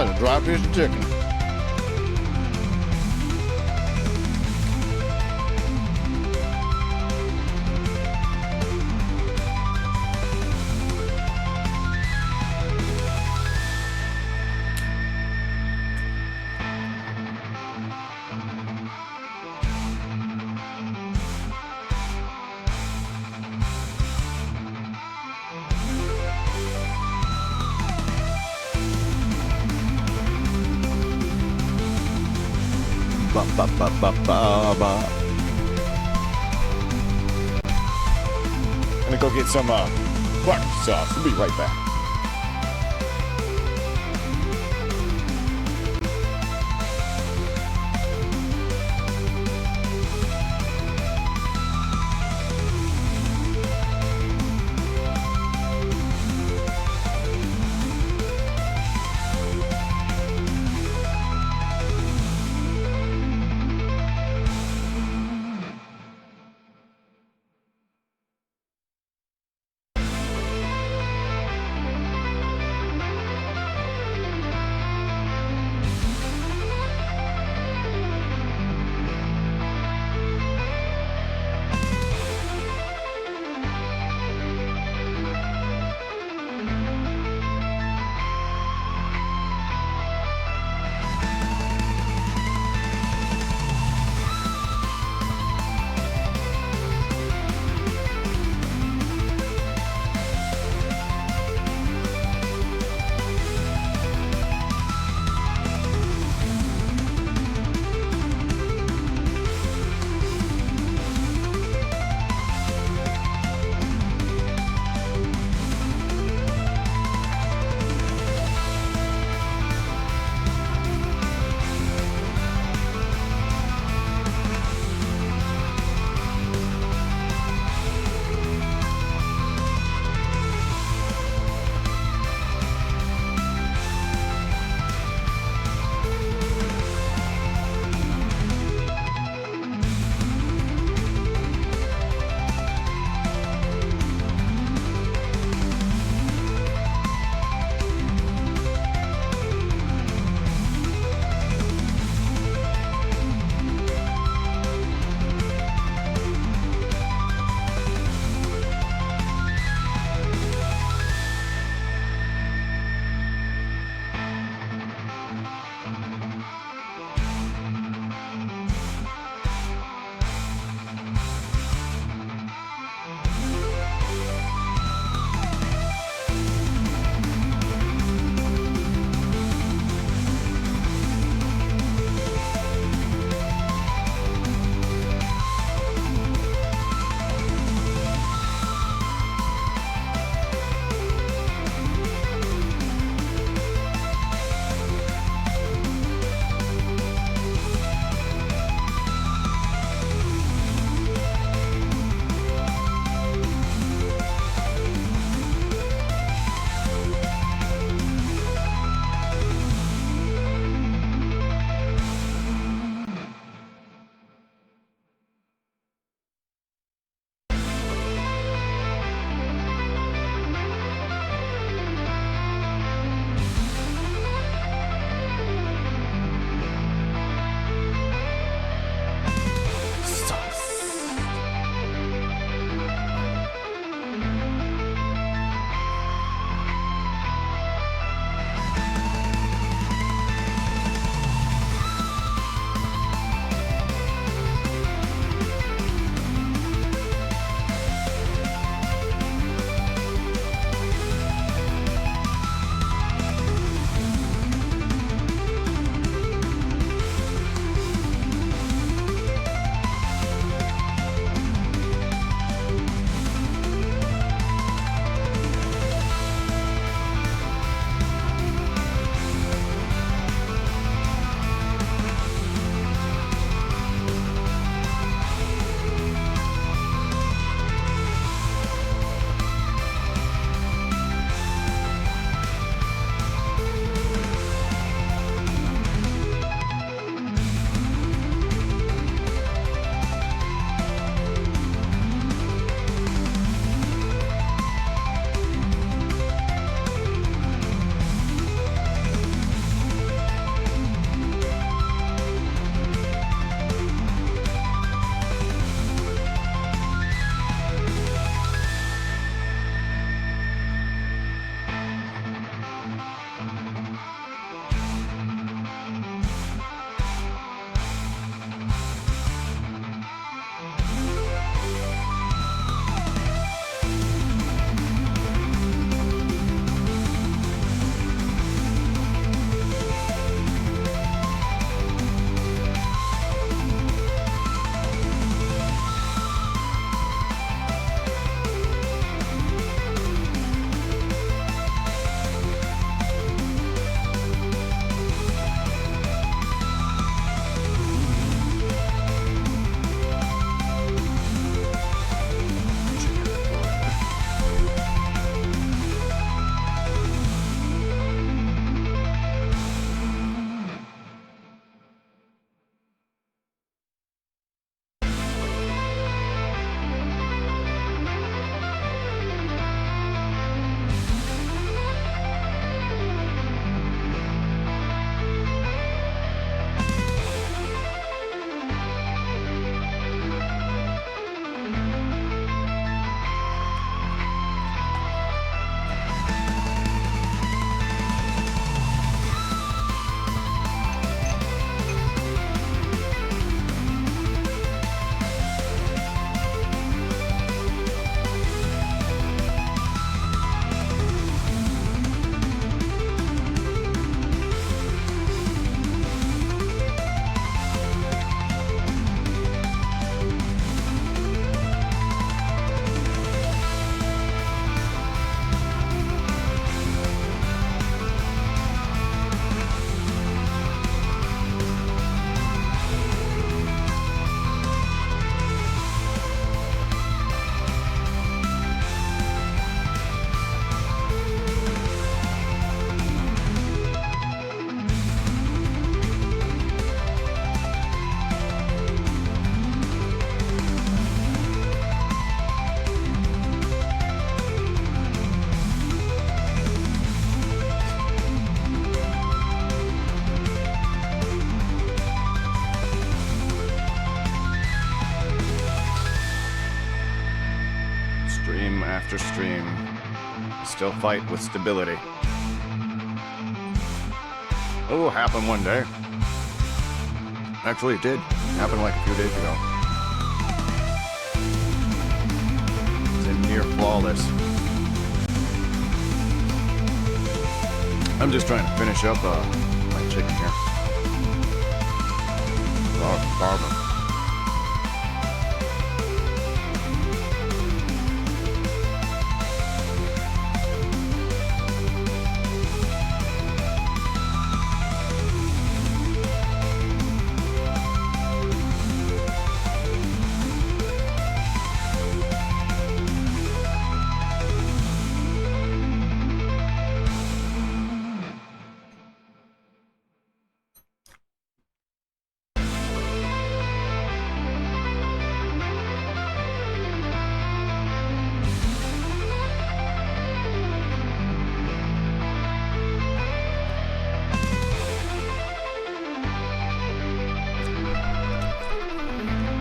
like a dry fish and chicken. Ba, ba, ba, ba, ba, ba. I'm gonna go get some barbecue sauce. We'll be right back. after stream. Still fight with stability. Oh, happened one day. Actually, it did. Happened like a few days ago. It's a near flawless. I'm just trying to finish up my chicken here. Barbara.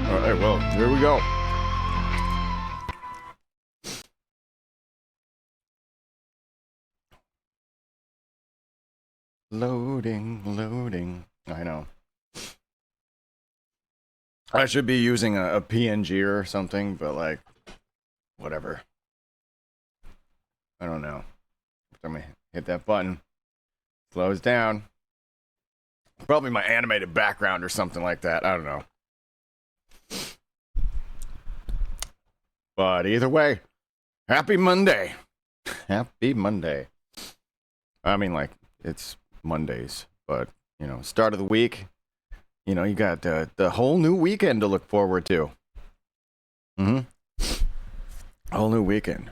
Alright, well, here we go. Loading. I know. I should be using a PNG or something, but like, whatever. I don't know. I'm gonna hit that button. Slows down. Probably my animated background or something like that. I don't know. But either way, happy Monday. Happy Monday. I mean, like, it's Mondays, but, you know, start of the week. You know, you got the whole new weekend to look forward to. Whole new weekend.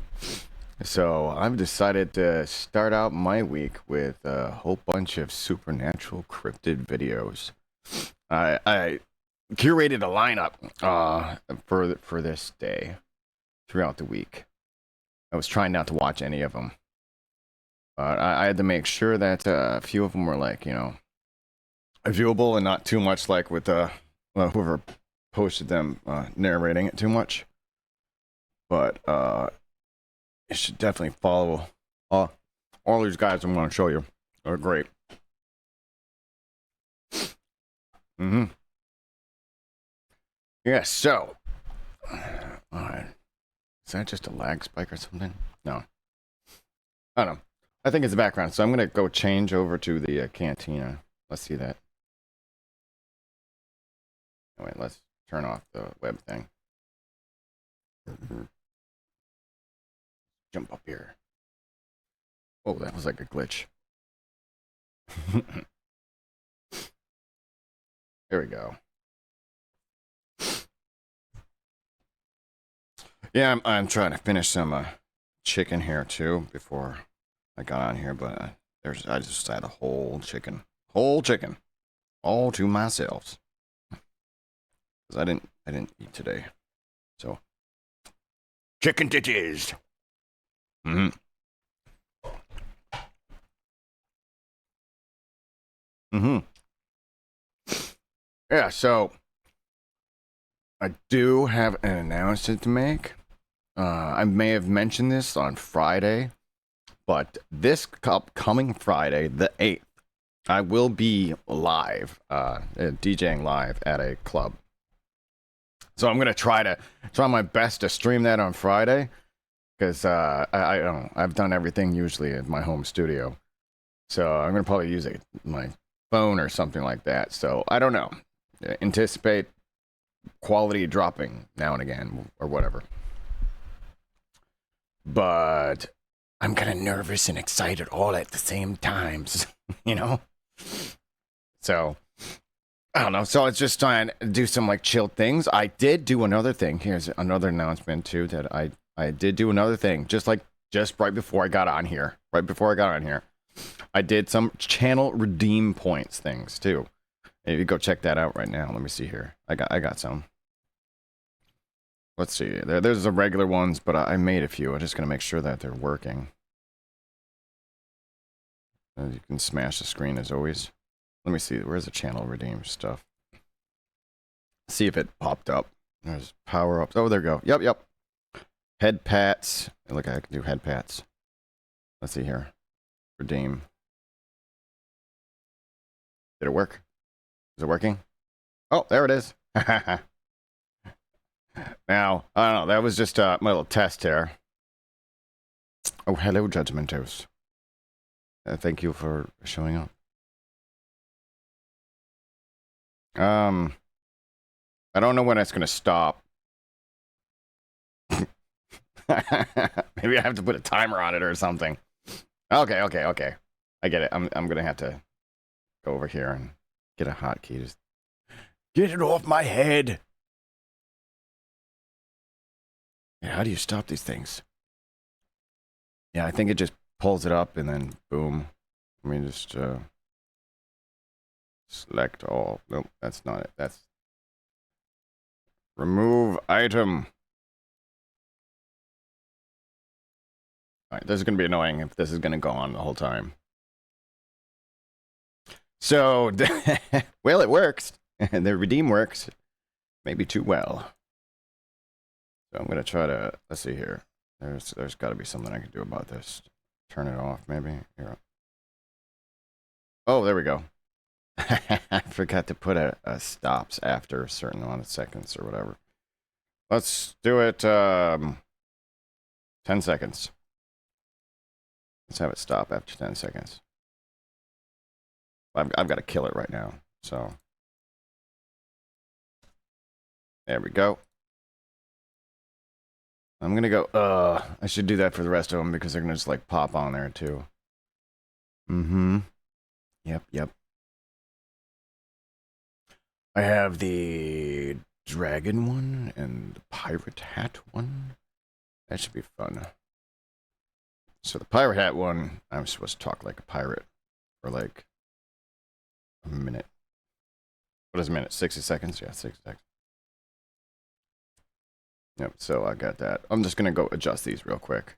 So I've decided to start out my week with a whole bunch of supernatural cryptid videos. I curated a lineup for this day throughout the week. I was trying not to watch any of them, but I had to make sure that a few of them were, like, you know, viewable and not too much like with whoever posted them narrating it too much. But you should definitely follow all these guys I'm going to show you. They're great. Yeah, so alright. Is that just a lag spike or something? No. I don't know. I think it's the background, so I'm gonna go change over to the cantina. Let's see that. Oh, wait, let's turn off the web thing. Jump up here. Oh, that was like a glitch. There we go. Yeah, I'm trying to finish some chicken here too before I got on here, but I just had a whole chicken, all to myself. 'Cause I didn't eat today, so chicken titties. Yeah, so I do have an announcement to make. I may have mentioned this on Friday, but this coming Friday, the 8th, I will be live, DJing live at a club. So I'm gonna try my best to stream that on Friday, because I don't know, I've done everything usually at my home studio, so I'm gonna probably use my phone or something like that. So I don't know. Anticipate quality dropping now and again or whatever. But I'm kind of nervous and excited all at the same times, you know? So, I don't know. So it's just trying to do some, like, chill things. I did do another thing. Here's another announcement, too, that I did do another thing. Just right before I got on here. I did some channel redeem points things, too. If you go check that out right now. Let me see here. I got some. Let's see. There's the regular ones, but I made a few. I'm just going to make sure that they're working. You can smash the screen as always. Let me see. Where's the channel redeem stuff? See if it popped up. There's power ups. Oh, there we go. Yep. Head pats. Look, I can do head pats. Let's see here. Redeem. Did it work? Is it working? Oh, there it is. Now, I don't know. That was just my little test here. Oh, hello, Judgmentos. Thank you for showing up. I don't know when it's going to stop. Maybe I have to put a timer on it or something. Okay. I get it. I'm going to have to go over here and get a hotkey. Just get it off my head. Yeah, how do you stop these things? Yeah, I think it just pulls it up and then boom. Let me just select all. Nope, that's not it. That's remove item. All right, this is going to be annoying if this is going to go on the whole time. So, well, it works. The redeem works. Maybe too well. So I'm going to try to, let's see here. There's got to be something I can do about this. Turn it off, maybe. Here. Oh, there we go. I forgot to put a stops after a certain amount of seconds or whatever. Let's do it 10 seconds. Let's have it stop after 10 seconds. I've got to kill it right now, so. There we go. I'm gonna go, I should do that for the rest of them because they're gonna just like pop on there too. Yep. I have the dragon one and the pirate hat one. That should be fun. So the pirate hat one, I'm supposed to talk like a pirate for like a minute. What is a minute? 60 seconds? Yeah, 60 seconds. Yep, so I got that. I'm just gonna go adjust these real quick.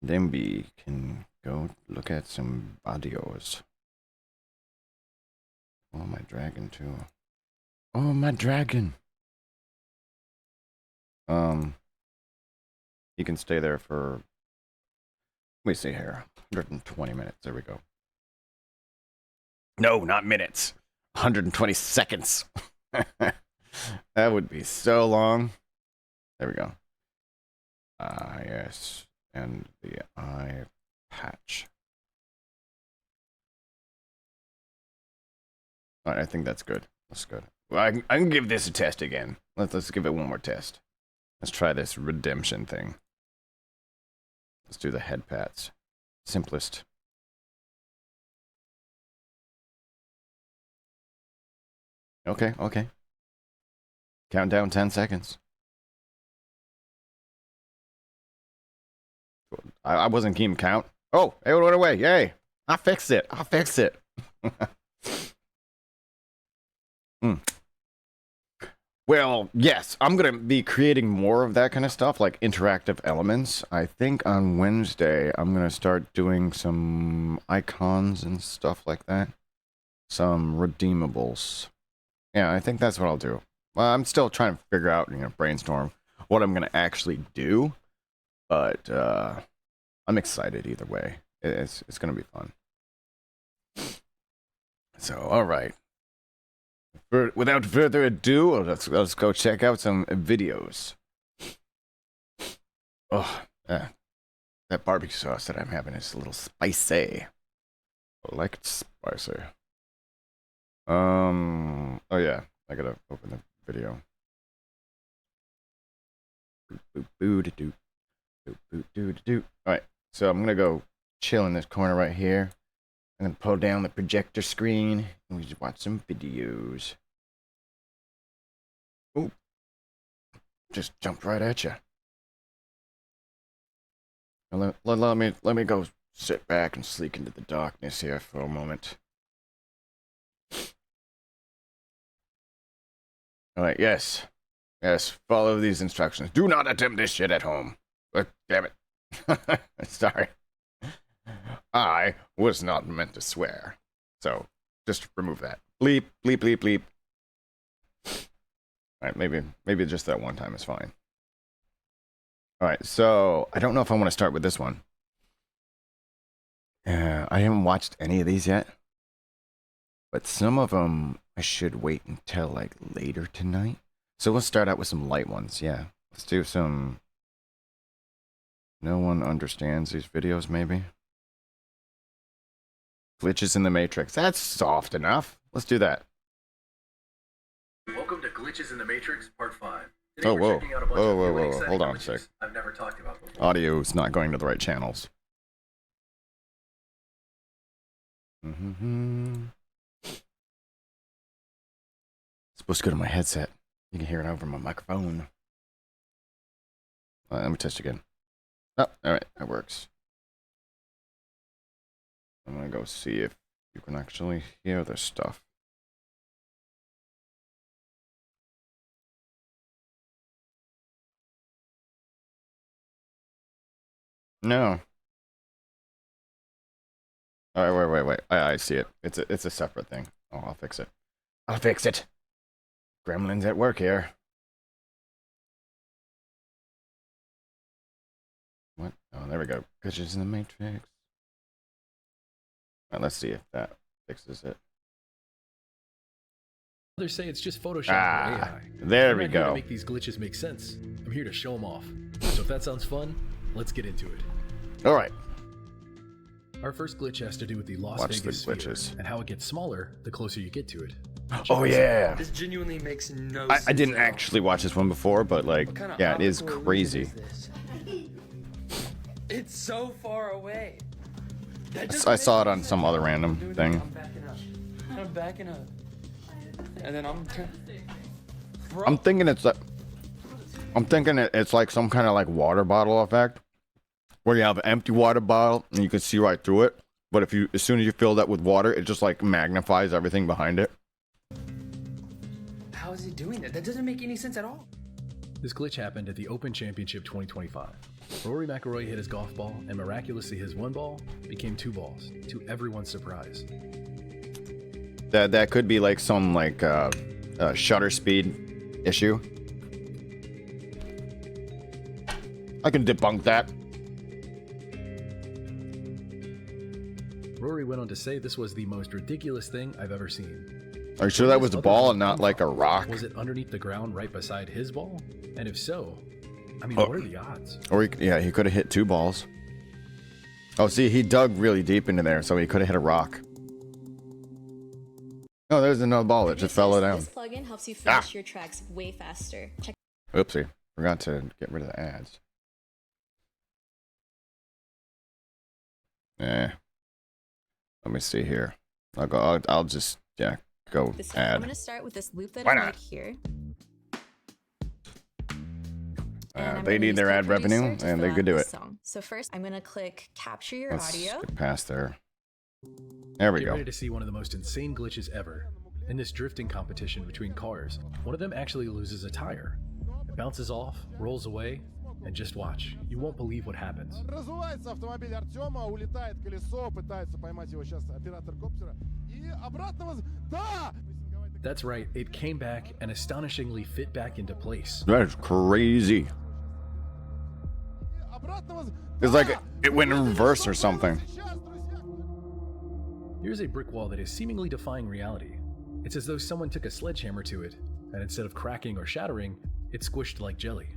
Then we can go look at some audios. Oh, my dragon too. Oh, my dragon. You can stay there for, let me see here, 120 minutes. There we go. No, not minutes. 120 seconds. That would be so long. There we go. Yes. And the eye patch. All right, I think that's good. That's good. Well, I can give this a test again. Let's give it one more test. Let's try this redemption thing. Let's do the head pats. Simplest. Okay. Countdown 10 seconds. I wasn't keeping count. Oh, it went away. Yay. I fixed it. Well, yes, I'm going to be creating more of that kind of stuff, like interactive elements. I think on Wednesday, I'm going to start doing some icons and stuff like that. Some redeemables. Yeah, I think that's what I'll do. Well, I'm still trying to figure out, brainstorm what I'm going to actually do. But I'm excited either way. It's going to be fun. So, all right. Without further ado, let's go check out some videos. Oh, that barbecue sauce that I'm having is a little spicy. I like it spicy. Oh yeah, I gotta open the video. Alright, so I'm gonna go chill in this corner right here. I'm gonna pull down the projector screen and we just watch some videos. Ooh. Just jumped right at you. Let me go sit back and sneak into the darkness here for a moment. Alright, yes. Yes, follow these instructions. Do not attempt this shit at home. Damn it. Sorry. I was not meant to swear. So, just remove that. Bleep, bleep, bleep, bleep. Alright, maybe just that one time is fine. All right, so I don't know if I want to start with this one. I haven't watched any of these yet, but some of them I should wait until like later tonight. So we'll start out with some light ones. Yeah, let's do some. No one understands these videos, maybe. Glitches in the Matrix. That's soft enough. Let's do that. Welcome to Glitches in the Matrix, Part 5. Today Oh, we're whoa. checking out a bunch Whoa, of whoa, new and whoa. exciting Hold on a glitches sec. I've never talked about before. Audio's not going to the right channels. Supposed to go to my headset. You can hear it over my microphone. Let me test again. Oh, alright, that works. I'm gonna go see if you can actually hear this stuff. No. Alright, wait. I see it. It's a separate thing. Oh, I'll fix it. I'll fix it. Gremlins at work here. What? Oh, there we go. Glitches in the Matrix. Alright, let's see if that fixes it. Others say it's just Photoshop or AI. There I'm we not here go. to make these glitches make sense. I'm here to show them off. So if that sounds fun, let's get into it. Alright. Our first glitch has to do with the Las Watch the Vegas sphere glitches. and how it gets smaller the closer you get to it. Oh yeah. This genuinely makes no sense. I didn't at all. actually watch this one before, but like, What kind of yeah, it is optical illusion crazy. is this? It's so far away. I saw it on some other random thing. I'm backing up. I'm backing up. And then Bro, I'm thinking it's like some kind of like water bottle effect, where you have an empty water bottle and you can see right through it. But as soon as you fill that with water, it just like magnifies everything behind it. how is it doing that? That doesn't make any sense at all. This glitch happened at the Open Championship 2025. Rory McIlroy hit his golf ball, and miraculously his one ball became two balls, to everyone's surprise. That could be like some like shutter speed issue. I can debunk that. Rory went on to say this was the most ridiculous thing I've ever seen. Are you sure that was the ball and not like a rock? Was it underneath the ground right beside his ball? And if so, I mean, Oh. what are the odds? Or he could have hit two balls. Oh, see, he dug really deep into there, so he could have hit a rock. Oh, there's another ball that just fell down. This plugin helps you finish your tracks way faster. Check Oopsie, forgot to get rid of the ads. Let me see here. I'll just go this ad. I'm gonna start with this loop that Why I not? made here. And I'm They gonna need use their Clip ad revenue, Producer to and fill they could out do this it. song. So first, I'm gonna click capture your Let's audio. get past there. There we Get go. ready to see one of the most insane glitches ever. In this drifting competition between cars, one of them actually loses a tire. It bounces off, rolls away, and just watch. You won't believe what happens. Разувается автомобиль Артема, улетает колесо, пытается поймать его сейчас оператор коптера. И обратно Да! That's right, it came back and astonishingly fit back into place. That is crazy. Обратно It's like it went in reverse or something. Here's a brick wall that is seemingly defying reality. It's as though someone took a sledgehammer to it, and instead of cracking or shattering, it squished like jelly.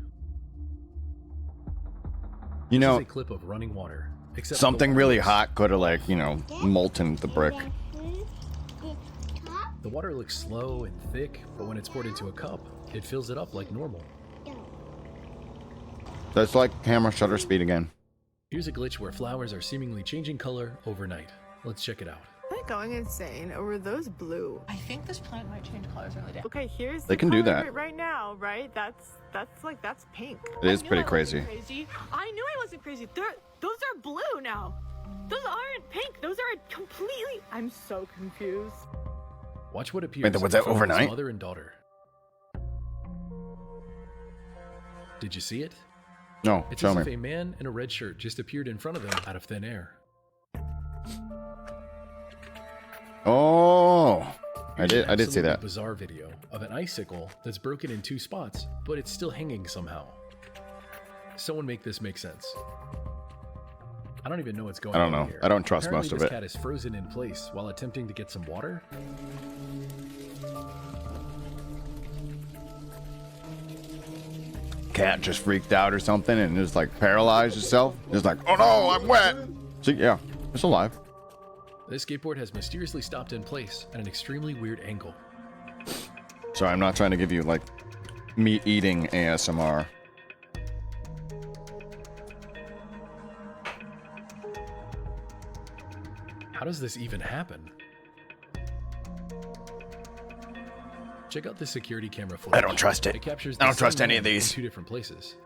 You This know, is a clip of running water. Except something the water really looks- hot could have like, molten the brick. The water looks slow and thick, but when it's poured into a cup, it fills it up like normal. That's like camera shutter speed again. Here's a glitch where flowers are seemingly changing color overnight. Let's check it out. Am I going insane, or were those blue? I think this plant might change colors early day. Okay, here's They the can do color that. right now, right? That's pink. It is I knew pretty I crazy. wasn't crazy. I knew I wasn't crazy. Those are blue now. Those aren't pink. Those are completely. I'm so confused. Watch what appears. Wait, was that from his overnight? Mother and daughter. Did you see it? No, It's show as if me. a man in a red shirt just appeared in front of them out of thin air. Oh, I Here's an did see absolutely that. bizarre video of an icicle that's broken in two spots, but it's still hanging somehow. Someone make this make sense. I don't even know what's going I on don't know. here. I don't trust Apparently most of this it. cat is frozen in place while attempting to get some water. Cat just freaked out or something and just like paralyzed herself. Just like, oh no, I'm wet. See, yeah, it's alive. This skateboard has mysteriously stopped in place at an extremely weird angle. Sorry, I'm not trying to give you like meat eating ASMR. How does this even happen? Check out the security camera footage. I don't trust it. It captures I the don't trust same any of man these. in 2 different places.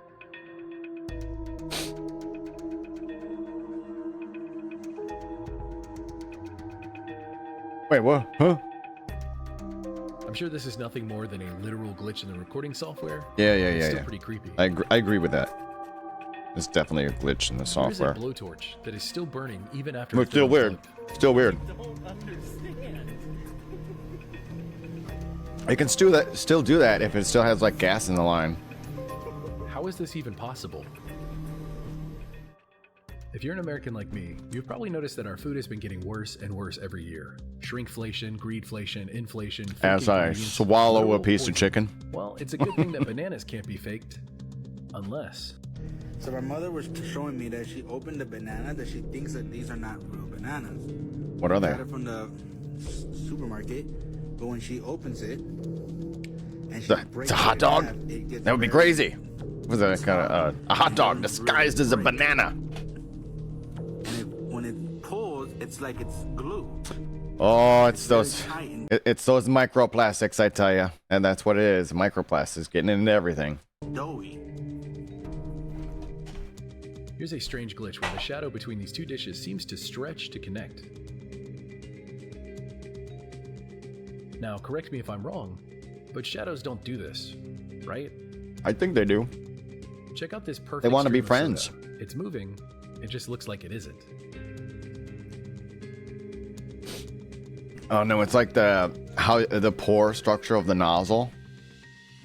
Wait, what? Huh? I'm sure this is nothing more than a literal glitch in the recording software. Yeah, It's still yeah. pretty creepy. I agree with that. It's definitely a glitch in the Here's a software. blowtorch that is still burning even after But it's still been weird. unplugged. Still weird. It can still do that if it still has like gas in the line. How is this even possible? If you're an American like me, you've probably noticed that our food has been getting worse and worse every year. Shrinkflation, greedflation, inflation. fake As I ingredients, swallow a literal piece of poison. chicken. Well, it's a good thing that bananas can't be faked. Unless. So my mother was showing me that she opened the banana, that she thinks that these are not real bananas. What are they? Got it from the supermarket, but when she opens it, and she It's breaks a it hot in dog? half, it gets That would be very- crazy. Was that kind of a hot dog disguised as a banana? And when it pulls, it's like it's glue. Oh, it's very those. tight and It's those microplastics, I tell you, and that's what it is. Microplastics getting into everything. doughy. Here's a strange glitch where the shadow between these 2 dishes seems to stretch to connect. Now, correct me if I'm wrong, but shadows don't do this, right? I think they do. Check out this perfect. They wanna be stream of friends. soda. It's moving. It just looks like it isn't. Oh no, it's like the pore structure of the nozzle,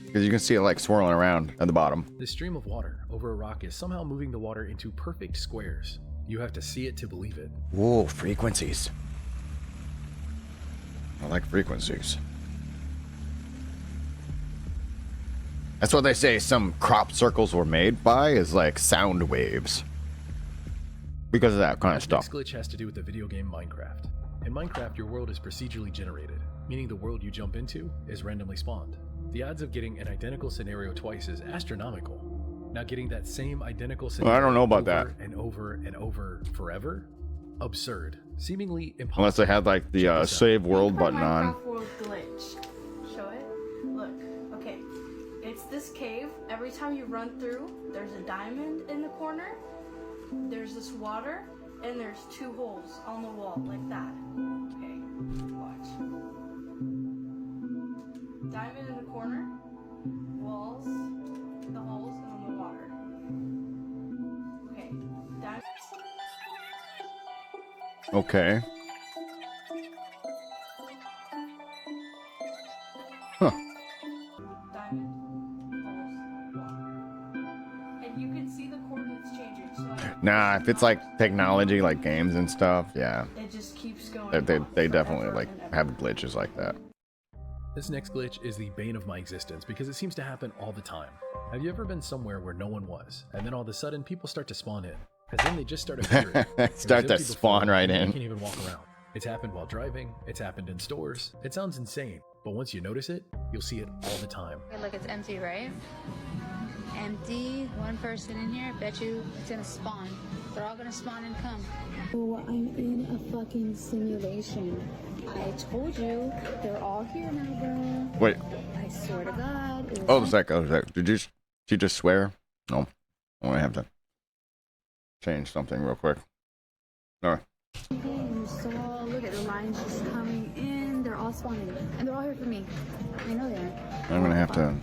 because you can see it like swirling around at the bottom. This stream of water over a rock is somehow moving the water into perfect squares. You have to see it to believe it. Whoa, frequencies. I like frequencies. That's what they say some crop circles were made by, is like sound waves. Because of that kind of This stuff. glitch has to do with the video game Minecraft. In Minecraft, your world is procedurally generated, meaning the world you jump into is randomly spawned. The odds of getting an identical scenario twice is astronomical. Now getting that same identical scenario I don't know about over that. and over and over forever? Absurd. Seemingly impossible. Unless they had like the Check this out. save world button on. Minecraft World glitch. Show it. Look. Okay. It's this cave. Every time you run through, there's a diamond in the corner. There's this water, and there's 2 holes on the wall like that. Okay. Watch. Diamond in the corner. Walls. The holes, and then the water. Okay. Diamond. Okay. Huh. Diamond, holes, water. And you can see the coordinates changing. So Nah, if it's like technology, like games and stuff, yeah. it just keeps going. They on definitely forever like and ever. have glitches like that. This next glitch is the bane of my existence because it seems to happen all the time. Have you ever been somewhere where no one was, and then all of a sudden people start to spawn in? And then they just start appearing. Start to There's empty spawn before, right and in. You can't even walk around. It's happened while driving. It's happened in stores. It sounds insane, but once you notice it, you'll see it all the time. Okay, look, it's empty, right? Empty. 1 person in here. Bet you it's gonna spawn. They're all gonna spawn and come. Oh, I'm in a fucking simulation. I told you, they're all here now, bro. Wait. I swear to God. it was Oh, a sec. Did you just swear? No. I'm gonna have to change something real quick. All right. You saw, look at the lines just coming in. They're all spawning. And they're all here for me. I know they are. I'm gonna have to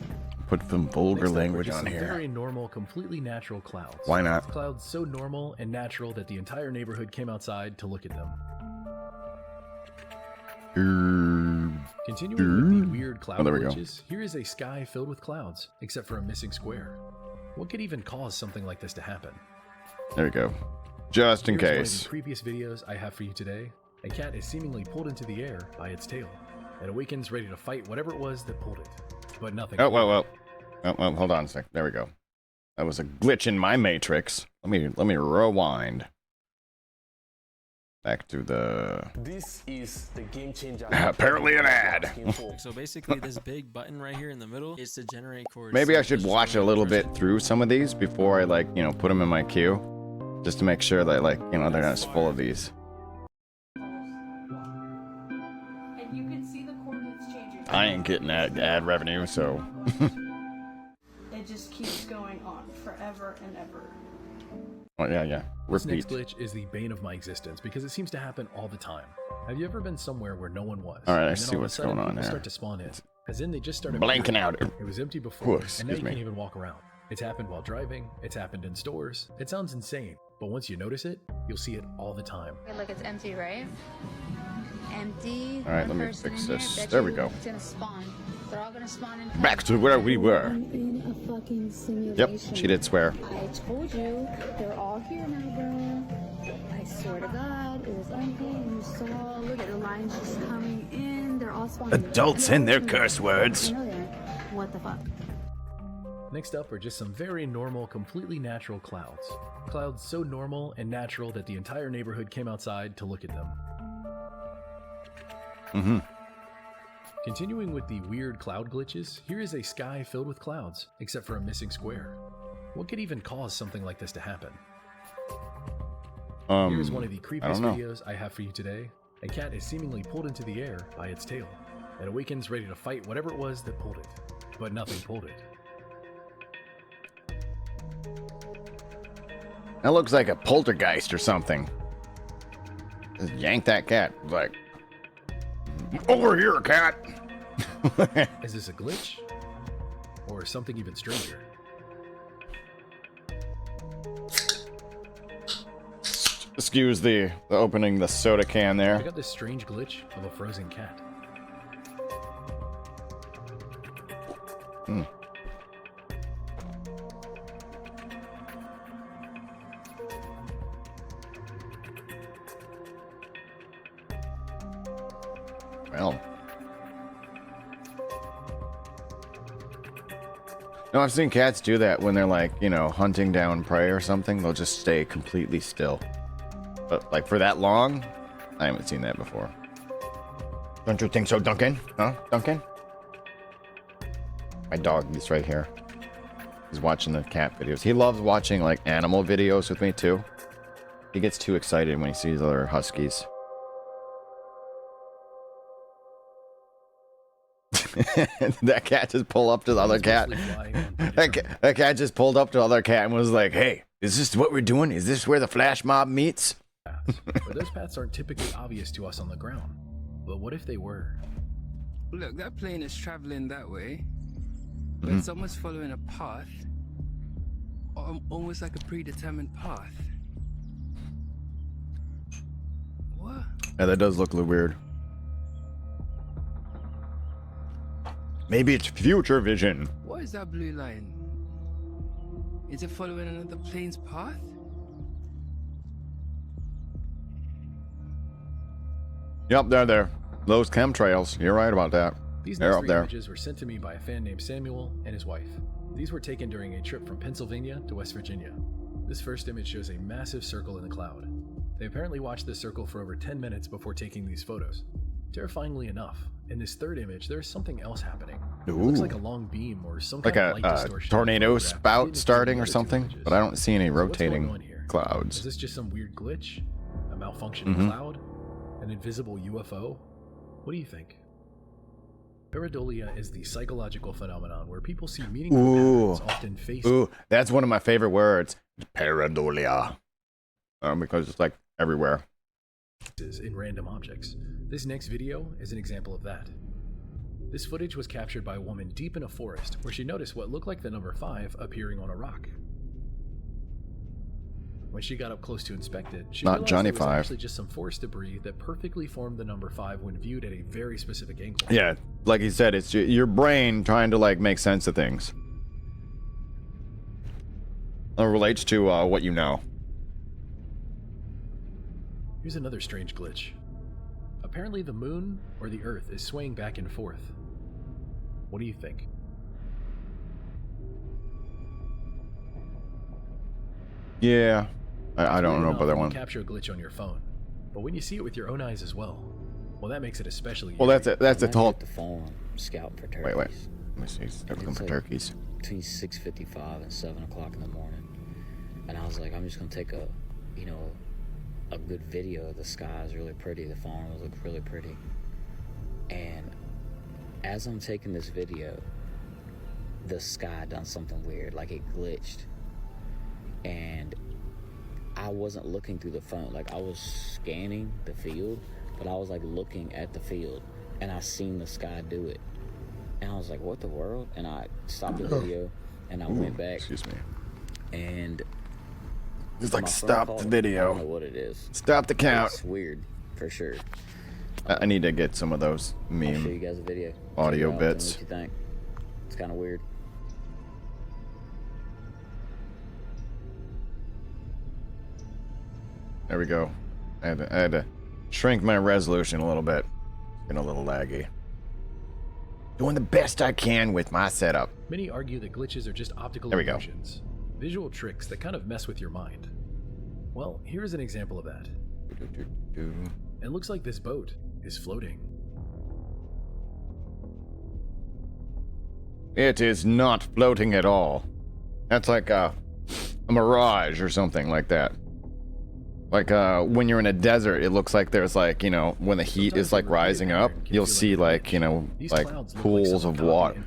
put some vulgar Next up, we're language just on some here. Very normal, completely natural clouds. Why not? Clouds so normal and natural that the entire neighborhood came outside to look at them. Continuing with the weird cloud Oh, there we go. glitches, here is a sky filled with clouds, except for a missing square. What could even cause something like this to happen? There we go. Just in Here's one of case. the previous videos I have for you today. A cat is seemingly pulled into the air by its tail. It awakens ready to fight whatever it was that pulled it. But nothing. Oh, well. Oh, hold on a sec. There we go. That was a glitch in my matrix. Let me rewind. Back to the... This is the game changer. Apparently an ad. So basically this big button right here in the middle is to generate chords. Maybe I should watch a little bit through some of these before I, like, you know, put them in my queue. Just to make sure that, like, you know, they're not as full of these. And you can see the coordinates changing. I ain't getting that ad revenue, so... It just keeps going on forever and ever. Well, yeah. This Repeat. next glitch is the bane of my existence because it seems to happen all the time. Have you ever been somewhere where no one was? Alright, I and then see all of a what's sudden going on people there. start to spawn in. As in they just started Blanking out. It was empty before, and now Excuse you me. can't even walk around. It's happened while driving. It's happened in stores. It sounds insane, but once you notice it, you'll see it all the time. Okay, look, it's empty, right? Empty. All right, One let me person fix in here, this. bet There we you go. It's gonna spawn. They're all gonna spawn in. Back to where we were. I'm in a fucking simulation. Yep, she did swear. I told you, they're all here now, bro. I swear to God, it was unpaid. You saw, look at the lines just coming in. They're all spawning. Adults and their curse words. You know they're- What the fuck? Next up are just some very normal, completely natural clouds. Clouds so normal and natural that the entire neighborhood came outside to look at them. Mm-hmm. Continuing with the weird cloud glitches, here is a sky filled with clouds, except for a missing square. What could even cause something like this to happen? Here's one of the creepiest videos I have for you today. A cat is seemingly pulled into the air by its tail. It awakens ready to fight whatever it was that pulled it. But nothing pulled it. That looks like a poltergeist or something. Just yank that cat. Like, over here, cat. Is this a glitch? Or something even stranger? Excuse the opening the soda can I there. got this strange glitch of a frozen cat. Hmm. Well. No, I've seen cats do that when they're like, you know, hunting down prey or something. They'll just stay completely still. But like for that long, I haven't seen that before. Don't you think so, Duncan? Huh, Duncan? My dog is right here. He's watching the cat videos. He loves watching like animal videos with me too. He gets too excited when he sees other huskies. That cat just pulled up to the other cat. That cat just pulled up to the other cat and was like, "Hey, is this what we're doing? Is this where the flash mob meets?" But those paths aren't typically obvious to us on the ground. But what if they were? Look, that plane is traveling that way, but someone's following a path, almost like a predetermined path. What? Yeah, that does look a little weird. Maybe it's future vision. What is that blue line? Is it following another plane's path? Yep, they're there. Those chemtrails. You're right about that. These They're next up three there. images were sent to me by a fan named Samuel and his wife. These were taken during a trip from Pennsylvania to West Virginia. This first image shows a massive circle in the cloud. They apparently watched this circle for over 10 minutes before taking these photos. Terrifyingly enough, in this third image, there's something else happening. It looks Ooh. like a long beam or some Like kind of a light distortion. tornado photograph spout hidden starting between or the other two something, images. but I don't see any So what's going on rotating here? Is clouds. this just some weird glitch? A malfunctioning Mhm. cloud? An invisible UFO? What do you think? Pareidolia is the psychological phenomenon where people see meaningful Ooh. patterns often face Ooh, that's one of my favorite words. Pareidolia. Because it's like everywhere. in random objects. This next video is an example of that. This footage was captured by a woman deep in a forest where she noticed what looked like the number 5 appearing on a rock. When she got up close to inspect it, she Not realized Johnny it was 5. actually just some forest debris that perfectly formed the number 5 when viewed at a very specific angle. Yeah, like he said, it's your brain trying to like make sense of things. relates to what you know. Here's another strange glitch. Apparently the moon or the earth is swaying back and forth. What do you think? Yeah, I don't know about that one. You capture a glitch on your phone, but when you see it with your own eyes as well, well, that makes it especially. Well, that's it. That's a whole. The phone scouting for turkeys. Wait. Let me see. Looking for turkeys. Between 6:55 and 7 o'clock in the morning, and I was like, I'm just gonna take a, you know, a good video. The sky is really pretty. The farm looks really pretty. And as I'm taking this video, the sky done something weird. Like it glitched, and I wasn't looking through the phone. Like I was scanning the field, but I was like looking at the field, and I seen the sky do it. And I was like, what the world? And I stopped the video, and I went back. Excuse me. And it's like, stop the video. I don't know what it is. Stop the count. It's weird, for sure. I need to get some of those meme I'll show you guys a video. audio Check it out, bits. tell me what you think. It's kind of weird. There we go. I had to shrink my resolution a little bit. It's been a little laggy. Doing the best I can with my setup. Many argue that glitches are just optical There we go. illusions, visual tricks that kind of mess with your mind. Well, here's an example of that. It looks like this boat is floating. It is not floating at all. That's like a mirage or something like that. Like when you're in a desert, it looks like there's like, you know, when the heat is like rising up, you'll see like, you know, like pools of water.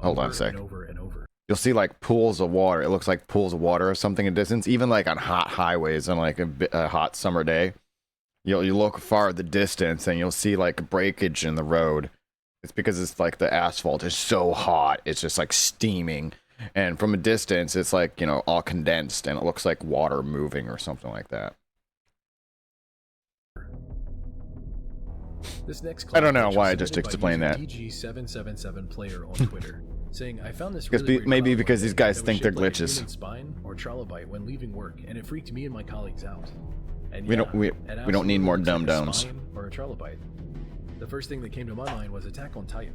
Hold on a sec. You'll see like pools of water. It looks like pools of water or something in distance. Even like on hot highways on like a hot summer day, you look far at the distance and you'll see like a breakage in the road. It's because it's like the asphalt is so hot. It's just like steaming. And from a distance, it's like, you know, all condensed and it looks like water moving or something like that. This next I don't know why I just explained that. DG777 player on Twitter saying, I found this Because really weird maybe cloud because these that guys was think they're shaped like a glitches. human spine or trilobite when leaving work, and it freaked me and my colleagues out. And We don't need more absolutely dumb looks like a downs. spine or a trilobite. The first thing that came to my mind was Attack on Titan.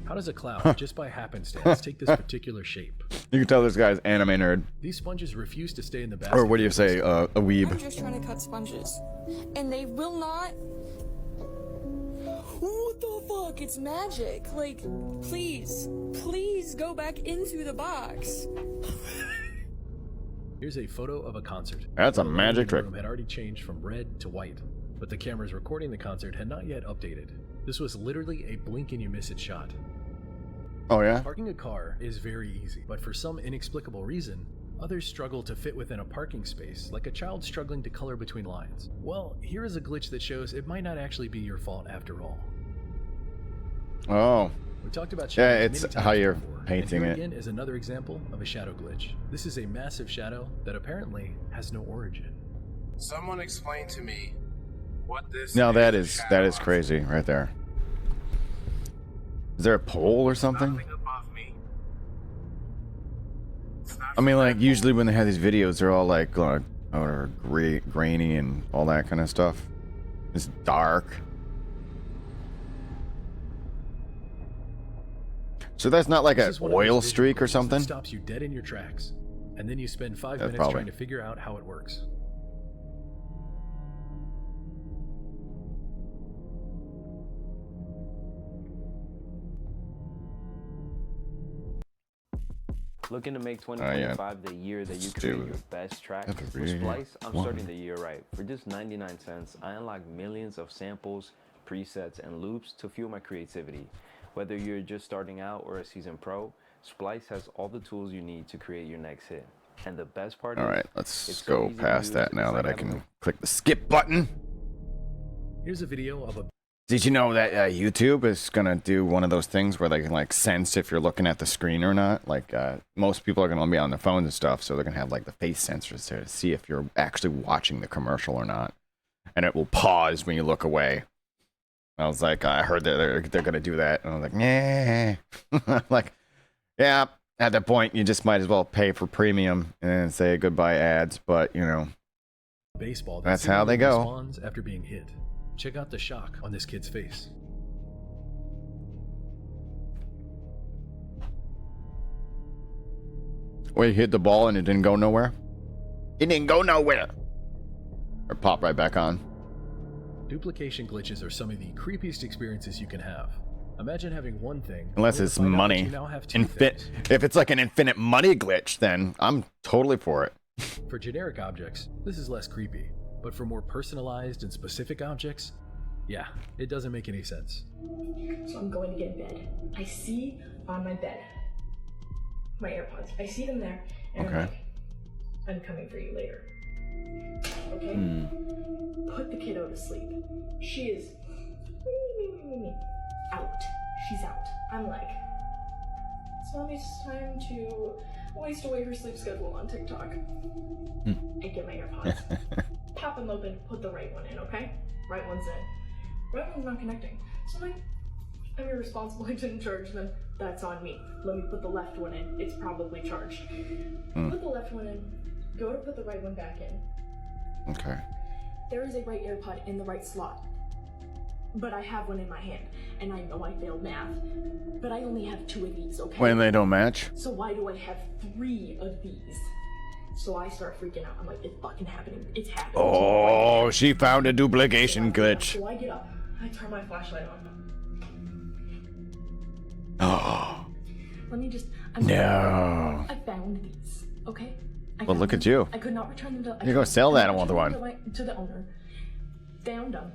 How does a cloud, just by happenstance, take this particular shape? You can tell this guy's anime nerd. These sponges refuse to stay in the basket. Or what do you say, a weeb? I'm just trying to cut sponges, and they will not. What the fuck? It's magic. Like, please go back into the box. Here's a photo of a concert. That's a The magic trick. room had already changed from red to white, but the cameras recording the concert had not yet updated. This was literally a blink and you miss it shot. Oh yeah? Parking a car is very easy, but for some inexplicable reason, others struggle to fit within a parking space, like a child struggling to color between lines. Well, here is a glitch that shows it might not actually be your fault after all. Oh. We talked about Yeah, shadows it's many times how you're before, and painting here it. again is another example of a shadow glitch. This is a massive shadow that apparently has no origin. Someone explain to me what this No, that is crazy right there. Is there a pole or something? I mean, like usually when they have these videos, they're all like grainy and all that kind of stuff. It's dark. So that's not like This an is one of those oil visual streak or glitches that something? stops you dead in your tracks, and then you spend 5 That's minutes probably- trying to figure out how it works. Looking to make yeah. 2025 the year that you Let's create do your it. best track? That's With really Splice, I'm one. starting the year right. For just 99 cents, I unlock millions of samples, presets, and loops to fuel my creativity. Whether you're just starting out or a seasoned pro, Splice has all the tools you need to create your next hit. And the best part All is, right, let's it's so go easy to past use, that now it's that I like having can click the skip button. Here's a video of a Did you know that YouTube is gonna do one of those things where they can like sense if you're looking at the screen or not? Like most people are gonna be on their phones and stuff, so they're gonna have like the face sensors there to see if you're actually watching the commercial or not, and it will pause when you look away. I was like, I heard that they're gonna do that, and I was like, nah. Like, yeah, at that point, you just might as well pay for premium and say goodbye ads. But you know, Baseball. That's how they go. Responds after being hit. Check out the shock on this kid's face. Where you hit the ball and it didn't go nowhere. It didn't go nowhere. Or pop right back on. Duplication glitches are some of the creepiest experiences you can have. Imagine having one thing, Unless only to it's find out that money. you now have two things. If it's like an infinite money glitch, then I'm totally for it. For generic objects, this is less creepy. But for more personalized and specific objects, yeah, it doesn't make any sense. So I'm going to get in bed. I see on my bed my AirPods. I see them there, and Okay. I'm like, I'm coming for you later. Okay? Put the kiddo to sleep. She is out. She's out. I'm like, it's mommy's time to waste away her sleep schedule on TikTok. I get my AirPods. Pop them open, put the right one in, okay? Right one's in. Right one's not connecting. So I'm like, I'm irresponsible, I didn't charge them. That's on me. Let me put the left one in. It's probably charged. Put the left one in, go to put the right one back in. Okay. There is a right AirPod in the right slot. But I have one in my hand, and I know I failed math, but I only have 2 of these, okay? When they don't match. So why do I have 3 of these? So I start freaking out. I'm like, it's fucking happening. It's happening. Oh, she found a duplication glitch. So I get up. I turn my flashlight on. Oh. Let me just. No. I found these. Okay. Well, look at you. I could not return them to. You're gonna sell that other one. To the owner. Found them.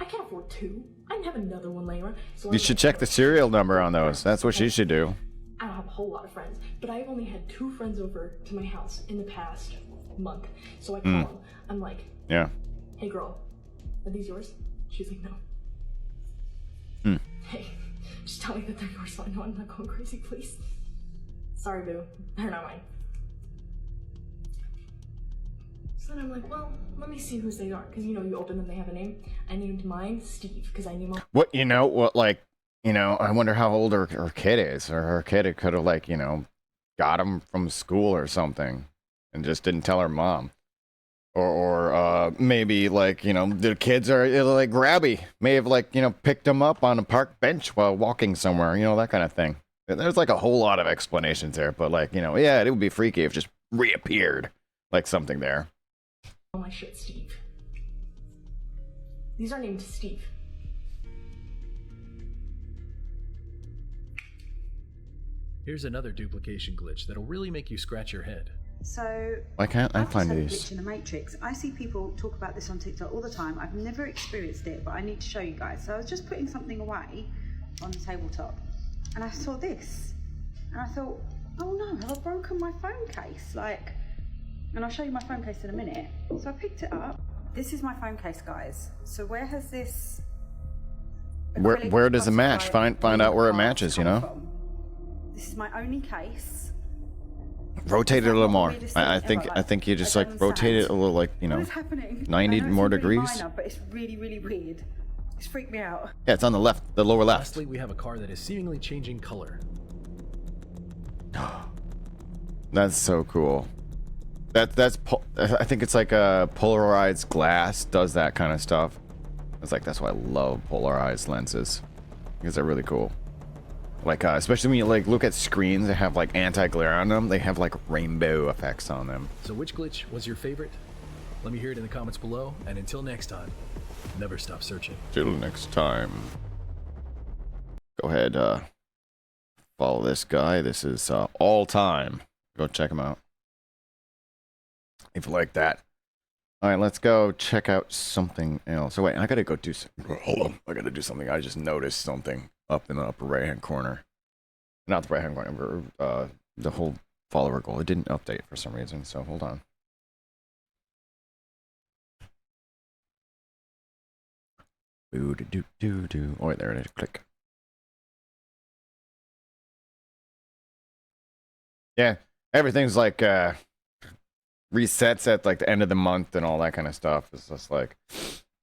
I can't afford 2. I didn't have another one laying around. So You should check the serial number on those. That's what she should do. I don't have a whole lot of friends, but I've only had 2 friends over to my house in the past month. So I call them. I'm like, Yeah. hey girl, are these yours? She's like, no. Hey, just tell me that they're yours so I know I'm not going crazy, please. Sorry, boo. They're not mine. So then I'm like, well, let me see whose they are. Because, you know, you open them, they have a name. I named mine Steve, because I named What, you know, what, like, you know, I wonder how old her kid is. Or her kid could have, like, you know, got him from school or something and just didn't tell her mom. Or maybe, like, you know, the kids are, like, grabby. May have, like, you know, picked him up on a park bench while walking somewhere, you know, that kind of thing. There's, like, a whole lot of explanations there. But, like, you know, yeah, it would be freaky if it just reappeared, like, something there. all my shit Steve. These are named Steve. Here's another duplication glitch that'll really make you scratch your head. So Why can't I I've find just had a these? glitch in the Matrix. I see people talk about this on TikTok all the time. I've never experienced it, but I need to show you guys. So I was just putting something away on the tabletop, and I saw this, and I thought, oh no, have I broken my phone case? Like, and I'll show you my phone case in a minute. So I picked it up. This is my phone case, guys. So where has this? Where does it match? Find out where it matches, you know? From? This is my only case. Rotate it a little more. I think you just like rotate it a little, like, you know, What is happening? 90 I know it's more really degrees. minor, but it's really, really weird. It's freaked me out. Yeah, it's on the left, the lower left. Lastly, we have a car that is seemingly changing color. That's so cool. I think it's like a polarized glass does that kind of stuff. It's like, that's why I love polarized lenses, because they're really cool. Like especially when you like look at screens that have like anti-glare on them, they have like rainbow effects on them. So which glitch was your favorite? Let me hear it in the comments below, and until next time, never stop searching. Till next time. Go ahead, follow this guy. This is All Time. Go check him out if you like that. All right, let's go check out something else. So wait, I gotta go do something. Hold on, I gotta do something. I just noticed something up in the upper right-hand corner. Not the right-hand corner, but the whole follower goal. It didn't update for some reason, so hold on. Boo-do-do-do-do. Oh, wait, there it is. Click. Yeah, everything's like resets at like the end of the month and all that kind of stuff. It's just like,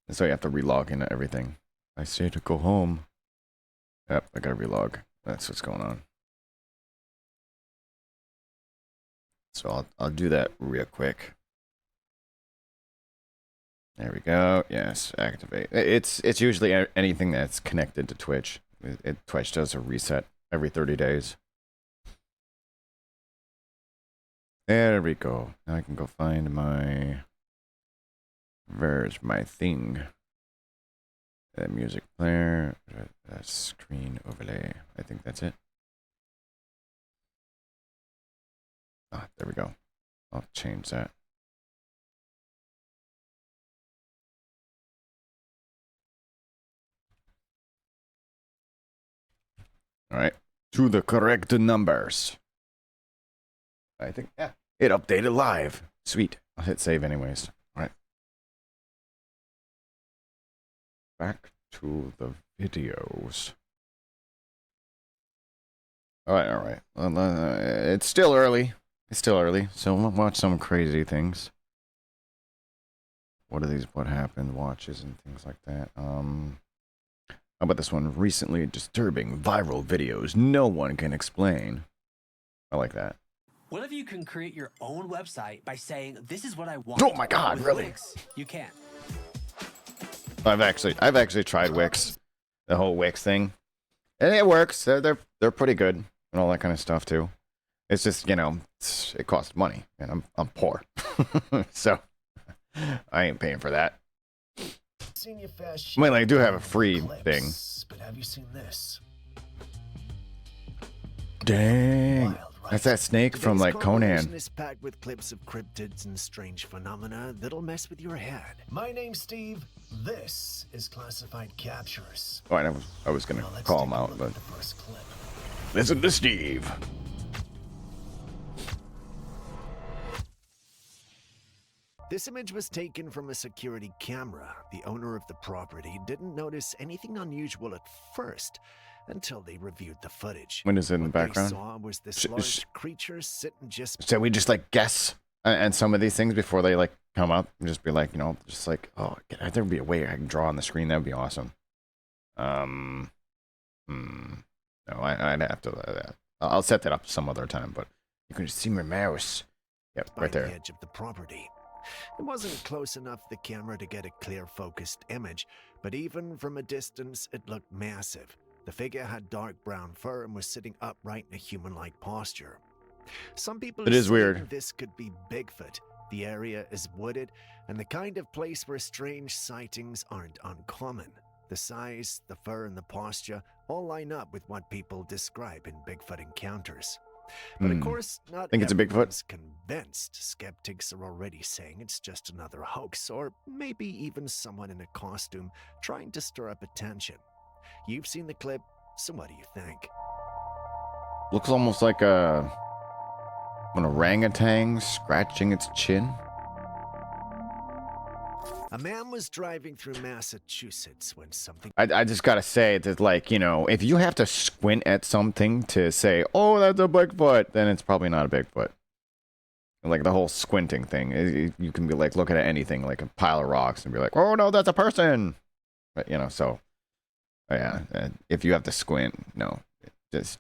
so you have to relog into everything. I say to go home. Yep, I gotta relog. That's what's going on. So I'll do that real quick. There we go. Yes, activate. It's usually anything that's connected to Twitch. Twitch does a reset every 30 days. There we go. Now I can go find my... Where's my thing? That music player. That screen overlay. I think that's it. Ah, there we go. I'll change that. All right. To the correct numbers. I think, yeah. It updated live. Sweet. I'll hit save anyways. All right. Back to the videos. All right. It's still early. So we'll watch some crazy things. What are these? What happened? Watches and things like that. How about this one? Recently disturbing viral videos no one can explain. I like that. What if you can create your own website by saying, "This is what I want"? Oh my God! With Really? Wix, you can. I've actually tried Wix, the whole Wix thing, and it works. They're pretty good and all that kind of stuff too. It's just, you know, it costs money, and I'm poor, so I ain't paying for that. Well, I do have a free thing. But have you seen this? Dang, that's that snake from like Conan. Is packed with clips of cryptids and strange phenomena that'll mess with your head. My name's Steve. This is Classified Captures. Oh, I was gonna call him out, but listen to Steve. This image was taken from a security camera. The owner of the property didn't notice anything unusual at first until they reviewed the footage. When is it in the background? What they saw was this large creature sitting just... So we just like guess and some of these things before they like come up and just be like, you know, just like, oh, there would be a way I can draw on the screen. That would be awesome. No, I'd have to. I'll set that up some other time, but you can just see my mouse. Yep, right there. By the edge of the property. It wasn't close enough the camera to get a clear focused image, but even from a distance it looked massive. The figure had dark brown fur and was sitting upright in a human-like posture. Some people it is assume weird. This could be Bigfoot. The area is wooded and the kind of place where strange sightings aren't uncommon. The size, the fur, and the posture all line up with what people describe in Bigfoot encounters. But of course, not think it's a Bigfoot. everyone's convinced. Skeptics are already saying it's just another hoax, or maybe even someone in a costume trying to stir up attention. You've seen the clip, so what do you think? Looks almost like an orangutan scratching its chin. A man was driving through Massachusetts when something... I just gotta say that, like, you know, if you have to squint at something to say, oh, that's a Bigfoot, then it's probably not a Bigfoot. Like, the whole squinting thing. You can be, like, looking at anything, like a pile of rocks, and be like, oh, no, that's a person! But, you know, so... yeah, if you have to squint, no. Just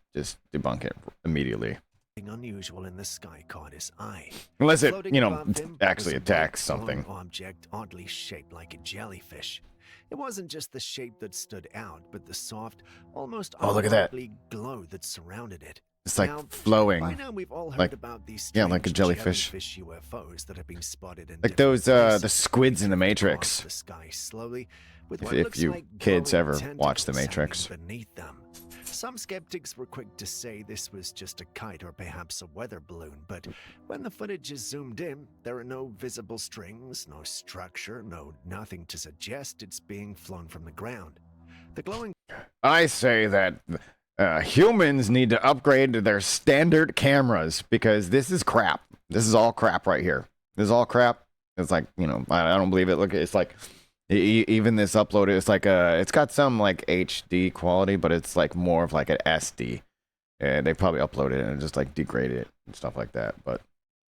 debunk it immediately. Unusual in the sky caught his eye. Unless it, Floating you know, above him actually was a attacks black something. Object oddly shaped like a jellyfish. It wasn't just the shape that stood out, but the soft, almost Oh, look at that. otherworldly glow that surrounded it. It's like Now, flowing. by now we've all heard Like, about these yeah, like a strange jellyfish. UFOs that have been spotted in Like different those, the places. squids in the They Matrix. cross the sky slowly, with If- what if looks you like kids glowing ever watch The tentacles Matrix. hanging beneath them. Some skeptics were quick to say this was just a kite or perhaps a weather balloon, but when the footage is zoomed in, there are no visible strings, no structure, nothing to suggest it's being flown from the ground. The glowing... I say that humans need to upgrade to their standard cameras because this is crap. This is all crap right here. This is all crap. It's like, you know, I don't believe it. Look, it's like... even this upload, it's like it's got some like HD quality, but it's like more of like an SD. And they probably uploaded it and just like degraded it and stuff like that. But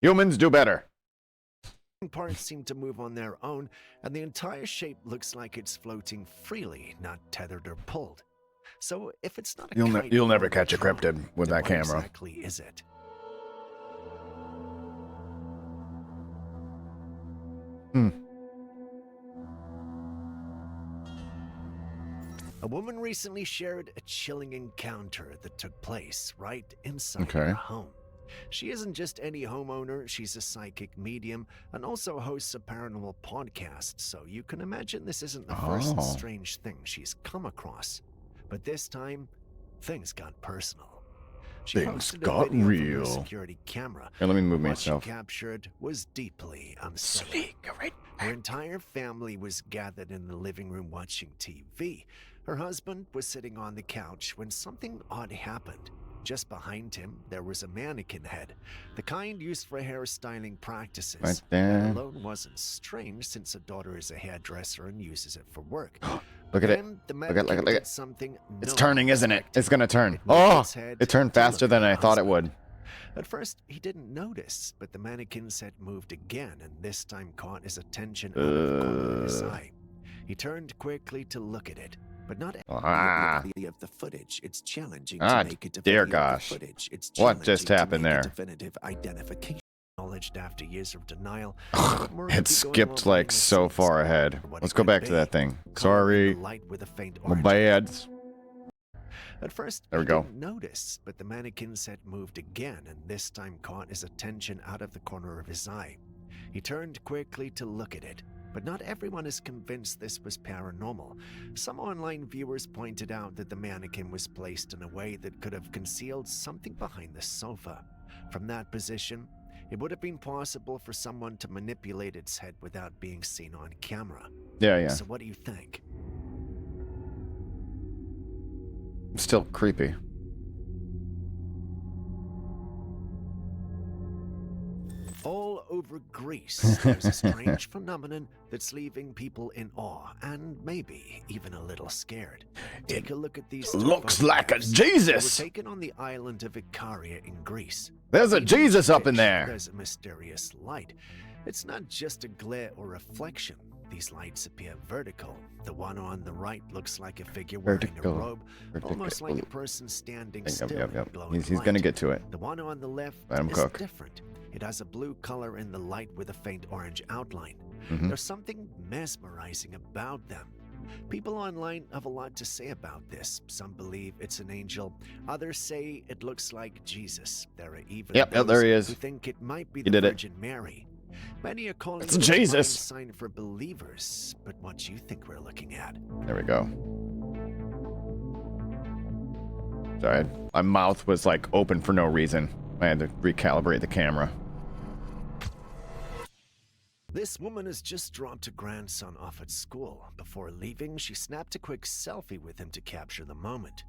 humans do better. Parts seem to move on their own, and the entire shape looks like it's floating freely, not tethered or pulled. So if it's not a kite You'll never or catch a drone, cryptid with then that what camera. exactly is it? A woman recently shared a chilling encounter that took place right inside Okay. her home. She isn't just any homeowner, she's a psychic medium and also hosts a paranormal podcast, so you can imagine this isn't the first Oh. strange thing she's come across. But this time, things got personal. She Things posted a got video from her real. security camera. Here, let me move What myself. she captured was deeply unsettling. Her entire family was gathered in the living room watching TV. Her husband was sitting on the couch when something odd happened. Just behind him, there was a mannequin head, the kind used for hairstyling practices. Right there. That alone wasn't strange since her daughter is a hairdresser and uses it for work. Look at it. Then the Look at mannequin it. did something It's no turning, one isn't it? expected. It's gonna turn. It moved Oh, its head it turned to look faster at than her I thought it husband. would. At first, he didn't notice, but the mannequin's head moved again, and this time caught his attention out of the corner of his eye. He turned quickly to look at it, but not Ah. of the footage. It's challenging Ah, to make it dear of the gosh. footage. It's What just challenging to happened make a there? definitive identification. Acknowledged after years of denial. It skipped like so far ahead. Let's go back to that thing. Sorry. Light with a faint My orange bad. At first, There we he go. didn't notice, but the mannequin's head moved again, and this time caught his attention out of the corner of his eye. He turned quickly to look at it, but not everyone is convinced this was paranormal. Some online viewers pointed out that the mannequin was placed in a way that could have concealed something behind the sofa. From that position, it would have been possible for someone to manipulate its head without being seen on camera. Yeah. So what do you think? Still creepy. All over Greece, there's a strange phenomenon that's leaving people in awe and maybe even a little scared. Take a look at these. Looks like a Jesus. They were taken on the island of Icaria in Greece. There's a In each Jesus up in pitch, there. There's a mysterious light. It's not just a glare or reflection. These lights appear vertical. The one on the right looks like a figure wearing Vertical. a robe, almost like a person standing still. in glowing He's gonna light. get to it. The one on the left Let him is cook. different. It has a blue color in the light with a faint orange outline. Mhm. There's something mesmerizing about them. People online have a lot to say about this. Some believe it's an angel. Others say it looks like Jesus. There are even Yep, those there he is. who think it might be He the did it. Virgin Mary. Many are calling It's it a divine Jesus. sign for believers. But what do you think we're looking at? There we go. Sorry, my mouth was like open for no reason. I had to recalibrate the camera. This woman has just dropped her grandson off at school. Before leaving, she snapped a quick selfie with him to capture the moment.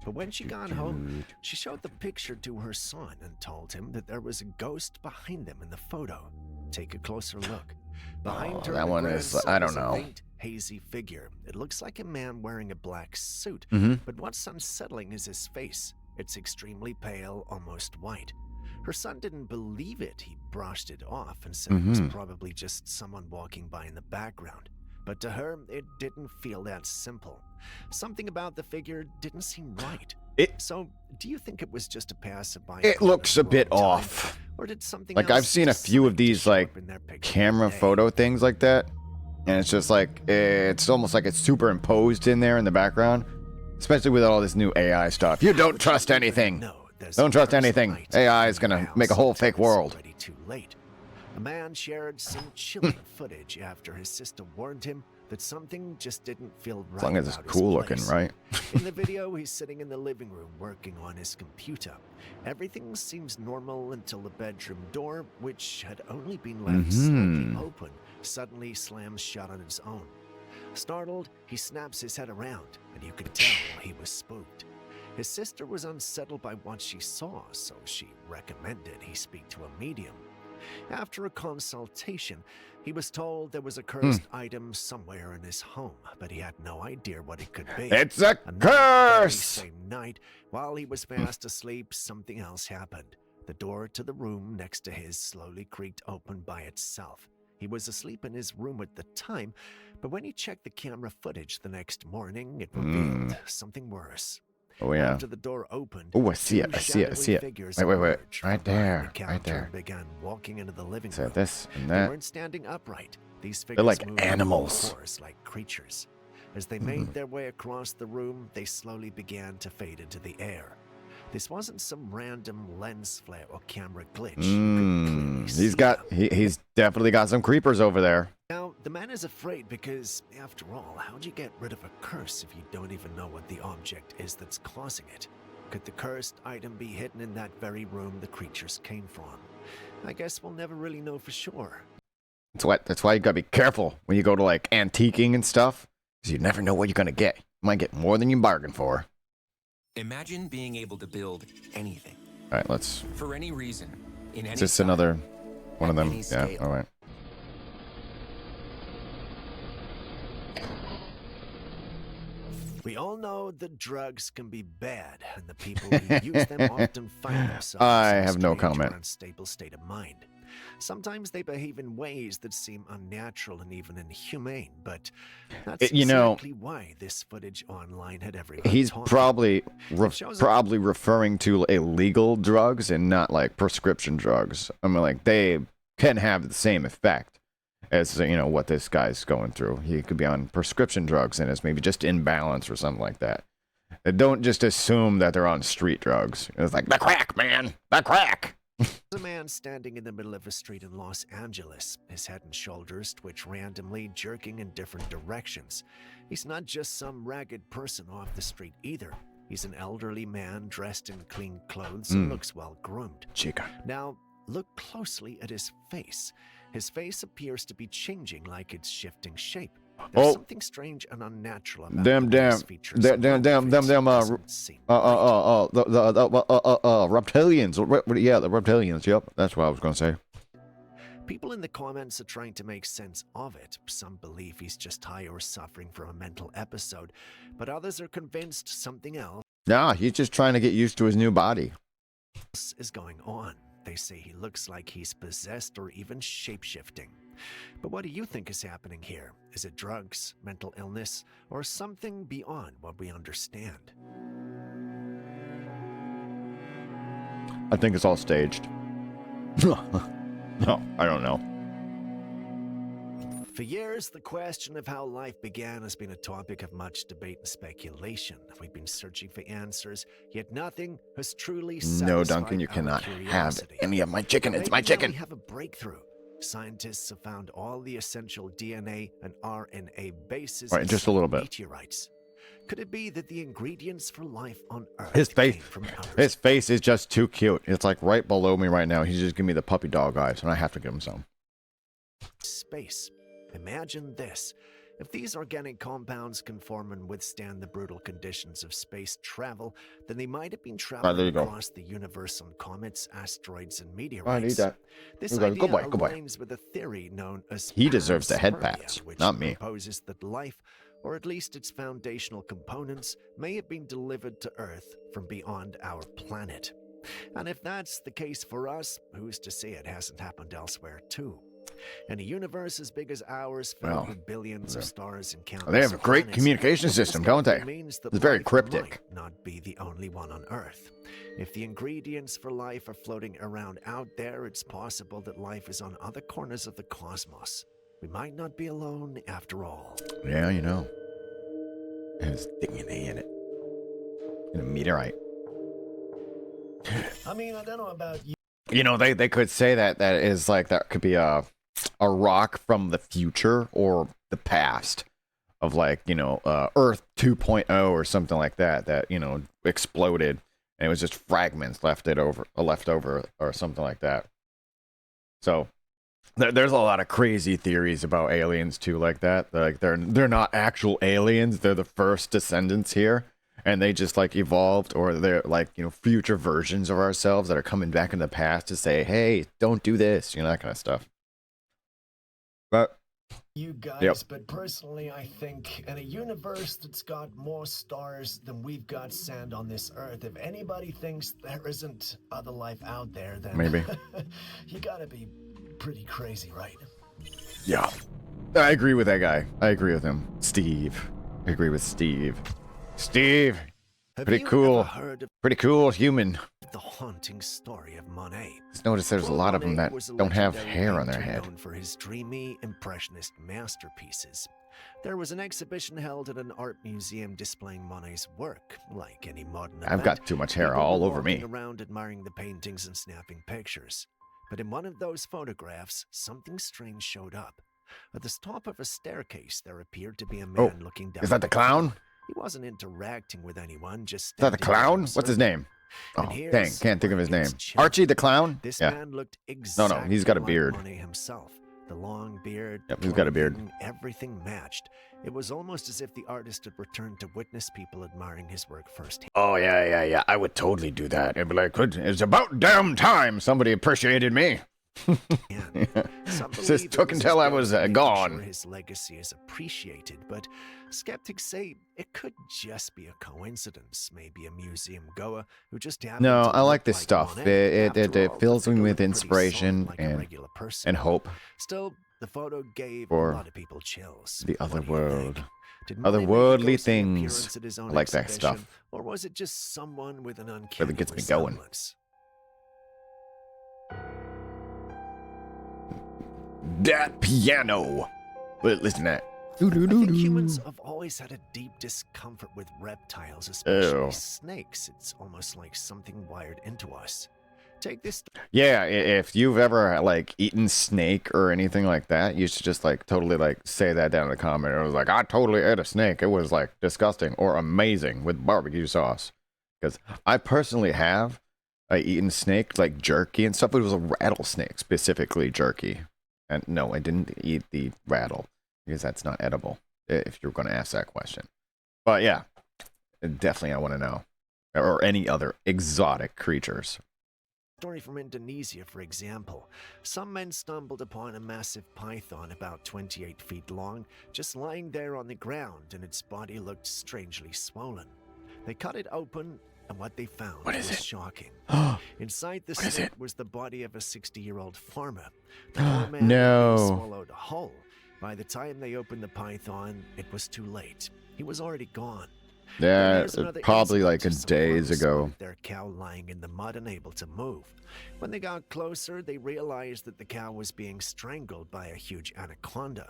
But when she got home, she showed the picture to her son and told him that there was a ghost behind them in the photo. Take a closer look. Behind her, that the one is- grandson I don't is a know. faint, hazy figure. It looks like a man wearing a black suit, Mhm. but what's unsettling is his face. It's extremely pale, almost white. Her son didn't believe it. He brushed it off and said it was Mhm. probably just someone walking by in the background. But to her, it didn't feel that simple. Something about the figure didn't seem right. So, do you think it was just a passerby? It looks a bit off. Or did something Like else I've seen a few of these like camera photo things like that, and it's just like it's almost like it's superimposed in there in the background, especially with all this new AI stuff. You don't trust anything. Don't trust anything. AI is gonna make a whole fake world. Already too late. A man shared some chilling footage after his sister warned him that something just didn't feel right. As long as it's about his cool looking, place. right? In the video, he's sitting in the living room working on his computer. Everything seems normal until the bedroom door, which had only been left slightly open, suddenly slams shut on its own. Startled, he snaps his head around, and you could tell he was spooked. His sister was unsettled by what she saw, so she recommended he speak to a medium. After a consultation, he was told there was a cursed item somewhere in his home, but he had no idea what it could be. It's a And that very curse! same night, while he was fast asleep, something else happened. The door to the room next to his slowly creaked open by itself. He was asleep in his room at the time, but when he checked the camera footage the next morning, it revealed something worse. Oh yeah. After the door opened, Oh, I see it. two I see it. I shadowy see it. figures Wait. emerged Right from behind there. the Right counter there. and began walking into the living So room. this and They that. weren't standing upright. These They're figures like moved animals. of course, like creatures. As they made their way across the room, they slowly began to fade into the air. This wasn't some random lens flare or camera glitch. He's definitely got some creepers over there. Now, the man is afraid because, after all, how'd you get rid of a curse if you don't even know what the object is that's causing it? Could the cursed item be hidden in that very room the creatures came from? I guess we'll never really know for sure. That's why you gotta be careful when you go to like antiquing and stuff, because you never know what you're gonna get. You might get more than you bargained for. Imagine being able to build anything. All right, let's. For any reason, in any Is this time, another one of at them? any Yeah. scale. All right. We all know that drugs can be bad, and the people who use them often find themselves I in a have no strange or comment. unstable state of mind. Sometimes they behave in ways that seem unnatural and even inhumane, but that's You know, exactly why this footage online had everyone He's talking. probably shows probably referring to illegal drugs and not like prescription drugs. I mean, like they can have the same effect as what this guy's going through. He could be on prescription drugs and it's maybe just imbalance or something like that. Don't just assume that they're on street drugs. It's like the crack, man, the crack. A man standing in the middle of a street in Los Angeles, his head and shoulders twitch randomly, jerking in different directions. He's not just some ragged person off the street either. He's an elderly man dressed in clean clothes and looks well groomed. Chica. Now, look closely at his face. His face appears to be changing, like it's shifting shape. There's something strange and unnatural about reptilians. Yeah, the reptilians. Yep, that's what I was gonna say. People in the comments are trying to make sense of it. Some believe he's just high or suffering from a mental episode, but others are convinced something else Nah, he's just trying to get used to his new body. is going on. They say he looks like he's possessed or even shape-shifting. But what do you think is happening here? Is it drugs, mental illness, or something beyond what we understand? I think it's all staged. No, I don't know. For years, the question of how life began has been a topic of much debate and speculation. We've been searching for answers, yet nothing has truly satisfied No, Duncan, you our cannot have curiosity. any of my chicken. It's my Maybe now chicken. we have a breakthrough. Scientists have found all the essential DNA and RNA bases Right, just a little bit. meteorites. Could it be that the ingredients for life on Earth His face, came from outer his face is just too cute. It's like right below me right now. He's just giving me the puppy dog eyes, and I have to give him some. space? Imagine this. If these organic compounds can form and withstand the brutal conditions of space travel, then they might have been there traveling you go. across the universe on comets, asteroids, and meteorites. I need that. This Good idea boy, good boy. aligns with a theory known as He deserves the head panspermia, pats, which not me. proposes that life, or at least its foundational components, may have been delivered to Earth from beyond our planet. And if that's the case for us, who's to say it hasn't happened elsewhere too? In a universe as big as ours, filled Well, with billions of stars and countless They have a great planets, communication this system, don't they? means that It's very life cryptic. might not be the only one on Earth. If the ingredients for life are floating around out there, it's possible that life is on other corners of the cosmos. We might not be alone after all. Yeah, you know. There's DNA in it. In a meteorite. I mean, I don't know about you. You know, they could say that is like that could be a rock from the future or the past of like, Earth 2.0 or something like that, exploded and it was just fragments left over or something like that. So there's a lot of crazy theories about aliens too, like that. Like they're not actual aliens, they're the first descendants here. And they just like evolved, or they're like, future versions of ourselves that are coming back in the past to say, hey, don't do this, that kind of stuff. But You guys, Yep. but personally, I think in a universe that's got more stars than we've got sand on this Earth, if anybody thinks there isn't other life out there, then Maybe. you gotta be pretty crazy, right? yeah, I agree with that guy. I agree with him. Steve. I agree with Steve. Steve. Have Pretty you cool. ever heard of Pretty cool human. the haunting story of Monet. Just notice there's a lot of them that don't have hair on their head. Known for his dreamy, impressionist masterpieces. There was an exhibition held at an art museum displaying Monet's work. Like any modern I've event, got too much hair people all were over me. walking around admiring the paintings and snapping pictures. But in one of those photographs, something strange showed up. At the top of a staircase, there appeared to be a man looking down. Is that the clown? He wasn't interacting with anyone, just Is that the standing there clown? What's his name? Oh, dang, can't think of his name. Archie the Clown? This Yeah. man looked exactly No, he's got a like beard. Monet himself. The long beard, Yep, he's got a beard. clothing, everything matched. It was almost as if the artist had returned to witness people admiring his work firsthand. Oh, yeah. I would totally do that. It'd be like, it's about damn time somebody appreciated me. Just took until I was gone. Sure his legacy is appreciated, but skeptics say it could just be a coincidence. Maybe a museum goer who just happened No, to I like look this like stuff. Monet. It After all, fills the me figure with looked pretty inspiration solid, like a regular person. and hope Still, the photo gave for a lot of people chills. the other world. Did Monet make a Otherworldly ghostly things. appearance at his I own like that exhibition, stuff. Or was it just someone with an uncanny Really gets me going. resemblance? That piano. But listen to that. I think humans have always had a deep discomfort with reptiles, especially Ew. snakes. It's almost like something wired into us. Take this. Yeah, if you've ever like eaten snake or anything like that, you should just like totally like say that down in the comment. It was like, I totally ate a snake. It was like disgusting or amazing with barbecue sauce. Because I personally have eaten snake like jerky and stuff. It was a rattlesnake, specifically jerky. And no, I didn't eat the rattle because that's not edible, if you're going to ask that question. But yeah, definitely I want to know. Or any other exotic creatures. Story from Indonesia, for example. Some men stumbled upon a massive python about 28 feet long, just lying there on the ground, and its body looked strangely swollen. They cut it open, and what they found was shocking. Inside the snake was the body of a 60-year-old farmer. The poor man No. had been swallowed whole. By the time they opened the python, it was too late. He was already gone. Yeah, There's another probably like incident of some days farmers ago. spotted their cow lying in the mud, unable to move. When they got closer, they realized that the cow was being strangled by a huge anaconda.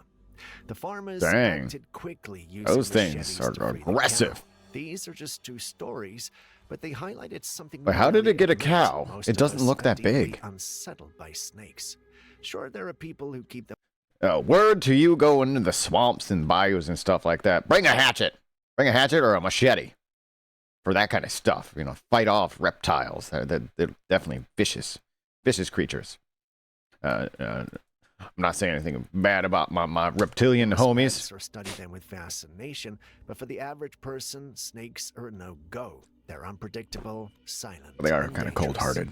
The farmers Dang. acted quickly, using Those things machetes are to free the aggressive. cow. These are just two stories, but they highlighted something. But how did it get a really cow? most It of doesn't us look are that deeply big. Unsettled by snakes. Sure, there are people who keep them. Word to you go into the swamps and bayous and stuff like that. Bring a hatchet. Bring a hatchet or a machete. For that kind of stuff. You know, fight off reptiles. They're definitely vicious creatures. I'm not saying anything bad about my reptilian homies. Or study them with fascination, but for the average person, snakes are a no-go. They're unpredictable, silent. They are and kind of dangerous. cold-hearted.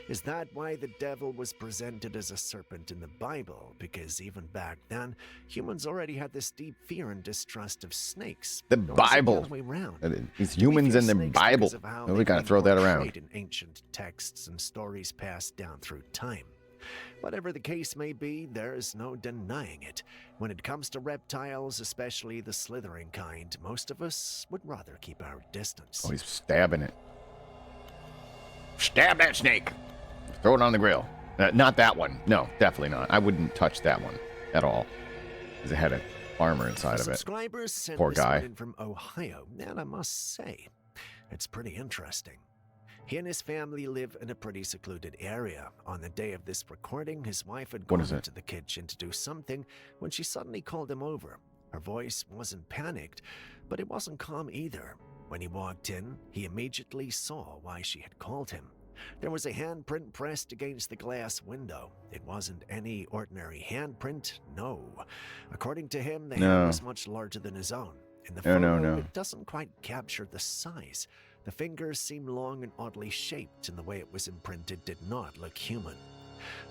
Is that why the devil was presented as a serpent in the Bible? Because even back then, humans already had this deep fear and distrust of snakes. The Or was it Bible. other way around? These humans We and fear the snakes Bible. because of how We they've gotta been throw that around. portrayed in ancient texts and stories passed down through time. Whatever the case may be, there is no denying it. When it comes to reptiles, especially the slithering kind, most of us would rather keep our distance. Oh, he's stabbing it. Stab that snake. Throw it on the grill. Not that one. No, definitely not. I wouldn't touch that one at all. Because it had a armor inside of it. Subscribers sent Poor this one guy. in from Ohio, and I must say, it's pretty interesting. He and his family live in a pretty secluded area. On the day of this recording, his wife had What gone is it? into the kitchen to do something when she suddenly called him over. Her voice wasn't panicked, but it wasn't calm either. When he walked in, he immediately saw why she had called him. There was a handprint pressed against the glass window. It wasn't any ordinary handprint, no. According to him, the hand No. was much larger than his own. In the No, photo, no. it doesn't quite capture the size. The fingers seem long and oddly shaped, and the way it was imprinted did not look human.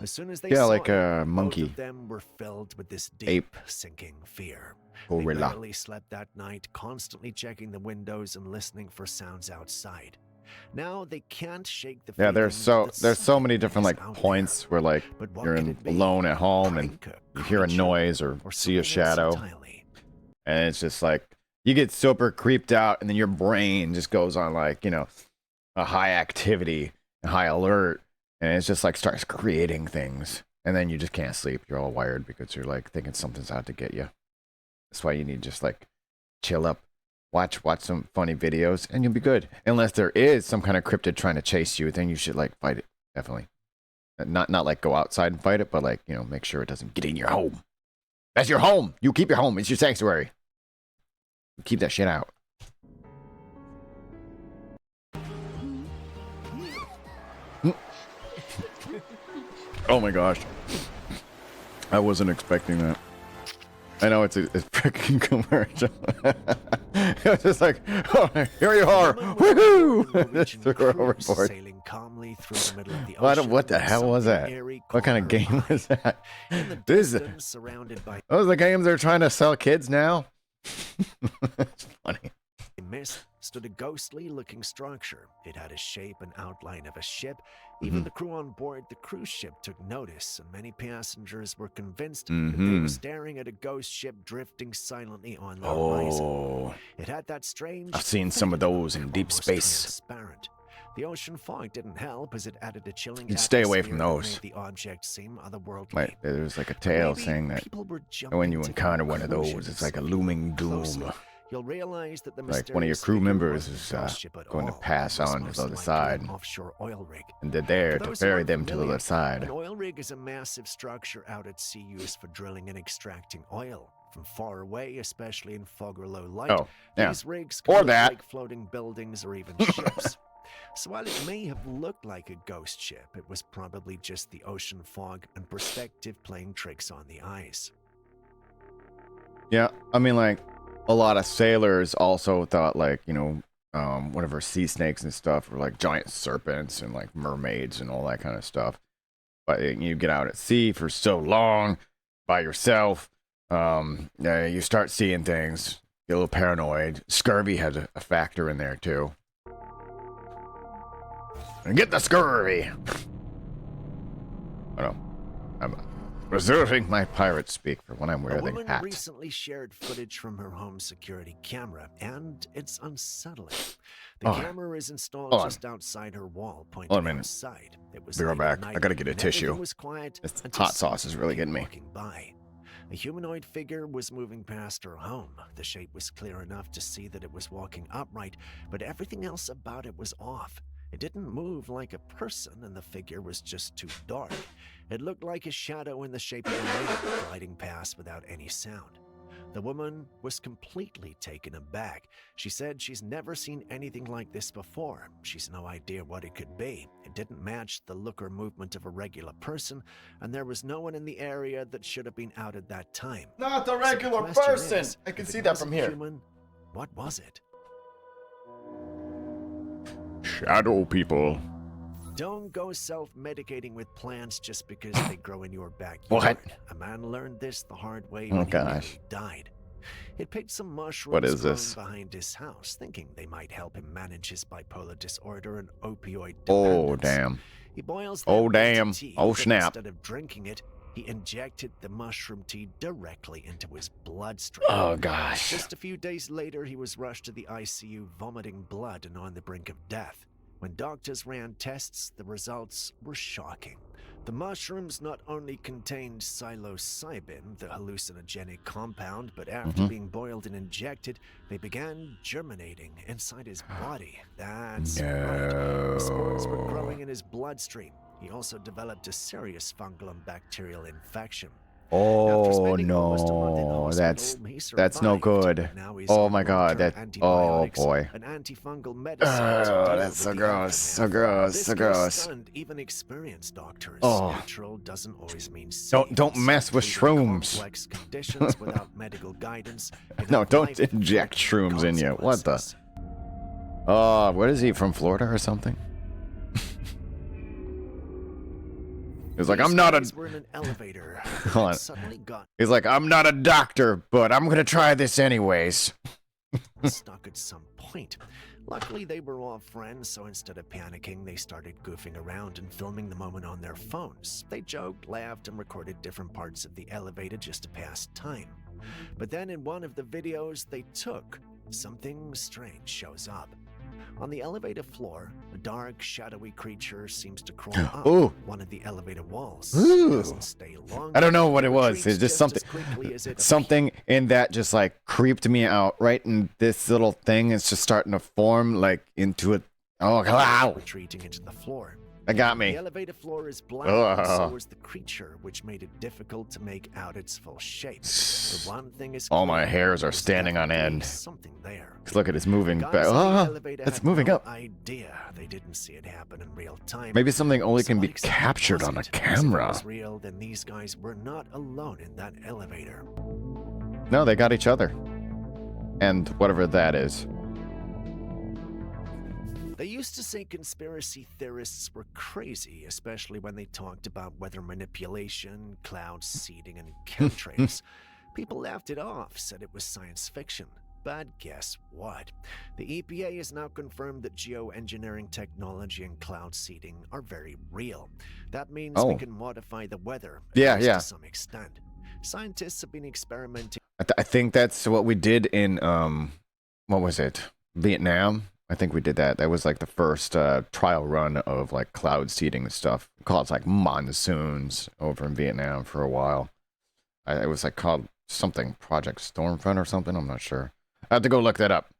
As soon as they Yeah, saw like it, a both monkey. of them were filled with this deep, Ape. sinking fear. Gorilla. They barely slept that night, constantly checking the windows and listening for sounds outside. Now they can't shake the Yeah, feeling there's so many different like points where like you're alone at home and you hear a noise or see a shadow, and it's just like you get super creeped out, and then your brain just goes on like, you know, a high activity, high alert, and it's just like starts creating things, and then you just can't sleep. You're all wired because you're like thinking something's out to get you. That's why you need to just like chill up, watch some funny videos, and you'll be good. Unless there is some kind of cryptid trying to chase you, then you should like fight it. Definitely. Not like go outside and fight it, but like, you know, make sure it doesn't get in your home. That's your home. You keep your home. It's your sanctuary. Keep that shit out. Oh my gosh. I wasn't expecting that. I know it's a freaking commercial. It was just like, oh, here you are. Woohoo! Threw her overboard. Sailing calmly through the middle of the ocean. What the hell was that? What kind of game was that? This is surrounded by those are the games they're trying to sell kids now. It's funny. mist stood a ghostly looking structure. It had a shape and outline of a ship. Even the crew on board the cruise ship took notice, and many passengers were convinced that they were staring at a ghost ship drifting silently on the horizon. It had that strange... I've seen some of those in deep space. Transparent. The ocean fog didn't help, as it added a chilling You'd stay away from atmosphere that those. made the object seem otherworldly. Like, there's like a tale saying that when you encounter one of those, it's like a looming doom. You'll realize that the Like one of your crew members is going to pass on to the other side, offshore oil rig. and they're there to ferry them to the other side. An oil rig is a massive structure out at sea used for drilling and extracting oil. From far away, especially in fog or low light, Oh, yeah. these rigs can Or look that. like floating buildings or even ships. So while it may have looked like a ghost ship, it was probably just the ocean fog and perspective playing tricks on the eyes. Yeah, I mean, like, a lot of sailors also thought, like, you know, whatever sea snakes and stuff were like giant serpents and like mermaids and all that kind of stuff. But you get out at sea for so long by yourself, you start seeing things, get a little paranoid. Scurvy has a factor in there too. And get the scurvy! I don't know. I'm reserving my pirate speak for when I'm A wearing woman hats. recently shared footage from her home security camera, and it's unsettling. The camera is installed just outside her wall, Hold on a pointing minute. outside. It was Be right late back. at night, I gotta get a and tissue. everything was quiet This until hot sauce is really someone getting me. came walking by. A humanoid figure was moving past her home. The shape was clear enough to see that it was walking upright, but everything else about it was off. It didn't move like a person, and the figure was just too dark. It looked like a shadow in the shape of a lady gliding past without any sound. The woman was completely taken aback. She said she's never seen anything like this before. She's no idea what it could be. It didn't match the look or movement of a regular person, and there was no one in the area that should have been out at that time. Not the So the regular question person! is, I can if see it that wasn't from here. Human, what was it? Shadow people. Don't go self-medicating with plants just because they grow in your backyard. What? A man learned this the hard way Oh, when he gosh. nearly died. He'd picked some mushrooms What is growing this? behind his house, thinking they might help him manage his bipolar disorder and opioid Oh, dependence. damn. He boils Oh, them into damn. tea, Oh, but snap. Instead of drinking it, he injected the mushroom tea directly into his bloodstream. Oh, gosh. Just a few days later, he was rushed to the ICU, vomiting blood and on the brink of death. When doctors ran tests, the results were shocking. The mushrooms not only contained psilocybin, the hallucinogenic compound, but after being boiled and injected, they began germinating inside his body. That's right. The spores were growing in his bloodstream. He also developed a serious fungal and bacterial infection. Oh no, that's no good. Oh my god, oh boy. An antifungal medicine. Oh, that's so gross, so gross, so gross. Stunned even experienced doctors. Oh. Natural doesn't always mean safe. Don't mess with shrooms. Complex conditions without medical guidance. No, don't inject shrooms in you. What the? Oh, what is he, from Florida or something? He's like, I'm not a... We're in an elevator. Hold on. Suddenly got He's like, I'm not a doctor, but I'm gonna try this anyways. stuck at some point. Luckily, they were all friends, so instead of panicking, they started goofing around and filming the moment on their phones. They joked, laughed, and recorded different parts of the elevator just to pass time. But then in one of the videos they took, something strange shows up. On the elevator floor, a dark, shadowy creature seems to crawl up Ooh. one of the elevator walls. Ooh. It doesn't stay long. I don't know what it was. retreats It's just as something, quickly as it something in that just like creeped me out. Right, and this little thing is just starting to form like into a. Oh, wow! retreating into the floor. That got The me. elevator floor is black, and so Ugh. is the creature, which made it difficult to make out its full shape. But one thing is All my clear, hairs are there's standing on definitely end. something there. 'Cause look at it's moving The back. guys in the Oh, elevator it's had moving no up. idea. They didn't see it happen in real time. Maybe something only So can be like something captured on a wasn't, 'cause if it camera. was real, then these guys were not alone in that elevator. No, they got each other. And whatever that is. They used to say conspiracy theorists were crazy, especially when they talked about weather manipulation, cloud seeding, and chemtrails. People laughed it off, said it was science fiction. But guess what? The EPA has now confirmed that geoengineering technology and cloud seeding are very real. That means we Oh. can modify the weather, at Yeah, least yeah. to some extent. Scientists have been experimenting. I think that's what we did in what was it? Vietnam. I think we did that. That was like the first trial run of like cloud seeding and stuff. We called it like monsoons over in Vietnam for a while. It was like called something Project Stormfront or something. I'm not sure. I have to go look that up.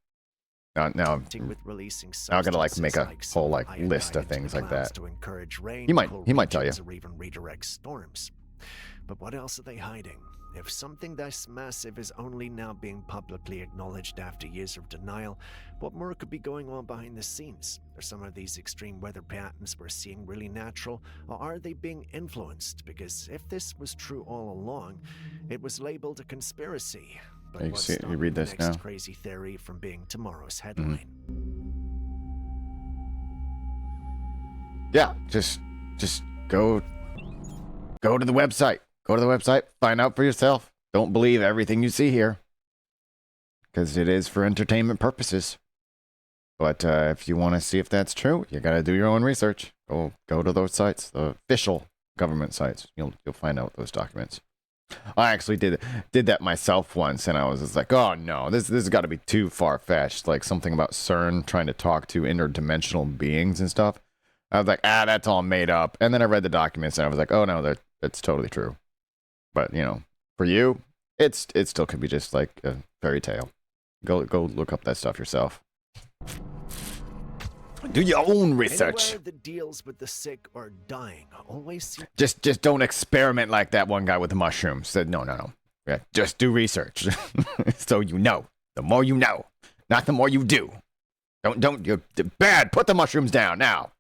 Now with releasing I gotta like make a substances whole like like list of iodine into things the like clouds that. to encourage rain, He might tell you. regions, or even redirect storms. But what else are they hiding? If something this massive is only now being publicly acknowledged after years of denial, what more could be going on behind the scenes? Are some of these extreme weather patterns we're seeing really natural, or are they being influenced? Because if this was true all along, it was labeled a conspiracy. But You what's see- you stopping read the this next now? Mm-hmm. crazy theory from being tomorrow's headline? Yeah, just go to the website. Go to the website, find out for yourself. Don't believe everything you see here. Because it is for entertainment purposes. But if you want to see if that's true, you got to do your own research. Go to those sites, the official government sites. You'll find out those documents. I actually did that myself once, and I was just like, oh no, this has got to be too far-fetched. Like something about CERN trying to talk to interdimensional beings and stuff. I was like, that's all made up. And then I read the documents, and I was like, oh no, that's totally true. But you know, for you, it still could be just like a fairy tale. Go look up that stuff yourself. Do your own research. Anywhere that deals with the sick or dying always Just don't experiment like that one guy with the mushrooms. Said no. Yeah, just do research. So you know. The more you know, not the more you do. Don't you're bad. Put the mushrooms down now.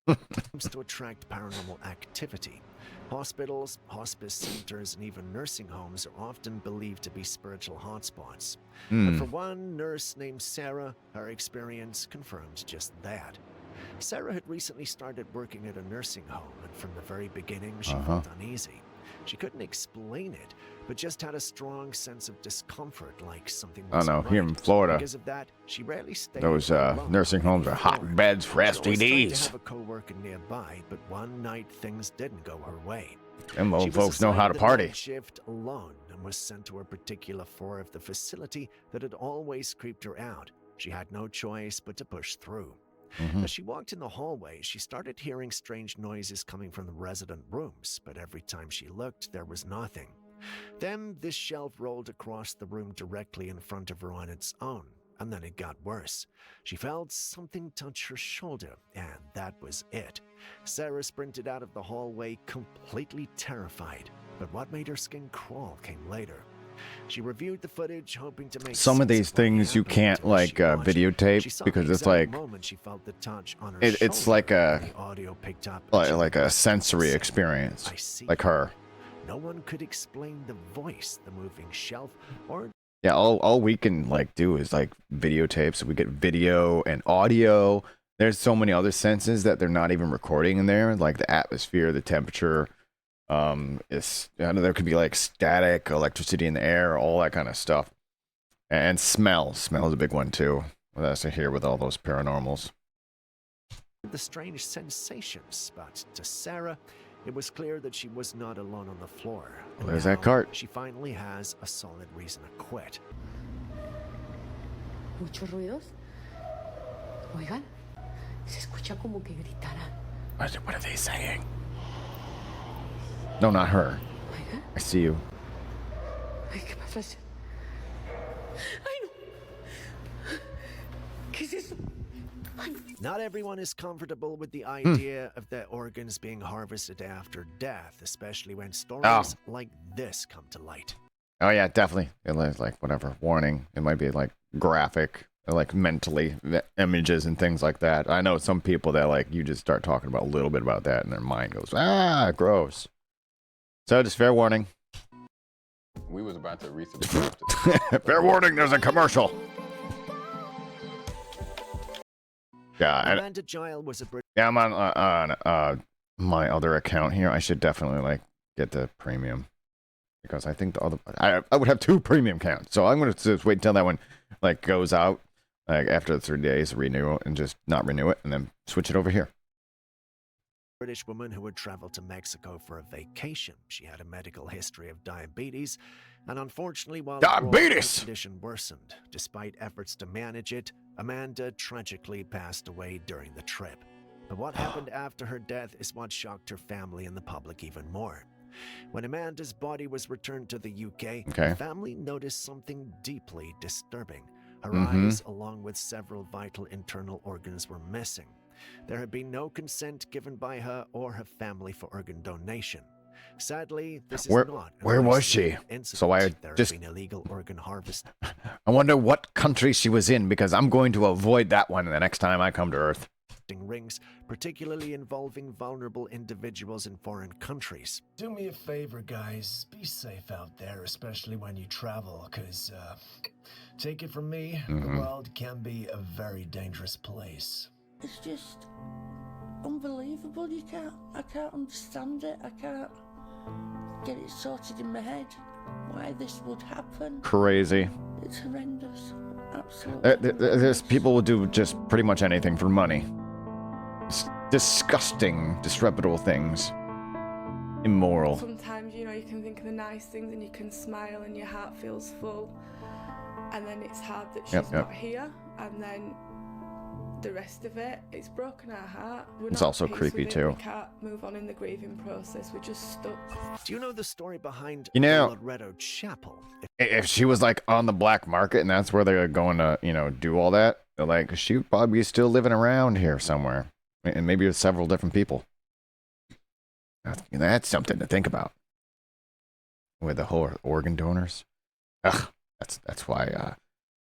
seems to attract paranormal activity. Hospitals, hospice centers, and even nursing homes are often believed to be spiritual hotspots. But for one nurse named Sarah, her experience confirmed just that. Sarah had recently started working at a nursing home, and from the very beginning, she felt uneasy. She couldn't explain it, but just had a strong sense of discomfort, like something I don't wasn't know. Here in right. Florida, Because of that, she rarely stayed those alone nursing on homes any are floor. hotbeds for She always tried to STDs. have a co-worker nearby, but one night things didn't go her way. Them old She was folks know how to assigned the party. night shift alone and was sent to a particular floor of the facility that had always creeped her out. She had no choice but to push through. As she walked in the hallway, she started hearing strange noises coming from the resident rooms, but every time she looked, there was nothing. Then this shelf rolled across the room directly in front of her on its own, and then it got worse. She felt something touch her shoulder, and that was it. Sarah sprinted out of the hallway completely terrified, but what made her skin crawl came later. She reviewed the footage, hoping to make Some of sense these what things you happened can't until like she watched it. She videotape saw because the it's exact like moment she felt the touch on her it's shoulder, like a and the audio picked up like a sensory experience, like her. No one could explain the voice, the moving shelf, or Yeah, all we can like do is like videotape, so we get video and audio. There's so many other senses that they're not even recording in there, like the atmosphere, the temperature. There could be like static, electricity in the air, all that kind of stuff, and smell. Smell is a big one too. Well, that's here with all those paranormals. the strange sensations. But to Sarah, it was clear that she was not alone on the floor. Well, there's that cart. She finally has a solid reason to quit. Muchos ruidos. Oigan, se escucha como que gritara. What are they saying? No, not her. I see you. Ay, ¿qué pasó? Ay, no. ¿Qué es eso? Not everyone is comfortable with the idea of their organs being harvested after death, especially when stories like this come to light. Oh yeah, definitely. It is like whatever warning. It might be like graphic, or like mentally images and things like that. I know some people that like you just start talking about a little bit about that, and their mind goes gross. So just fair warning. We was about to resubscribe to fair warning. There's a commercial. Yeah, Amanda Giles was a yeah, I'm on my other account here. I should definitely like get the premium because I think the other I would have 2 premium accounts. So I'm gonna just wait until that one like goes out like after the 3 days, renew it and just not renew it, and then switch it over here. British woman who had traveled to Mexico for a vacation. She had a medical history of diabetes, and unfortunately, while her condition worsened, despite efforts to manage it, Amanda tragically passed away during the trip. But what happened after her death is what shocked her family and the public even more. When Amanda's body was returned to the UK, the family noticed something deeply disturbing. Her eyes, along with several vital internal organs, were missing. There had been no consent given by her or her family for organ donation. Sadly, this is not. Where was she? So I just been illegal organ harvest. I wonder what country she was in because I'm going to avoid that one the next time I come to Earth. Rings, particularly involving vulnerable individuals in foreign countries. Do me a favor, guys. Be safe out there, especially when you travel, because, take it from me, the world can be a very dangerous place. It's just unbelievable. I can't understand it. I can't get it sorted in my head why this would happen. Crazy. It's horrendous. Absolutely. There's people will do just pretty much anything for money. It's disgusting, disreputable things. Immoral. Sometimes, you know, you can think of the nice things and you can smile and your heart feels full. And then it's hard that she's not here. And then the rest of it, it's broken our heart. It's also creepy too. We can't move on in the grieving process. We're just stuck. Do you know the story behind Loretto Chapel? If she was like on the black market and that's where they're going to, you know, do all that, like she would probably be still living around here somewhere, and maybe with several different people. That's something to think about. With the whole organ donors. Ugh, that's why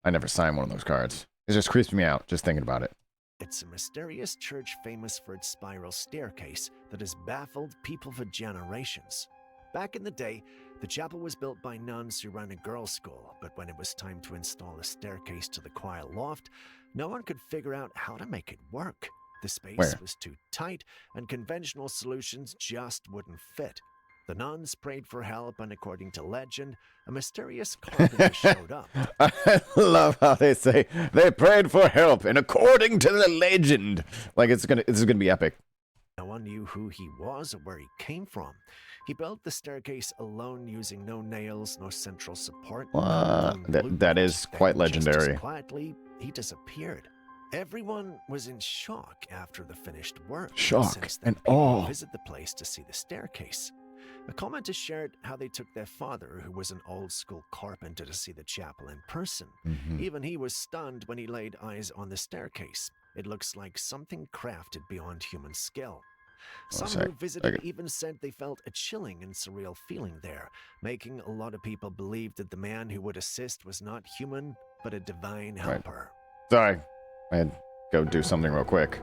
I never signed one of those cards. It just creeps me out just thinking about it. It's a mysterious church famous for its spiral staircase that has baffled people for generations. Back in the day, the chapel was built by nuns who ran a girls' school, but when it was time to install a staircase to the choir loft, no one could figure out how to make it work. The space was too tight, and conventional solutions just wouldn't fit. The nuns prayed for help, and according to legend, a mysterious carpenter showed up. I love how they say they prayed for help, and according to the legend, like this is gonna be epic. No one knew who he was or where he came from. He built the staircase alone, using no nails, no central support. That is quite legendary. Just quietly, he disappeared. Everyone was in shock after the finished work. Shock and awe. Visit the place to see the staircase. A commenter shared how they took their father, who was an old-school carpenter, to see the chapel in person. Even he was stunned when he laid eyes on the staircase. It looks like something crafted beyond human skill. Some who visited even said they felt a chilling and surreal feeling there, making a lot of people believe that the man who would assist was not human, but a divine helper. Sorry, I had to go do something real quick.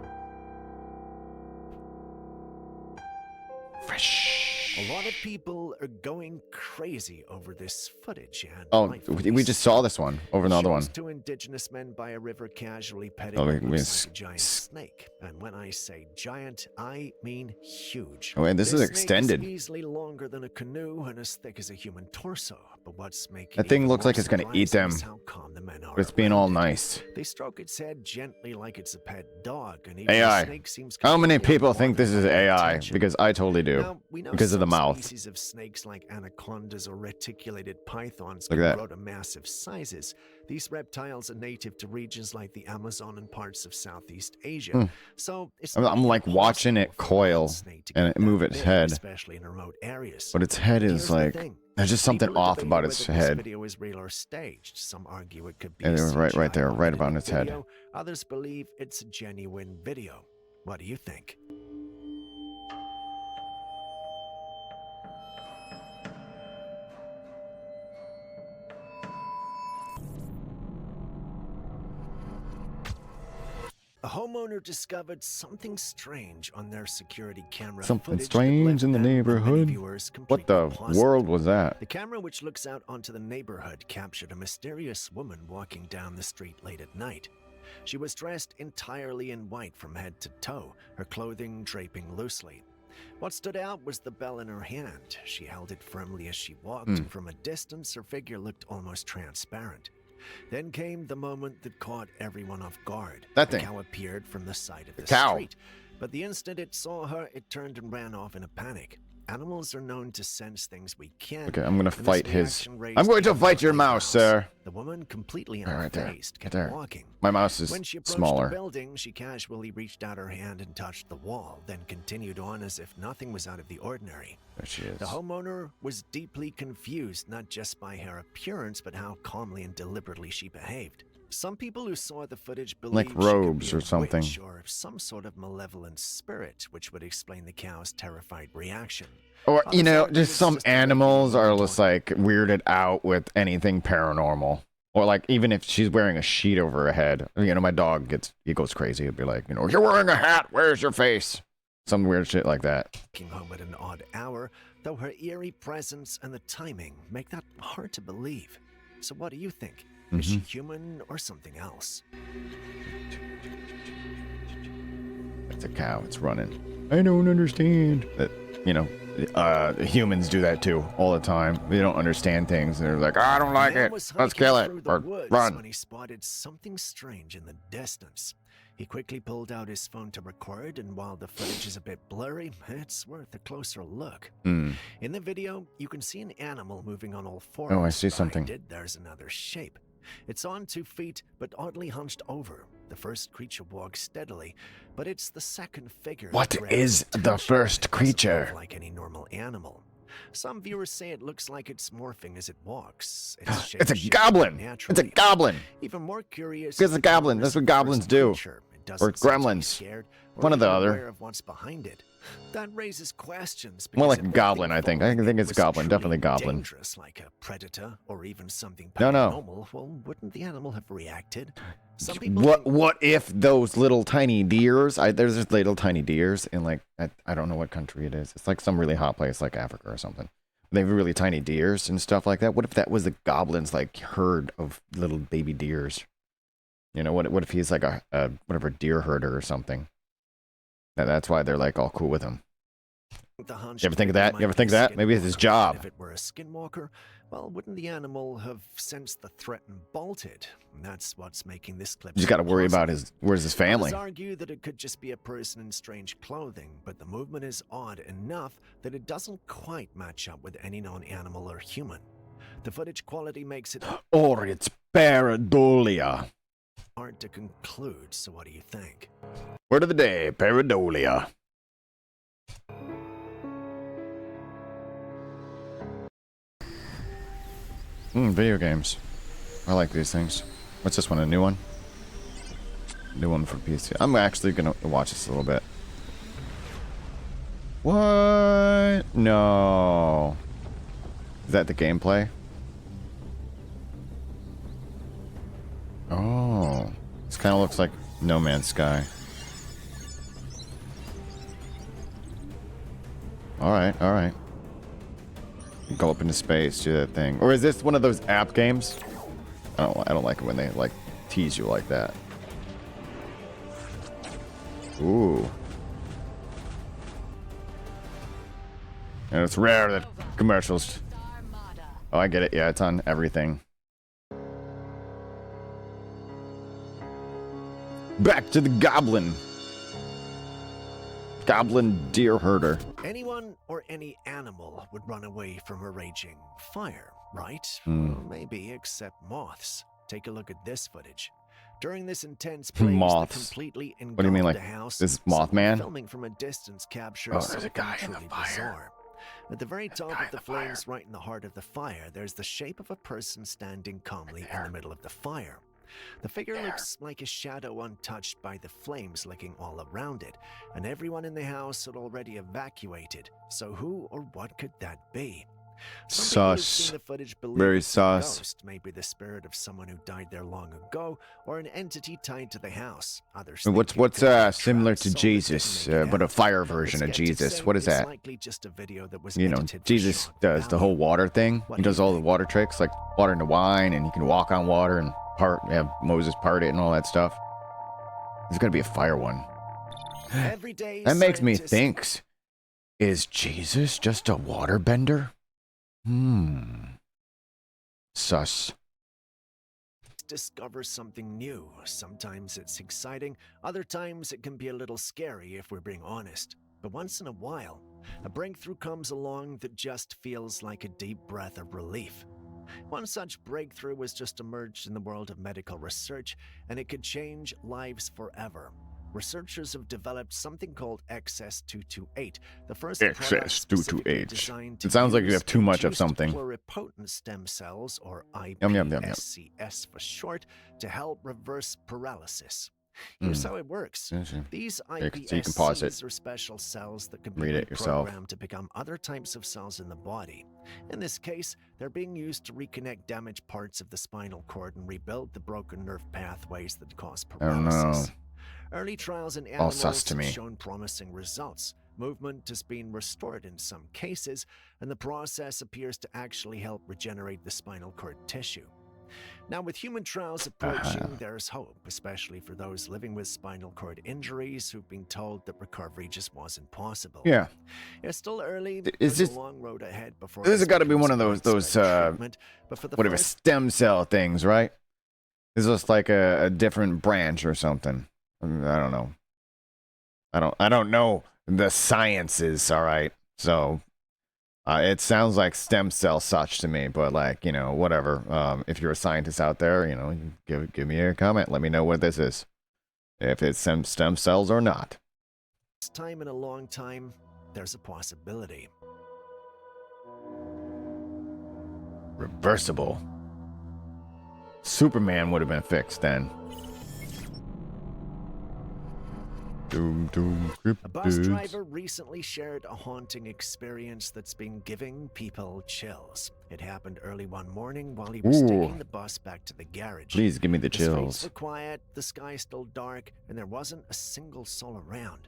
Fresh. A lot of people are going crazy over this footage. And we just saw this one over another one. Two indigenous men by a river casually petting a giant snake. And when I say giant, I mean huge. Oh, and this is extended. Is easily longer than a canoe and as thick as a human torso. But what's making that thing looks like it's going to eat them. But it's being all nice. They stroke its head gently like it's a pet dog. And AI. How many people think this is AI? Because I totally do. Because of the the mouth. Species of snakes like anacondas or reticulated pythons Look can at that. grow to massive sizes. These reptiles are native to regions like the Amazon and parts of Southeast Asia. So it's I'm like watching it coil and it move its head, especially in remote areas. but its head is Here's the like thing. there's just something People are off about debating its whether this head. video is real or staged. Some argue it could be And a it was right CGI there, right augmented about its head. video. Others believe it's a genuine video. What do you think? A homeowner discovered something strange on their security camera. Something footage that strange left in the them and many neighborhood. viewers What completely the puzzled. world was that? The camera, which looks out onto the neighborhood, captured a mysterious woman walking down the street late at night. She was dressed entirely in white from head to toe, her clothing draping loosely. What stood out was the bell in her hand. She held it firmly as she walked, and from a distance her figure looked almost transparent. Then came the moment that caught everyone off guard. That The thing. cow appeared from the side of the cow. street. But the instant it saw her, it turned and ran off in a panic. Animals are known to sense things we can't. Okay, I'm gonna and this fight his. reaction raised I'm going to even fight your more mouse, eyebrows. sir. The woman, completely Right there, unfazed, right kept there. walking. My mouse is When she approached smaller. the building, she casually reached out her hand and touched the wall, then continued on as if nothing was out of the ordinary. There she is. The homeowner was deeply confused, not just by her appearance, but how calmly and deliberately she behaved. Some people who saw the footage believed Like she could robes be a or something. witch or some sort of malevolent spirit, which would explain the cow's terrified reaction. Or, you Others know, argued just it's some a regular animals are normal just like weirded out with anything paranormal. Or like even if she's wearing a sheet over her head, you know, my dog goes crazy. He'd be like, you know, you're wearing a hat. Where's your face? Some weird shit like that. Walking home at an odd hour, though her eerie presence and the timing make that hard to believe. So what do you think? Is she human or something else? It's a cow. It's running. I don't understand. That, you know, humans do that too all the time. They don't understand things. They're like, I don't like it. Let's kill it or When run. he spotted something strange in the distance. He quickly pulled out his phone to record, and while the footage is a bit blurry, it's worth a closer look. In the video, you can see an animal moving on all fours. Oh, I see Behind something. it, there's another shape. It's on 2 feet, but oddly hunched over. The first creature walks steadily, but it's the second figure. What that grabs is attention. the first It doesn't move creature? like any normal animal. Some viewers say it looks like it's morphing as it walks. It's a goblin. It's a goblin. Even more curious. It's a goblin. That's what goblins do. Or gremlins. Scared, One or the even other. aware of what's behind it. That raises questions. More because like if a goblin, I think. I think it's was goblin. truly Definitely goblin. Dangerous, like a predator or even something No, paranormal, no. well, wouldn't the animal have reacted? Some people think What if those little tiny deers? There's just little tiny deers in like I don't know what country it is. It's like some really hot place like Africa or something. They have really tiny deers and stuff like that. What if that was the goblin's like herd of little baby deers? You know, what if he's like a whatever deer herder or something? That's why they're like all cool with him. the hunch You ever think of that? might You ever be think of that? Maybe it's his skinwalker. job. If it were a skinwalker, well, wouldn't the animal have sensed the threat and bolted? And that's what's making this clip. You just so got to worry about where's his family. Others argue that it could just be a person in strange clothing, but the movement is odd enough that it doesn't quite match up with any known animal or human. The footage quality makes it Or it's pareidolia. hard to conclude, so what do you think? Word of the day, pareidolia. Video games. I like these things. What's this one? A new one? New one for PC. I'm actually gonna watch this a little bit. What? No. Is that the gameplay? Oh. This kind of looks like No Man's Sky. Alright, alright. Go up into space, do that thing. Or is this one of those app games? I don't like it when they like tease you like that. Ooh. And it's rare that commercials. Oh, I get it. Yeah, it's on everything. Back to the goblin. goblin deer herder. Anyone or any animal would run away from a raging fire, right? Mm. Well, maybe, except moths. Take a look at this footage. During this intense blaze that Moths. completely What do you mean, engulfed like the house, this is someone Mothman? filming from a distance captures Oh, there's a something guy in the truly fire. bizarre. At the very top of the flames, right in the heart of the fire, there's the shape of a person standing calmly in the middle of the fire. The figure looks like a shadow untouched by the flames licking all around it, and everyone in the house had already evacuated. So who or what could that be? Some people who've Sus. seen the footage believe Very it's a sus. ghost, maybe the spirit of someone who died there long ago, or an entity tied to the house. Others think What's it could be similar trapped, to so that they Jesus, can make it but a out. fire The version of skeptics Jesus? say What is it's that? likely just a video that was You know, edited for Jesus shock does the value. whole water thing. What He do does you all the water tricks, like water into wine, and he can walk on water and have Moses part it and all that stuff. There's gonna be a fire one. Every day, That makes me scientists think: is Jesus just a waterbender? Sus. discover something new. Sometimes it's exciting, other times it can be a little scary if we're being honest. But once in a while, a breakthrough comes along that just feels like a deep breath of relief. One such breakthrough has just emerged in the world of medical research, and it could change lives forever. Researchers have developed something called XS228, the first product specifically XS228. designed to It sounds like you use have too much of induced something. pluripotent stem cells, or Yum, yum, yum, yum. iPSCs for short, to help reverse paralysis. Here's how it works. These So you can pause it. iPSCs are special cells that can be Read it yourself. reprogrammed to become other types of cells in the body. In this case, they're being used to reconnect damaged parts of the spinal cord and rebuild the broken nerve pathways that cause I don't know. paralysis. Early trials in All sus animals to have me. shown promising results. Movement has been restored in some cases, and the process appears to actually help regenerate the spinal cord tissue. Now, with human trials approaching, there's hope, especially for those living with spinal cord injuries who've been told that recovery just wasn't possible. Yeah. It's still early. Is There's this- a long road ahead before This has got to be becomes one of those widespread treatment, but for the whatever first stem cell things, right? This is just like a different branch or something. I don't know. I don't know the sciences. All right, so it sounds like stem cell such to me, but like, you know, whatever. If you're a scientist out there, you know, you give me a comment. Let me know what this is, if it's stem cells or not. first time in a long time, there's a possibility. Reversible. Superman would have been fixed then. Doom, doom, A bus cryptids. driver recently shared a haunting experience that's been giving people chills. It happened early one morning while he was Ooh. taking the bus back to the garage. Please give me the streets chills. were quiet, the sky still dark, and there wasn't a single soul around.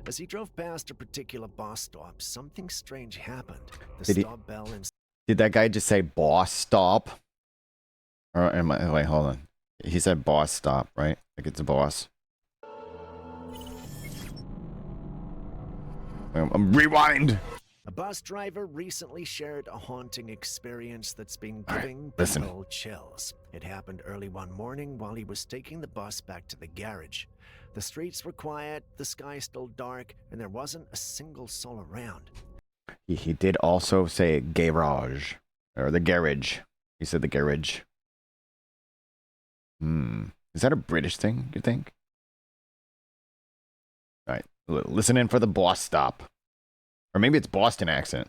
As he drove past a particular bus stop, something strange happened. The Did he- stop bell and Did that guy just say boss stop? Or am I, wait, hold on. He said boss stop, right? Like it's a boss. Rewind. A bus driver recently shared a haunting experience that's been giving listen. people chills. It happened early one morning while he was taking the bus back to the garage. The streets were quiet, the sky still dark, and there wasn't a single soul around. He did also say garage. Or the garage. He said the garage. Is that a British thing, you think? Alright, listen in for the boss stop. Or maybe it's Boston accent.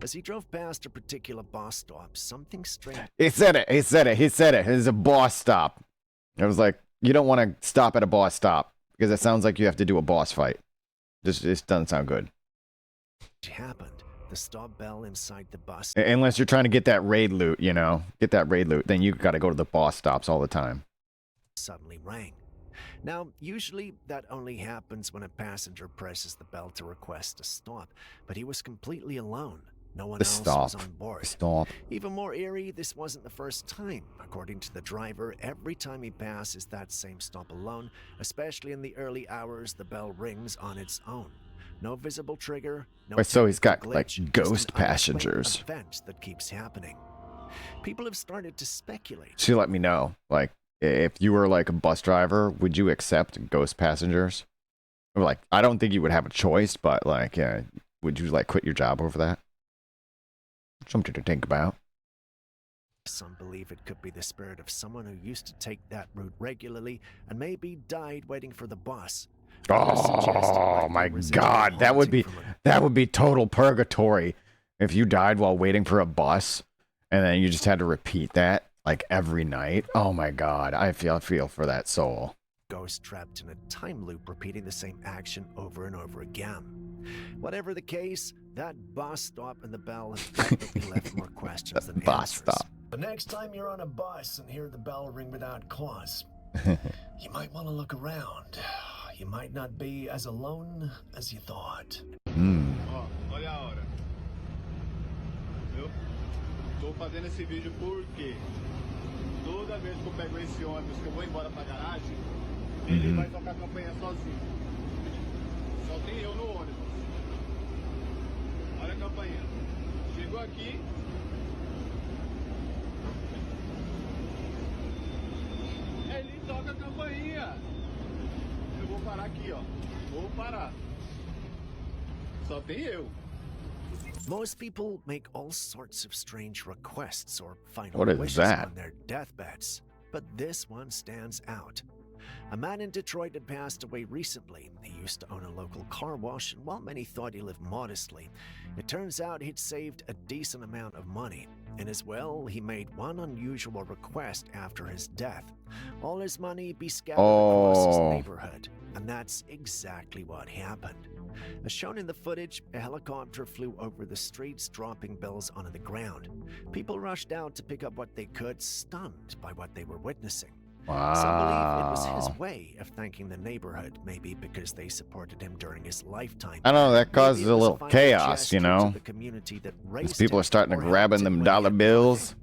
As he drove past a particular bus stop, something strange. He said it. It's a boss stop. I was like, you don't want to stop at a boss stop because it sounds like you have to do a boss fight. This doesn't sound good. Happened. The stop bell inside the bus Unless you're trying to get that raid loot, you know, then you got to go to the boss stops all the time. suddenly rang. Now, usually that only happens when a passenger presses the bell to request a stop, but he was completely alone. No one else was on board. Stop. Even more eerie, this wasn't the first time. According to the driver, every time he passes that same stop alone, especially in the early hours, the bell rings on its own. No visible trigger, no Wait, so he's got technical like glitch, just ghost an unexplained passengers. event that keeps happening. People have started to speculate. So let me know, like, if you were like a bus driver, would you accept ghost passengers? Like, I don't think you would have a choice, but like, yeah, would you like quit your job over that? Something to think about. Some believe it could be the spirit of someone who used to take that route regularly and maybe died waiting for the bus. Oh my God, that would be total purgatory if you died while waiting for a bus, and then you just had to repeat that like every night. Oh my God, I feel for that soul. Ghost trapped in a time loop, repeating the same action over and over again. Whatever the case, that bus stop and the bell have definitely left more questions than bus answers. stop. The next time you're on a bus and hear the bell ring without cause, you might want to look around. You might not be as alone as you thought. Olha a hora. Eu tô fazendo esse vídeo porque toda vez que eu pego esse ônibus que eu vou embora pra garagem, ele vai tocar a campanha sozinho. Só tem eu no ônibus. Olha a campainha. Chegou aqui. Ele toca a campainha. Eu vou parar aqui, ó. Vou parar. Só tem eu. Most people make all sorts of strange requests or final What is wishes that? on their deathbeds, but this one stands out. A man in Detroit had passed away recently. He used to own a local car wash, and while many thought he lived modestly, it turns out he'd saved a decent amount of money. And as well, he made one unusual request after his death. All his money be scattered across his neighborhood. And that's exactly what happened. As shown in the footage, a helicopter flew over the streets, dropping bills onto the ground. People rushed out to pick up what they could, stunned by what they were witnessing. Wow. Some believe it was his way of thanking the neighborhood, maybe because they supported him during his lifetime. I don't know, that causes Maybe it a was little final chaos, gesture you to know? the community that These raised people him are starting to or grabbing helped him them when he dollar had bills.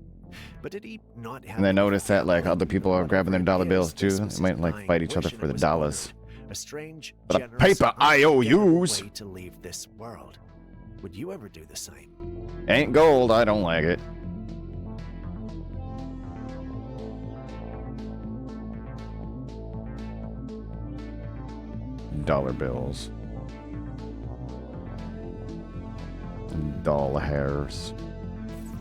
But did he not have And they any notice that like family? other people are grabbing their dollar bills too. This They was might his like dying fight each other wish, and for it the was dollars. honored. A strange, For the generous, paper IOUs. way to leave this world. Would you ever do the same? Ain't gold, I don't like it. Dollar bills. Doll hairs.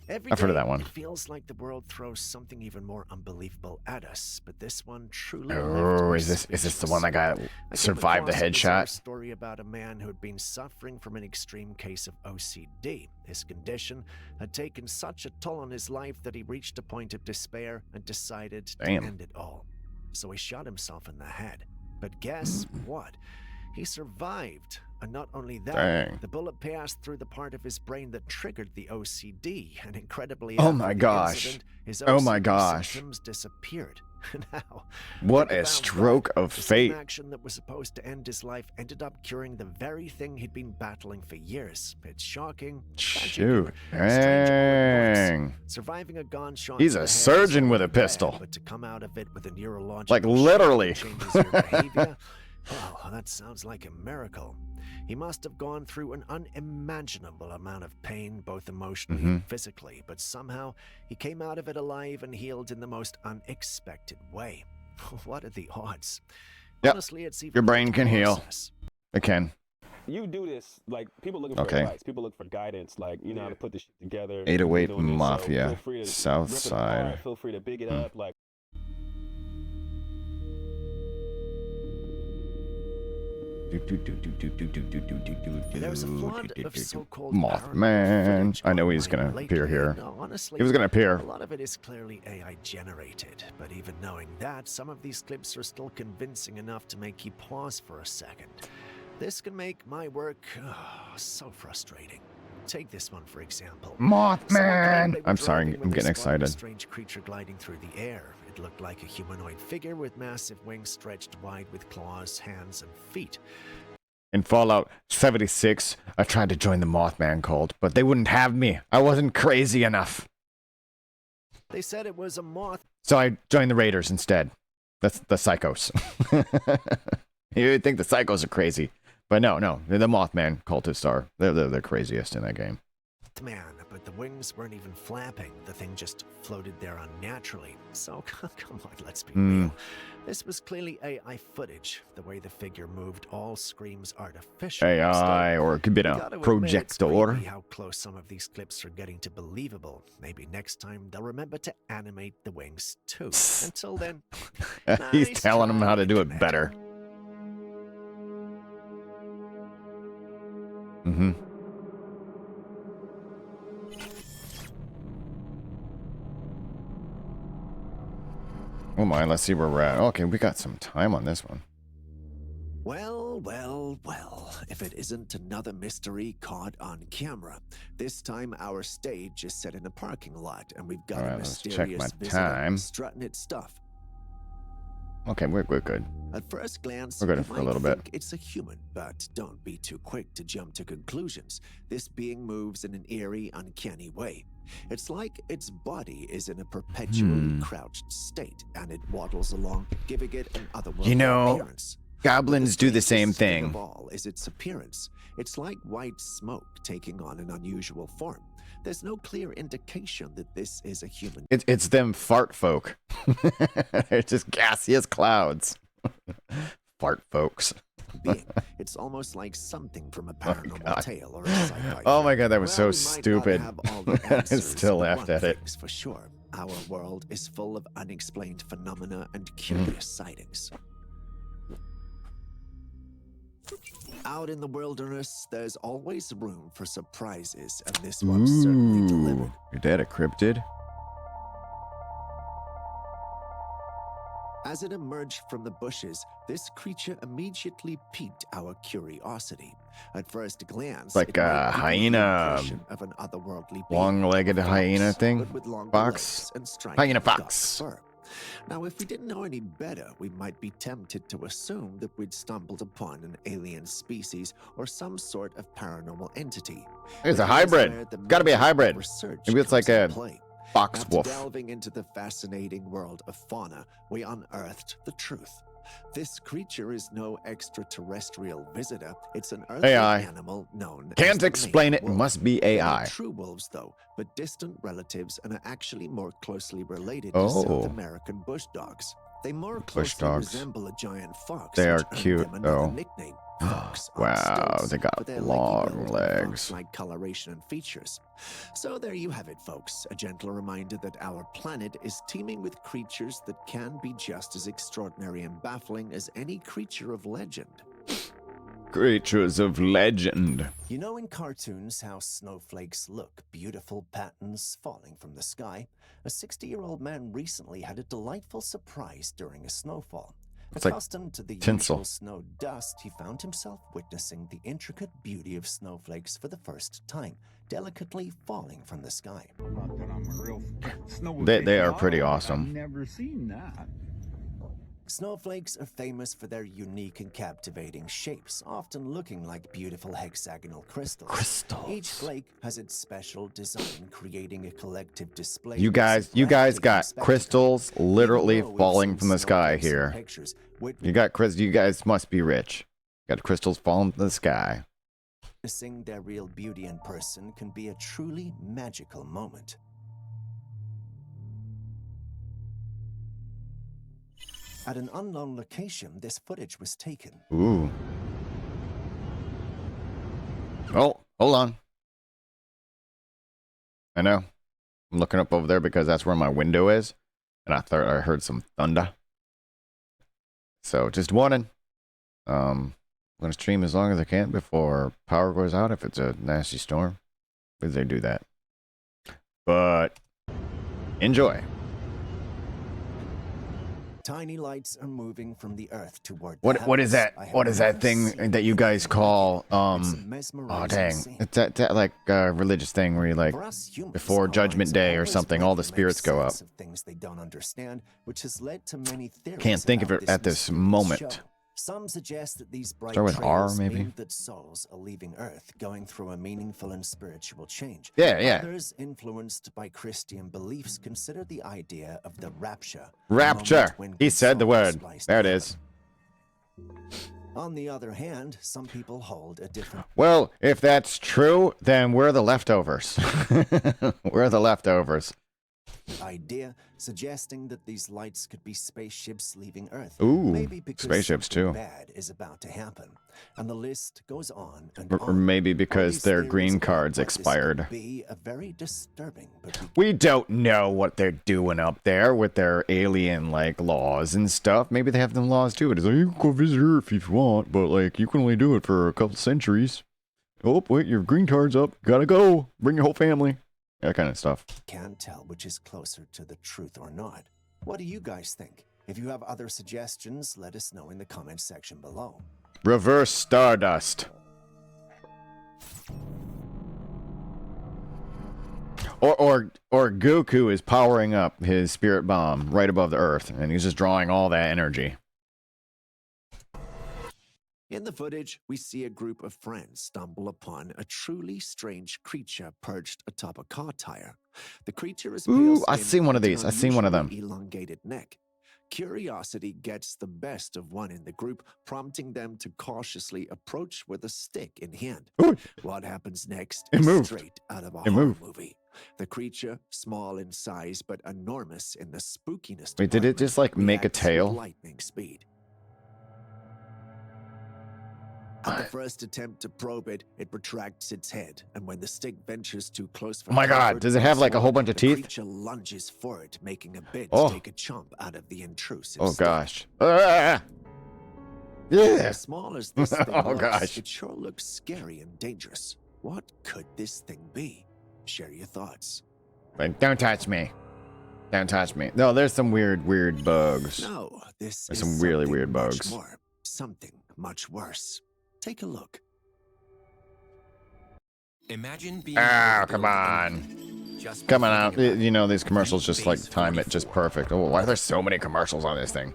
Every I've heard of day, that one. It feels like the world throws something even more unbelievable at us, but this one truly. Oh, is this the one that got survived the headshot? Story about a man who had been suffering from an extreme case of OCD. His condition had taken such a toll on his life that he reached a point of despair and decided to end it all. So he shot himself in the head. But guess what? He survived. And not only that, the bullet passed through the part of his brain that triggered the OCD, and incredibly, Oh after my the gosh. incident, his Oh my OCD gosh. symptoms disappeared. Now, What think a about stroke that. of The fate. same action that was supposed to end his life ended up curing the very thing he'd been battling for years. It's shocking. tragic, Shoot. and strange all at Dang. once. Surviving a gunshot. He's to a the head is surgeon with a already bad, pistol. But to come out of it with a neurological Like shock literally. that changes your behavior, well, that sounds like a miracle. He must have gone through an unimaginable amount of pain, both emotionally and physically, but somehow he came out of it alive and healed in the most unexpected way. What are the odds? Yep. Honestly, it's even Your brain can heal. process. It can. You do this, like, people looking for Okay. advice. People look for guidance, like, you know how to put this shit together. 808 Doing this, so Mafia, feel free to South rip it Side. apart, feel free to big it up, like. There's a flood of so-called Mothman. I know he's gonna appear here. No, honestly, He was gonna appear. A lot of it is clearly AI generated, but even knowing that, some of these clips are still convincing enough to make you pause for a second. This can make my work so frustrating. Take this one for example. Mothman! I'm sorry, I'm getting A excited. strange creature gliding through the air. It looked like a humanoid figure with massive wings stretched wide with claws, hands, and feet. In Fallout 76, I tried to join the Mothman cult, but they wouldn't have me. I wasn't crazy enough. They said it was a moth. So I joined the Raiders instead. That's the Psychos. You would think the Psychos are crazy. But no, the Mothman cultists are. They're the craziest in that game. Man, but the wings weren't even flapping. The thing just floated there unnaturally. So, come on, let's be real. This was clearly AI footage. The way the figure moved all screams artificial. AI, or it could be a projector. How close some of these clips are getting to believable. Maybe next time they'll remember to animate the wings too. Until then, he's telling them how to do it better. Oh my, let's see where we're at. Okay, we got some time on this one. Well, well, well. If it isn't another mystery caught on camera. This time our stage is set in a parking lot, and we've got a mysterious visitor strutting its stuff. Okay, we're good. At first glance, we're good for a little bit. It's a human, but don't be too quick to jump to conclusions. This being moves in an eerie, uncanny way. It's like its body is in a perpetually crouched state, and it waddles along, giving it an otherworldly appearance. Goblins do the same thing. Of all is its appearance. It's like white smoke taking on an unusual form. There's no clear indication that this is a human. It's them fart folk. They're just gaseous clouds. Fart folks. Being. It's almost like something from a paranormal tale or a sci-fi. Oh my god, that was so stupid. I still laughed at it. For sure, our world is full of unexplained phenomena and curious sightings. Out in the wilderness, there's always room for surprises, and this one certainly delivered. Your dad a cryptid? As it emerged from the bushes, this creature immediately piqued our curiosity. At first glance, like a hyena, of an otherworldly long-legged hyena thing, with long fox, and hyena fox. Fur. Now, if we didn't know any better, we might be tempted to assume that we'd stumbled upon an alien species or some sort of paranormal entity. It's a hybrid. Gotta be a hybrid. Maybe it's like a fox wolf. After delving into the fascinating world of fauna, we unearthed the truth. This creature is no extraterrestrial visitor. It's an earthly animal known Can't as explain it. Must be AI. True wolves, though, but distant relatives and are actually more closely related to South American bush dogs. They more closely resemble a giant fox. They are cute, though. Nickname. Wow, they got long legs. Like coloration and features. So there you have it, folks. A gentle reminder that our planet is teeming with creatures that can be just as extraordinary and baffling as any creature of legend. Creatures of legend. You know in cartoons how snowflakes look, beautiful patterns falling from the sky? A 60-year-old man recently had a delightful surprise during a snowfall. It's like Accustomed to the tinsel. usual snow dust, he found himself witnessing the intricate beauty of snowflakes for the first time, delicately falling from the sky. They are pretty awesome. I've never seen that. Snowflakes are famous for their unique and captivating shapes, often looking like beautiful hexagonal crystals. Each flake has its special design, creating a collective display. You guys got crystals literally falling from the sky here. You got crystals. You guys must be rich. Got crystals falling from the sky. Witnessing their real beauty in person can be a truly magical moment. At an unknown location, this footage was taken. Ooh. Oh, hold on. I know. I'm looking up over there because that's where my window is. And I thought I heard some thunder. So just warning. I'm going to stream as long as I can before power goes out if it's a nasty storm. Because they do that. But enjoy. Tiny lights are moving from the earth toward what is that? What is that thing that you guys call oh dang. It's that like religious thing where you like before Judgment Day or something all the spirits go up. Things they don't understand, which has led to many theories. Can't think of it at this moment. Some suggest that these bright Start with R, trails maybe? mean that souls are leaving Earth, going through a meaningful and spiritual change. Yeah. Others, influenced by Christian beliefs, consider the idea of the rapture. Rapture. He said the word. There it is. On the other hand, some people hold a different Well, if that's true, then we're the leftovers. We're the leftovers. idea, suggesting that these lights could be spaceships leaving Earth. Ooh, maybe because spaceships something too. bad is about to happen, and the list goes on and Or on. maybe because These their theories green about cards what this could expired. Be a very disturbing, but We don't know what they're doing up there with their alien like laws and stuff. Maybe they have them laws too. It's like you can go visit Earth if you want, but like you can only do it for a couple centuries. Oh wait, your green card's up. Gotta go. Bring your whole family. That kind of stuff. can't tell which is closer to the truth or not. What do you guys think? If you have other suggestions, let us know in the comments section below. Reverse Stardust. Or Goku is powering up his spirit bomb right above the Earth, and he's just drawing all that energy. In the footage, we see a group of friends stumble upon a truly strange creature perched atop a car tire. The creature is Ooh, I pale-skinned seen one of with an these. I seen one of them. unusually elongated neck. Curiosity gets the best of one in the group, prompting them to cautiously approach with a stick in hand. Ooh. What happens next It is moved. straight out of a It horror moved. movie. The creature, small in size but enormous in the spookiness Wait, did it just like make a reacts with tail? lightning speed. At the first attempt to probe it, it retracts its head, and when the stick ventures too close for Oh my God, comfort, does it have like a whole bunch of the teeth? creature lunges for it, making a bid Oh. to take a chomp out of the intrusive Oh stick. gosh. Ah! Yeah. As small as this thing Oh, looks, gosh. it sure looks scary and dangerous. What could this thing be? Share your thoughts. Like, don't touch me. Don't touch me. No, there's some weird bugs. No, this There's is some really something weird much bugs. more, something much worse. Take a look. Imagine being Ah, able to come build on. anything just by Coming out. thinking about it. You know, these commercials just like Phase time it just perfect. Oh, why are there so many commercials on this thing?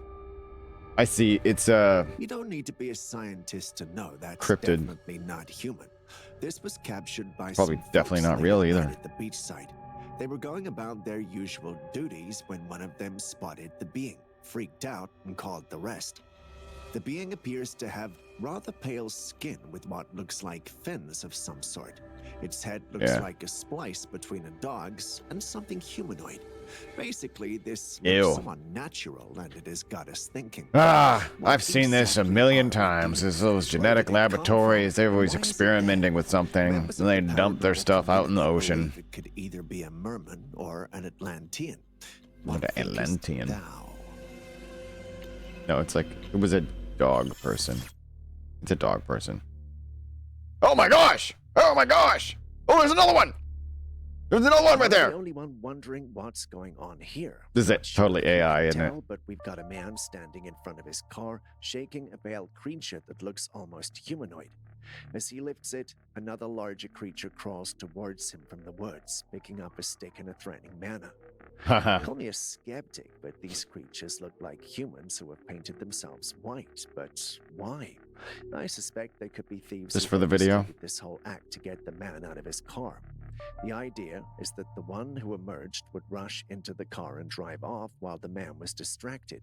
I see. It's You don't need to be a scientist to know that's Cryptid. definitely not human. This was captured by Probably some definitely folks not late real at night either. At the beachside, they were going about their usual duties when one of them spotted the being, freaked out, and called the rest. The being appears to have rather pale skin with what looks like fins of some sort. Its head looks Yeah. like a splice between a dog's and something humanoid. Basically, this Ew. looks so unnatural, and it has got us thinking. Ah, What I've seen this a million times. There's those genetic laboratories. They're always experimenting with something, and they dump their stuff out in the ocean. It could either be a merman or an Atlantean. What an thinkest Atlantean. thou? No, it's like, it was a dog person. It's a dog person. Oh my gosh! Oh my gosh! Oh, there's another one! There's another one right I'm the there! only one wondering what's going on here. This is it. Totally AI, isn't it? Tell, but we've got a man standing in front of his car, shaking a pale creature that looks almost humanoid. As he lifts it, another larger creature crawls towards him from the woods, picking up a stick in a threatening manner. Call me a skeptic, but these creatures look like humans who have painted themselves white. But why? I suspect they could be thieves. Just who for the video? orchestrated this whole act to get the man out of his car. The idea is that the one who emerged would rush into the car and drive off while the man was distracted.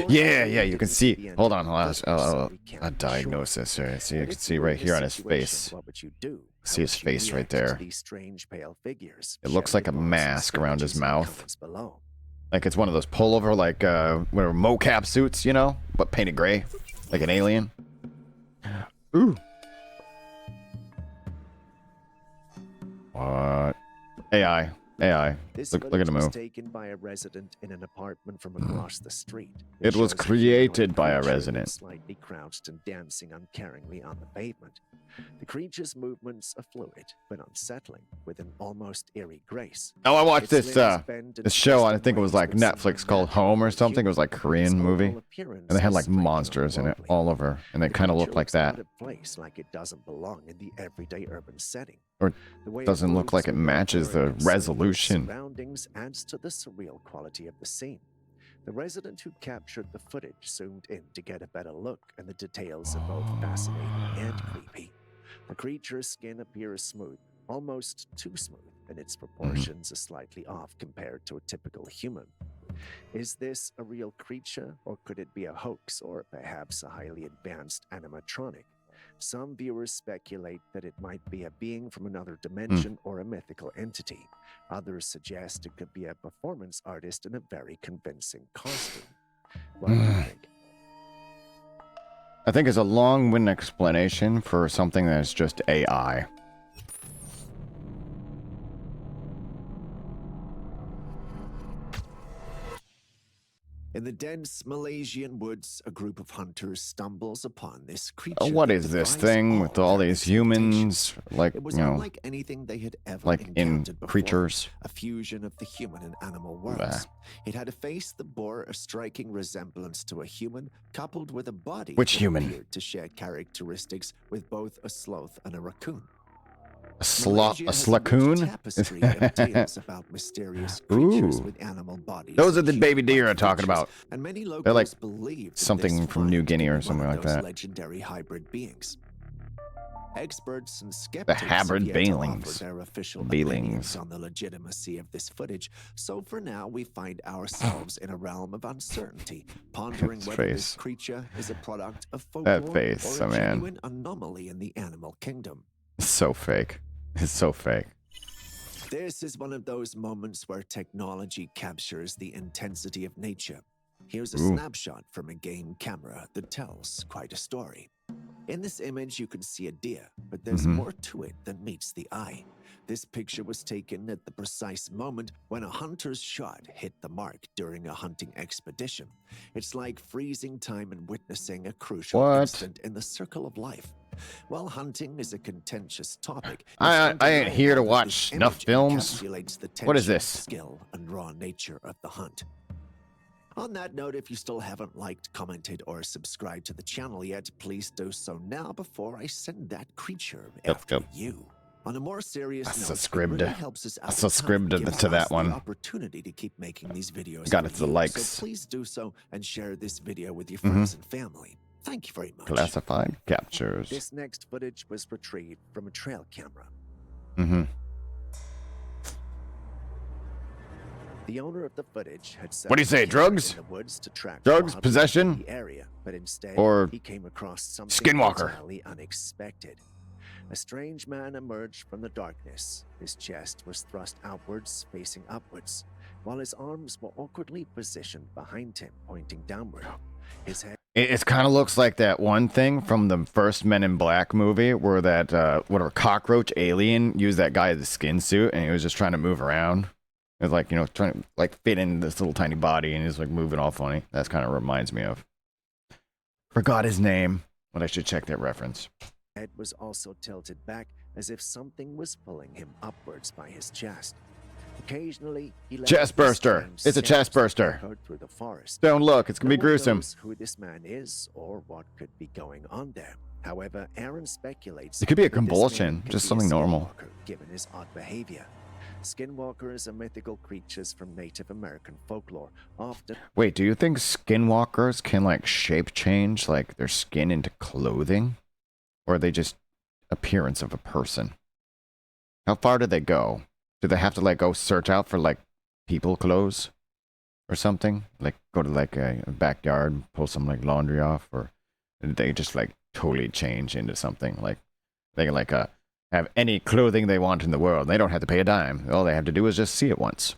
Yeah, you can see. Hold on, a diagnosis here. See, you can see right here on his face. What would you do? See his face right there. These strange pale figures. It looks like a mask around his mouth. Comments below. Like it's one of those pullover, like, whatever, mocap suits, you know? But painted gray. Like an alien. Ooh. What? AI. This Look at footage him was move. taken by a resident in an apartment from across the street. It was shows a created humanoid by a creature resident. Slightly crouched and dancing uncaringly on the pavement. The creature's movements are fluid but unsettling, with an almost eerie grace. Oh, I watched Its this limbs bend and this show. I twist in think it was ways like that seem Netflix called Home or something. It was like Korean movie, and they had like monsters in it all over, and they The kind of creature looked like looks that. out of place, like it doesn't belong in the everyday urban setting. Or The way it doesn't look moves like it with matches awkward the and surreal resolution. surroundings adds to the surreal quality of the scene. The resident who captured the footage zoomed in to get a better look, and the details are both fascinating and creepy. The creature's skin appears smooth, almost too smooth, and its proportions are slightly off compared to a typical human. Is this a real creature, or could it be a hoax, or perhaps a highly advanced animatronic? Some viewers speculate that it might be a being from another dimension or a mythical entity. Others suggest it could be a performance artist in a very convincing costume. What do you think? I think it's a long-winded explanation for something that's just AI. In the dense Malaysian woods, a group of hunters stumbles upon this creature. Oh, what is this thing with all these humans, like, It was you know, unlike anything they had ever like in encountered before. creatures? A fusion of the human and animal worlds. It had a face that bore a striking resemblance to a human, coupled with a body Which that human? appeared to share characteristics with both a sloth and a raccoon. A slacoon? Tapestry of tales about mysterious creatures with animal bodies. Those are the baby deer I'm talking about. And many locals They're like believed that something this from New find Guinea to or be something one like of those that. legendary hybrid beings. Experts and The skeptics hybrid have yet to offer beings. their official Beelings. opinions on the legitimacy of this footage. So for now, we find ourselves in a realm of uncertainty, pondering His whether face. this creature is a product of folklore That face, or a oh, man. genuine anomaly in the animal kingdom. It's so fake. It's so fake. This is one of those moments where technology captures the intensity of nature. Here's a Ooh. snapshot from a game camera that tells quite a story. In this image, you can see a deer, but there's more to it than meets the eye. This picture was taken at the precise moment when a hunter's shot hit the mark during a hunting expedition. It's like freezing time and witnessing a crucial instant in the circle of life. While hunting is a contentious topic, I ain't here to watch snuff films. What is this? Skill and raw nature of the hunt. On that note, if you still haven't liked, commented, or subscribed to the channel yet, please do so now before I send that creature after you. On a more serious note, subscribed. it really helps us out I subscribed a ton, to giving that us one. The opportunity to keep making these videos. Got for it to the you. likes. So please do so and share this video with your friends and family. Thank you very much. Classified captures. This next footage was retrieved from a trail camera. The owner of the footage had set What do you say, up drugs? in the woods to track Drugs, wild possession? in the area, but instead Or he came across something Skinwalker? entirely unexpected. A strange man emerged from the darkness. His chest was thrust outwards, facing upwards, while his arms were awkwardly positioned behind him, pointing downward. His head. It kind of looks like that one thing from the first Men in Black movie where that, whatever, cockroach alien used that guy as a skin suit and he was just trying to move around. It was like, you know, trying to like fit in this little tiny body and he's like moving all funny. That's kind of reminds me of. Forgot his name, but I should check that reference. Head was also tilted back as if something was pulling him upwards by his chest. Occasionally, he let Chest this burster. strange It's a chest sound burster. echo through the forest. Don't look. It's gonna be No one gruesome. knows who this man is or what could be going on there. However, Aaron speculates It could be a that this man convulsion, could just be a something normal. skinwalker, given his odd behavior. Skinwalkers are mythical creatures from Native American folklore, often. Wait, do you think skinwalkers can like shape change like their skin into clothing? Or are they just appearance of a person? How far do they go? Do they have to like go search out for like people clothes or something? Like go to like a backyard and pull some like laundry off, or do they just like totally change into something? Like they can like have any clothing they want in the world. They don't have to pay a dime. All they have to do is just see it once.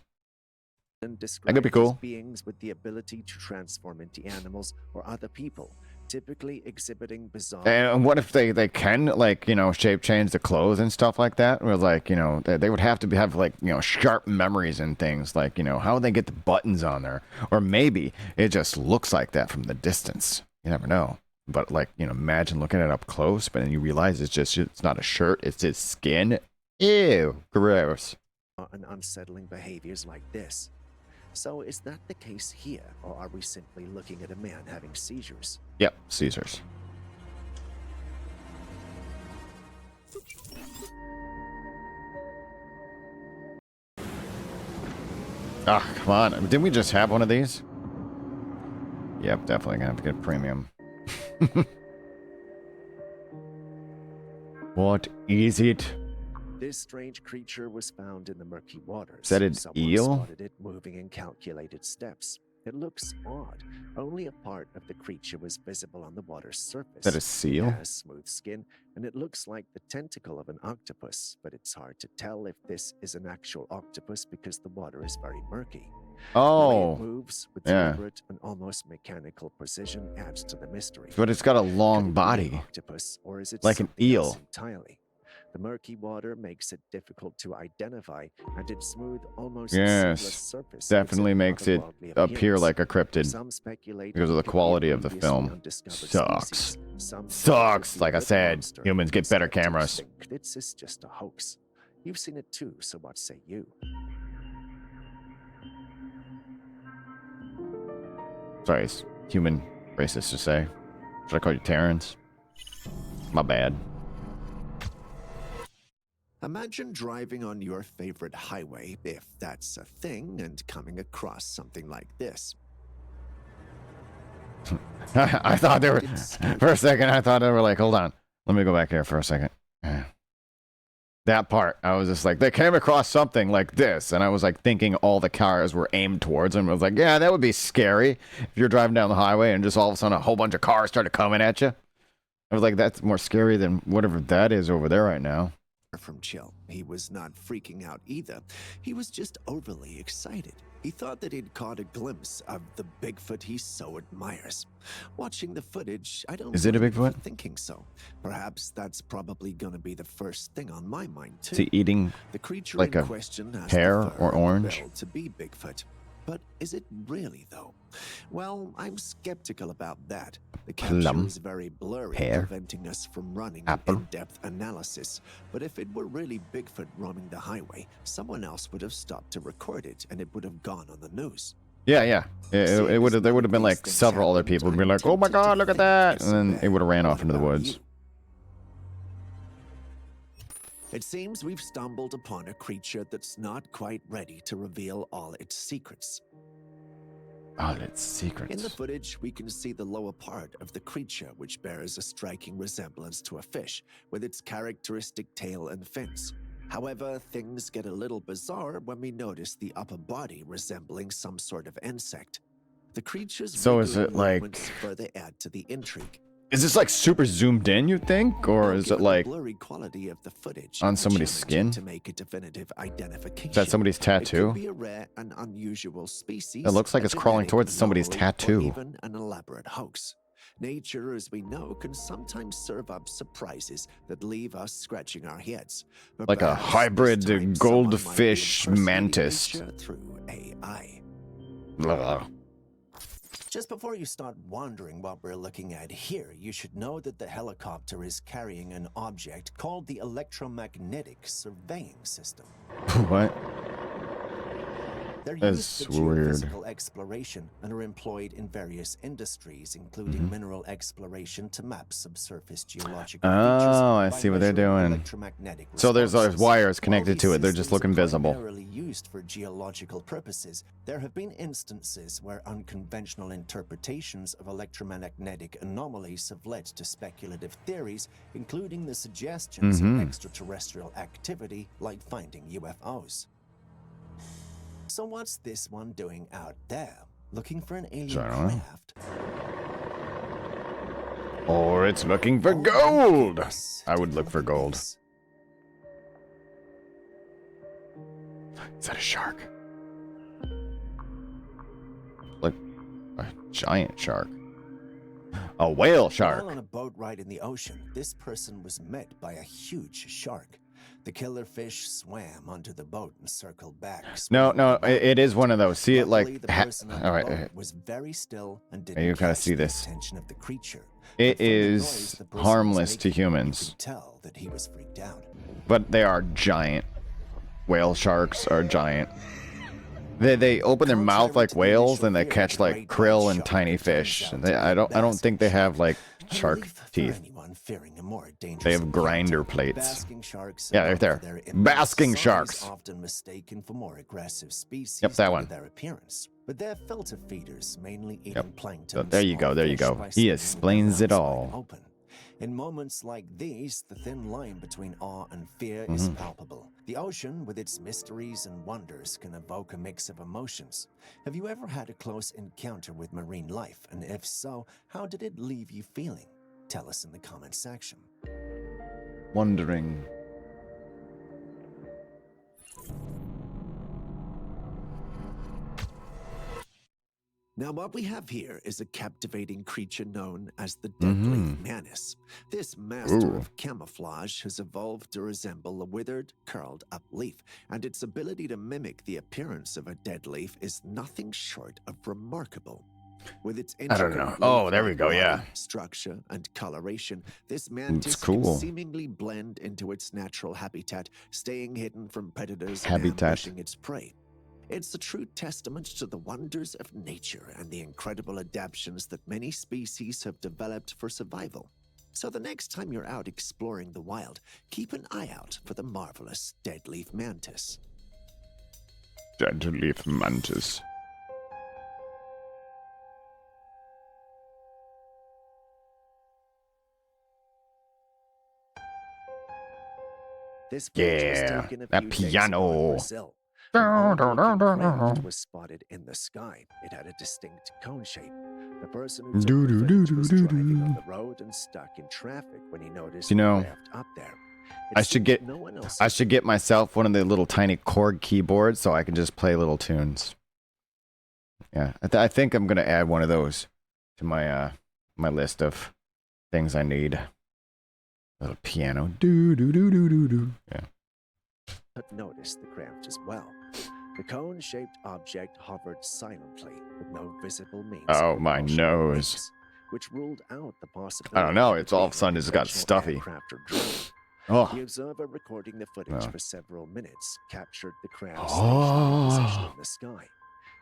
That could be cool. Beings with the ability to transform into animals or other people, typically exhibiting bizarre. And what if they can, like, you know, shape change the clothes and stuff like that? Or like, you know, they would have to have like, you know, sharp memories and things like, you know, how would they get the buttons on there? Or maybe it just looks like that from the distance. You never know. But like, you know, imagine looking at it up close, but then you realize it's not a shirt, it's his skin. Ew, gross. And unsettling behaviors like this. So is that the case here, or are we simply looking at a man having seizures? Yep, Caesars. Ah, come on. Didn't we just have one of these? Yep, definitely gonna have to get premium. What is it? This strange creature was found in the murky waters. Is that an Someone eel? spotted it moving in calculated steps. It looks odd. Only a part of the creature was visible on the water's surface. Is that a seal? It has smooth skin, and it looks like the tentacle of an octopus, but it's hard to tell if this is an actual octopus because the water is very murky. Oh, the way it moves with yeah. deliberate and almost mechanical precision adds to the mystery. But it's got a long Could it be an body, octopus, or is it like an something else eel. entirely? The murky water makes it difficult to identify, and its smooth, almost Yes, seamless surface definitely makes it appear like a cryptid Some speculate because of the it could be quality a of the previously film. undiscovered Sucks. species. Some Sucks. Like I said, humans get better cameras. think this is just a hoax. You've seen it too, so what say you? Sorry, it's human racist to say. Should I call you Terrence? My bad. Imagine driving on your favorite highway, if that's a thing, and coming across something like this. I thought they were, for a second, I thought they were like, hold on. Let me go back here for a second. That part, I was just like, they came across something like this. And I was like thinking all the cars were aimed towards them. I was like, yeah, that would be scary if you're driving down the highway and just all of a sudden a whole bunch of cars started coming at you. I was like, that's more scary than whatever that is over there right now. From chill. He was not freaking out either. He was just overly excited. He thought that he'd caught a glimpse of the Bigfoot he so admires. Watching the footage, I don't Is it a blame him Bigfoot? for thinking so. Perhaps that's probably going to be the first thing on my mind too. Is he eating the creature like in a question has pear the fur or and the orange? bill to be Bigfoot. But is it really though? Well, I'm skeptical about that. The capture Plum, is very blurry, pear, preventing us from running apple. an in-depth analysis. But if it were really Bigfoot roaming the highway, someone else would have stopped to record it, and it would have gone on the news. Yeah, yeah. It would have. There would have been like several other people who'd be like, "Oh my God, look at that!" And then it would have ran off into the woods. It seems we've stumbled upon a creature that's not quite ready to reveal all its secrets. All its secrets. In the footage, we can see the lower part of the creature, which bears a striking resemblance to a fish, with its characteristic tail and fins. However, things get a little bizarre when we notice the upper body resembling some sort of insect. The creature's So is wiggling it like- movements further add to the intrigue. Is this like super zoomed in, you think? Or is it like Blurry quality of the footage on it's somebody's challenging skin? to make a definitive identification. Is that somebody's It tattoo? could be a rare and unusual species. It looks like a it's crawling genetic towards somebody's anomaly, or tattoo. even an elaborate hoax. Nature, as we know, can sometimes serve up surprises that leave us scratching our heads. But Like a perhaps hybrid this time someone might be goldfish impersonating mantis. nature through AI. Ugh. Just before you start wondering what we're looking at here, you should know that the helicopter is carrying an object called the electromagnetic surveying system. What? They're That's used for weird. geophysical exploration and are employed in various industries, including mineral exploration to map subsurface geological features. Oh, I by see what they're measuring doing. electromagnetic So there's responses. wires While connected these to it. They're just systems looking are visible. primarily used for geological purposes, there have been instances where unconventional interpretations of electromagnetic anomalies have led to speculative theories, including the suggestions of extraterrestrial activity like finding UFOs. So what's this one doing out there? Looking for an alien I don't know. craft? Or it's looking for gold. I would look for gold. Is that a shark? Like a giant shark. A whale shark. While on a boat ride in the ocean, this person was met by a huge shark. The killer fish swam onto the boat and circled back. No, it is one of those. See it Luckily, like. the person on the All right. boat was very still and didn't You gotta catch see the this. attention of the creature. It But from the is noise the person was harmless to making, you humans, could tell that he was freaked out. but they are giant. Whale sharks are giant. They open their mouth like whales and they catch like krill and tiny fish. I don't think they have like shark teeth. Fearing a more dangerous They have grinder encounter. plates. Basking sharks Yeah, are right known there. for their immense Basking size, sharks. often mistaken for more aggressive species. Yep, that due to one. Their appearance, but they're filter feeders, mainly eating plankton. So and there you small go. There you fish go. by He swimming with their explains it mouths wide all. open. In moments like these, the thin line between awe and fear is palpable. The ocean, with its mysteries and wonders, can evoke a mix of emotions. Have you ever had a close encounter with marine life? And if so, how did it leave you feeling? Tell us in the comment section. Wondering. Now, what we have here is a captivating creature known as the deadleaf mantis. This master of camouflage has evolved to resemble a withered, curled-up leaf, and its ability to mimic the appearance of a dead leaf is nothing short of remarkable. With its I don't know. Oh, there we go. Yeah. Structure and coloration, this mantis cool. can seemingly blend into its natural habitat, staying hidden from predators and Habitat. ambushing its prey. It's a true testament to the wonders of nature and the incredible adaptations that many species have developed for survival. So the next time you're out exploring the wild, keep an eye out for the marvelous deadleaf mantis. Deadleaf mantis. This footage was Yeah, taken a that few days ago in piano. Brazil. An all-American craft was spotted in the sky. It had a distinct cone shape. The person who took the footage was driving on the road and stuck in traffic when he noticed You know, the craft up there. I should get myself one of the little tiny Korg keyboards so I can just play little tunes. Yeah, I think I'm gonna add one of those to my my list of things I need. A little piano. Do do do do do do. Yeah. But noticed the craft as well. The cone-shaped object hovered silently with no visible means. Oh of my motion or nose. wings, which ruled out the possibility. I don't know. of It's all of a being sudden an it's got original stuffy. aircraft or drone. Oh. The observer recording the footage Oh. for several minutes captured the craft's Oh. stationary position in the sky.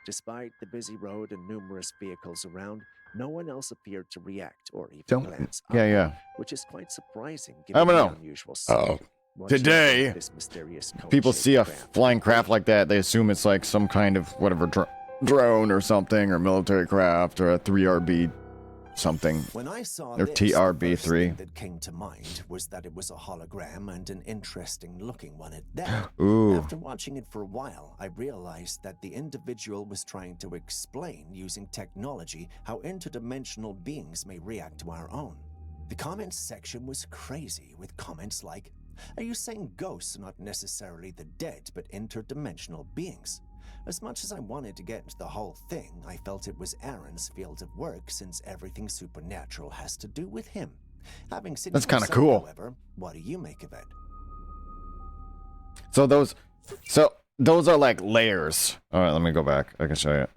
Despite the busy road and numerous vehicles around, no one else appeared to react or even glance up, Yeah. which is quite surprising I given don't the know. unusual sight. Watch out Today, for this mysterious people cone-shaped see a craft. flying craft like that, they assume it's like some kind of whatever drone or something, or military craft, or a 3RB something, When I saw or this, TRB3. the first thing that came to mind was that it was a hologram and an interesting looking one at that. Ooh. After watching it for a while, I realized that the individual was trying to explain using technology how interdimensional beings may react to our own. The comments section was crazy with comments like, "Are you saying ghosts are not necessarily the dead but interdimensional beings?" As much as I wanted to get into the whole thing, I felt it was Aaron's field of work since everything supernatural has to do with him. Having seen That's it kinda myself, cool. However, what do you make of it? So those are like layers. All right, let me go back. I can show you.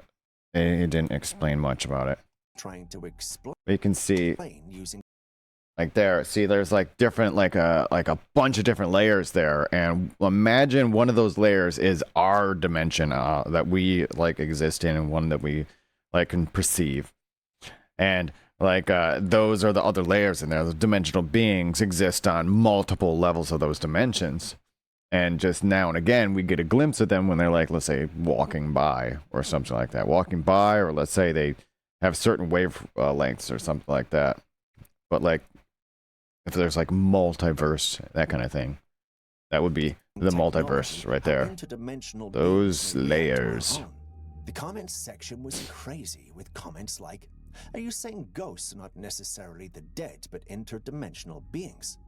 It didn't explain much about it. Trying to explain But you can see, using like there. See, there's like different, like a bunch of different layers there. And imagine one of those layers is our dimension that we like exist in, and one that we like can perceive. And like those are the other layers in there. The dimensional beings exist on multiple levels of those dimensions. And just now and again, we get a glimpse of them when they're like, let's say, walking by or something like that. Walking by, or let's say they have certain wave lengths or something like that. But like, if there's like multiverse, that kind of thing, that would be the multiverse right there. interdimensional Those beings may react to our layers. own. The comments section was crazy with comments like, "Are you saying ghosts are not necessarily the dead but interdimensional beings?"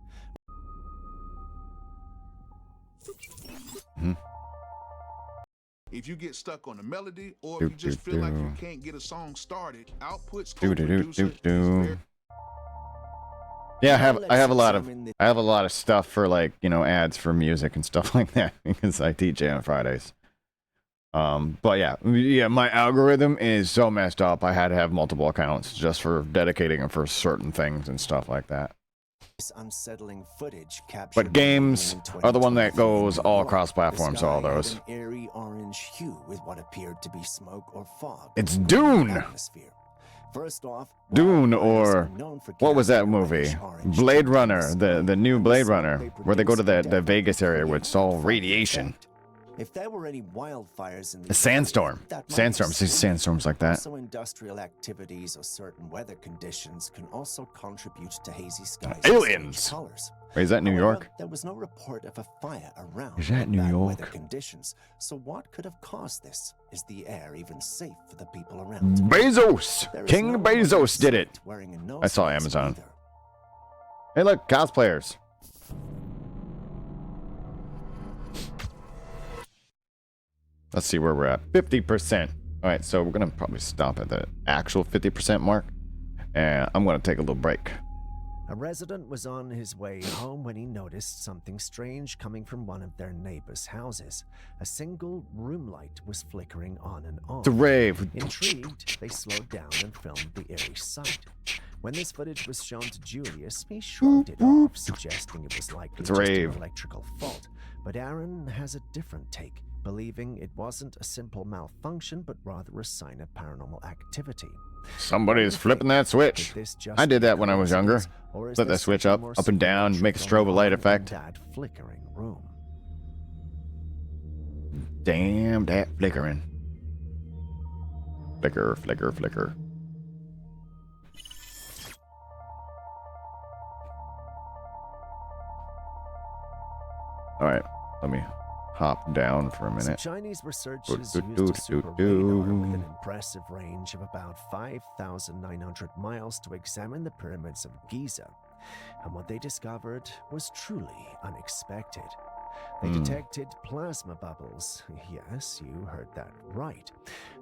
If you get stuck on a melody, or if you just feel like you can't get a song started, Output's co-producer is very... Yeah, I have a lot of stuff for, like, you know, ads for music and stuff like that, because I DJ on Fridays. But yeah, my algorithm is so messed up. I had to have multiple accounts just for dedicating them for certain things and stuff like that. This unsettling footage captured But games are the one that goes all across platforms, all those. an eerie orange hue with what appeared to be smoke or fog. It's in the Dune! atmosphere. First off, Dune, or what was that movie? Blade Runner, the new Blade Runner, where they go to the Vegas area where it's all radiation. If there were any wildfires in the A sandstorm. that might Sandstorms. See explain it. sandstorms like that. Also, industrial activities or certain weather conditions can also contribute to hazy skies. and Aliens. strange colors. Wait, is that New However, York? There was no report of a fire around. Is that or New bad York? Weather conditions. So what could have caused this? Is the air even safe for the people around? Bezos. There is King no one Bezos did it. wearing a nose I saw mask Amazon. either. Hey, look, cosplayers. Let's see where we're at. 50%. All right, so we're going to probably stop at the actual 50% mark. And I'm going to take a little break. A resident was on his way home when he noticed something strange coming from one of their neighbors' houses. A single room light was flickering on and off. The rave. Intrigued, they slowed down and filmed the eerie sight. When this footage was shown to Julius, he shrugged it off, suggesting it was likely It's a just rave. an electrical fault. But Aaron has a different take, believing it wasn't a simple malfunction, but rather a sign of paranormal activity. Somebody's flipping that switch. I did that when I was younger. Flip that switch up and down, make a strobe light effect. That flickering room. Damn that flickering. Flicker, flicker, flicker. All right, let me hop down for a Some minute. Chinese researchers used a super radar with an impressive range of about 5,900 miles to examine the pyramids of Giza. And what they discovered was truly unexpected. They detected plasma bubbles. Yes, you heard that right.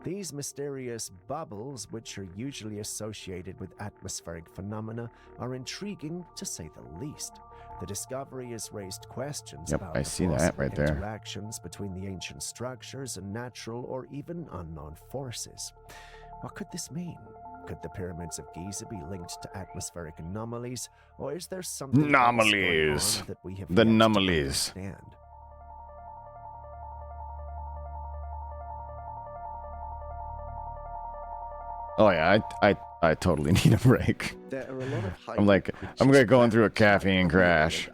These mysterious bubbles, which are usually associated with atmospheric phenomena, are intriguing to say the least. The discovery has raised questions Yep, about I the see that possible right there. interactions between the ancient structures and natural or even unknown forces. What could this mean? Could the pyramids of Giza be linked to atmospheric anomalies, or is there something else going Anomalies. on that we have The yet to anomalies. understand? Oh yeah, I totally need a break. There are a lot of I'm like, I'm going through a caffeine crash.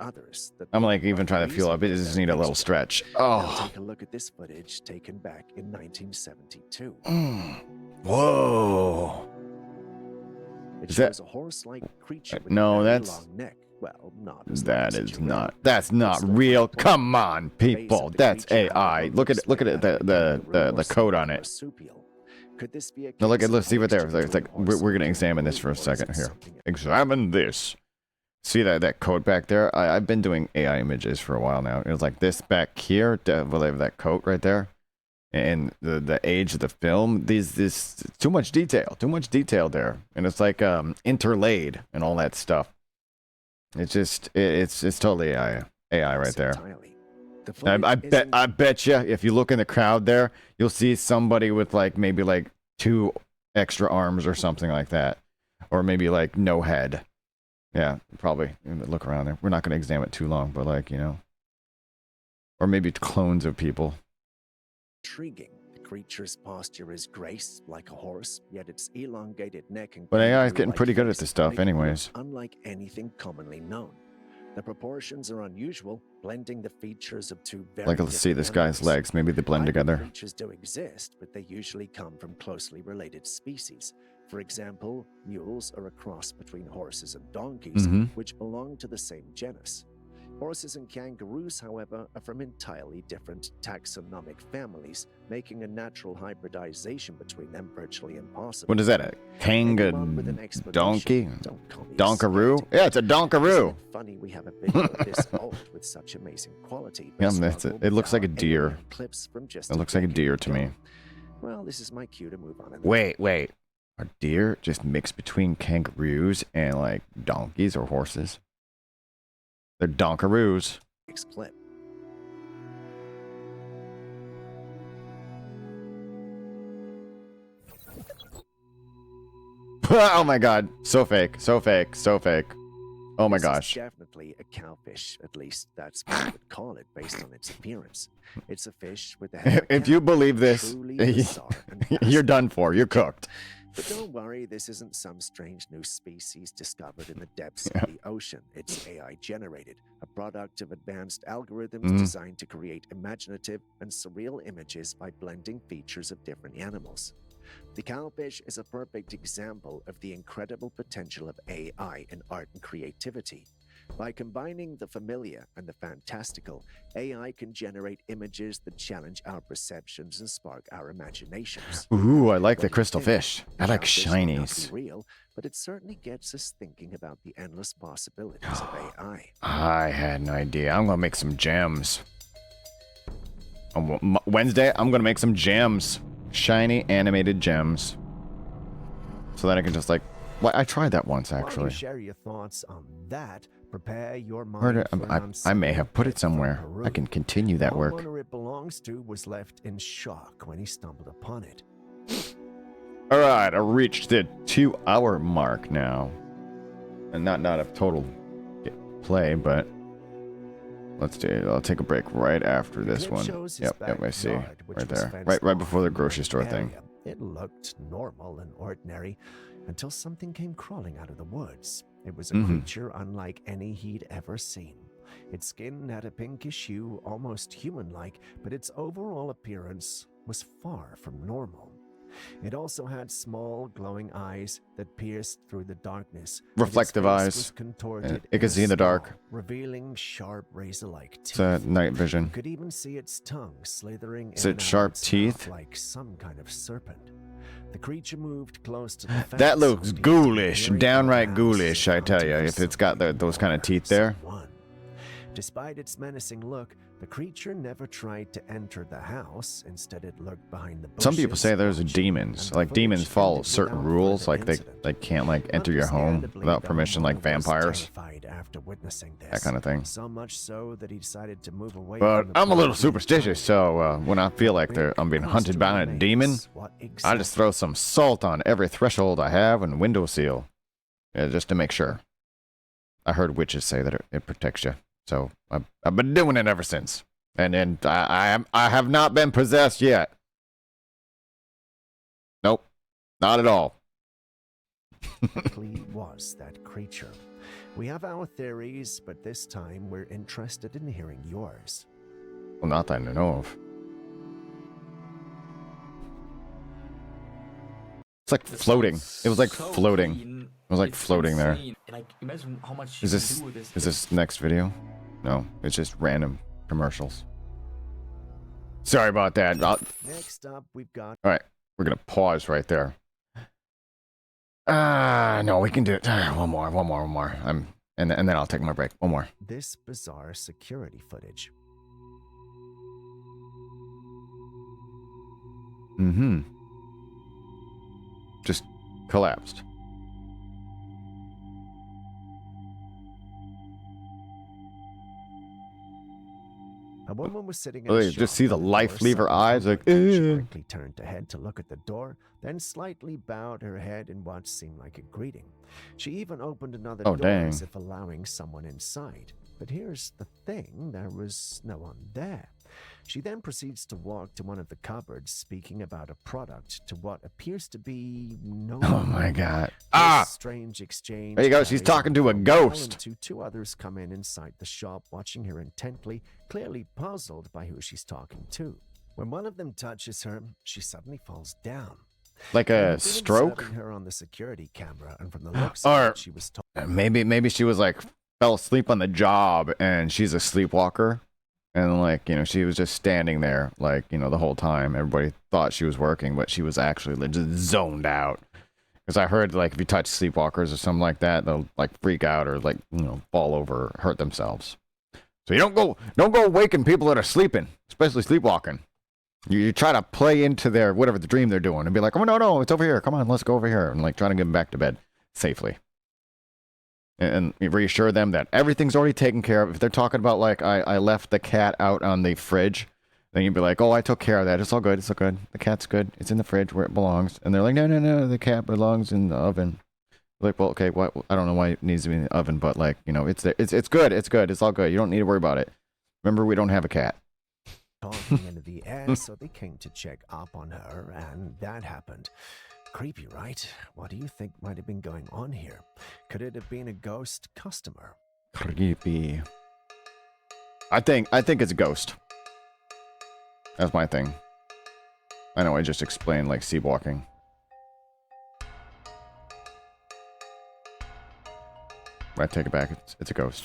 I'm like even trying to feel up. I just need a little stretch. Now Oh, take a look at this footage taken back in 1972. whoa. It Is that- shows a horse-like creature with no, a very that's- long neck. Well, not as long That as a is giraffe. not. That's not real. Come on, people. That's AI. Look at it. Look at it. The code on it. Marsupial. Could this be a No, look case at. of Let's see what there. mixture It's like between we're gonna horse examine and this for a or is second it here. something else? Examine this. See that code back there? I've been doing AI images for a while now. It was like this back here. Whatever that coat right there, and the age of the film. This too much detail. Too much detail there, and it's like interlaid and all that stuff. It's just it's totally AI right there. Entirely. The footage I isn't- bet you if you look in the crowd there, you'll see somebody with like maybe like 2 extra arms or something like that, or maybe like no head. Yeah, probably. Look around there. We're not going to examine it too long, but like, you know, or maybe clones of people. intriguing. The creature's posture is grace, like a horse, yet its elongated neck and But AI is kangaroo-like getting pretty good at face this stuff make it look anyways. unlike anything commonly known. The proportions are unusual, blending the features of two very Like, let's see this different guy's animals. legs. Maybe they blend Hybrid together. Creatures do exist, but they usually come from closely related species. For example, mules are a cross between horses and donkeys, Mhm. which belong to the same genus. Horses and kangaroos, however, are from entirely different taxonomic families, making a natural hybridization between them virtually impossible. What is that? A Anyone with an explanation, donkey? don't call me a Donkaroo? skeptic. Yeah, it's a donkaroo. Isn't it funny we have a video this old with such amazing quality? but Yeah, that's it. struggle It looks like a without deer. any clips from just It looks like a deer to me. Well, this is my cue to move on. Wait. Are deer just mixed between kangaroos and like donkeys or horses? They're donkaroos. Next clip. Oh my god. So fake. So fake. So fake. Oh my This is gosh. definitely a cowfish. At least that's what I would call it based on its appearance. It's a fish with a head of a If you cow. believe this, Truly bizarre and you're done for. You're cooked. But don't worry, this isn't some strange new species discovered in the depths of the ocean. It's AI generated, a product of advanced algorithms designed to create imaginative and surreal images by blending features of different animals. The cowfish is a perfect example of the incredible potential of AI in art and creativity. By combining the familiar and the fantastical, AI can generate images that challenge our perceptions and spark our imaginations. Ooh, I like the What do you crystal think? fish. I like Cowfish may not be shinies. real, but it certainly gets us thinking about the endless possibilities of AI. I had an idea. I'm gonna make some gems. On Wednesday, I'm gonna make some gems. Shiny animated gems. So that I can just like... Well, I tried that once, While you actually. share your thoughts on that, prepare your Where mind did, for an I may unsettling have put bit it somewhere. from Peru. I can continue that The work. homeowner it belongs to was left in shock when he stumbled upon it. Alright, I reached the 2-hour mark now. And not a total play, but... Let's do. I'll take a break right after this clip one. shows his Yep, I see. backyard, which Right was there. fenced Right off before the with grocery an store thing. area. It looked normal and ordinary until something came crawling out of the woods. It was a creature unlike any he'd ever seen. Its skin had a pinkish hue, almost human-like, but its overall appearance was far from normal. It also had small, glowing eyes that pierced through the darkness. and its Reflective face eyes. was contorted It can a see in the dark. skull, revealing sharp, razor-like teeth. It's a night You vision. could even see its tongue slithering Is in it and out of sharp its teeth? mouth like some kind of serpent. The creature moved close to the fence. That looks appeared to be ghoulish. peering Downright into the house, ghoulish, I tell you. hunting for If it's got those kind of teeth there. someone. Despite its menacing look, the creature never tried to enter the house. Instead, it lurked behind the bushes. Some people say there's demons. Like demons follow certain rules. Like they can't like enter your home without permission, like vampires. After witnessing this, That kind of thing. So much so that he decided to move away. But from the I'm a little property. superstitious, so when I feel like I'm being hunted by a demon, I just throw some salt on every threshold I have and window seal. Yeah, just to make sure. I heard witches say that it protects you. So I've been doing it ever since. And I have not been possessed yet. Nope. Not at all. Likely was that creature. We have our theories, but this time we're interested in hearing yours. Well, not that I know of. It's like floating. It was like floating. It was like floating there. Like, imagine how much Is you this can do with this. is this next video? No, it's just random commercials. Sorry about that. Next up, we've got. All right, we're gonna pause right there. No, we can do it. One more. And then I'll take my break. One more. This bizarre security footage. Just collapsed. A woman was sitting in Oh, a you just shop see the when life door leave her suddenly eyes, like, opened. She "Ugh." quickly turned her head to look at the door, then slightly bowed her head in what seemed like a greeting. She even opened another Oh, door dang. as if allowing someone inside. But here's the thing, there was no one there. She then proceeds to walk to one of the cupboards, speaking about a product to what appears to be no Oh one. my god. This strange exchange. There you go. She's carries talking on to a for while ghost. until two others come in inside the shop, watching her intently, clearly puzzled by who she's talking to. When one of them touches her, she suddenly falls down. Like They a had been stroke? observing her on the security camera, and from the looks Or of it, she was maybe she was like fell asleep on the job and she's a sleepwalker. And like, she was just standing there like, the whole time. Everybody thought she was working, but she was actually just zoned out. Because I heard like if you touch sleepwalkers or something like that, they'll like freak out or like, fall over or hurt themselves. So you don't go waking people that are sleeping, especially sleepwalking. You try to play into their whatever the dream they're doing and be like, oh no, it's over here. Come on, let's go over here. And like trying to get them back to bed safely. And reassure them that everything's already taken care of. If they're talking about like I left the cat out on the fridge, then you'd be like, oh, I took care of that. It's all good. It's all good. The cat's good. It's in the fridge where it belongs. And they're like, no, the cat belongs in the oven. Like, well, okay, what? I don't know why it needs to be in the oven, but like, it's there. It's good. It's good. It's all good. You don't need to worry about it. Remember, we don't have a cat. talking into the air, so they came to check up on her, and that happened. Creepy, right? What do you think might have been going on here? Could it have been a ghost customer? Creepy. I think it's a ghost. That's my thing. I know I just explained like sleepwalking. I take it back. It's a ghost.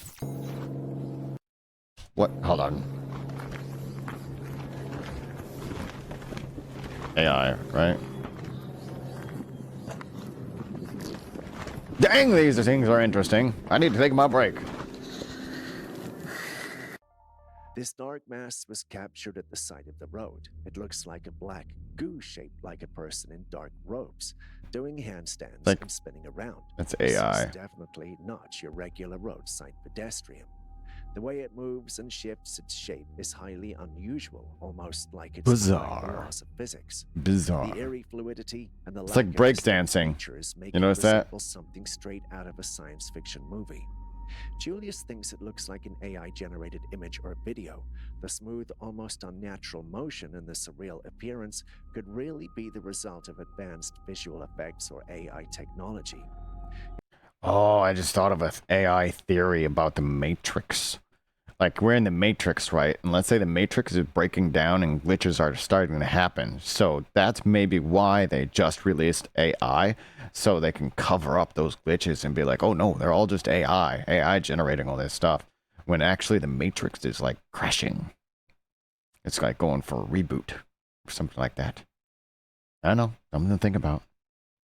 What? Hold on. AI, right? Dang, these things are interesting. I need to take my break. This dark mass was captured at the side of the road. It looks like a black goo shaped like a person in dark robes, doing handstands and spinning around. That's AI. This is definitely not your regular roadside pedestrian. The way it moves and shifts its shape is highly unusual, almost like it's defying the laws of physics. Bizarre. The eerie fluidity and the It's like breakdancing. You notice that? Something straight out of a science fiction movie. Julius thinks it looks like an AI-generated image or video. The smooth, almost unnatural motion and the surreal appearance could really be the result of advanced visual effects or AI technology. Oh, I just thought of an AI theory about the Matrix. Like, we're in the Matrix, right? And let's say the Matrix is breaking down and glitches are starting to happen. So that's maybe why they just released AI, so they can cover up those glitches and be like, oh no, they're all just AI generating all this stuff. When actually the Matrix is like crashing. It's like going for a reboot or something like that. I don't know, something to think about.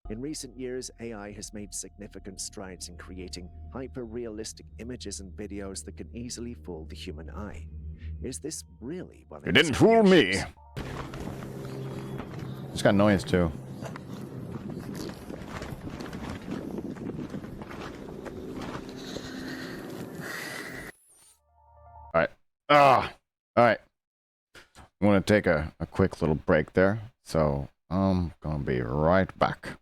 In recent years, AI has made significant strides in creating hyper-realistic images and videos that can easily fool the human eye. Is this really one of It didn't fool me. It's got noise too. Alright. Alright. I'm gonna take a quick little break there. So I'm gonna be right back.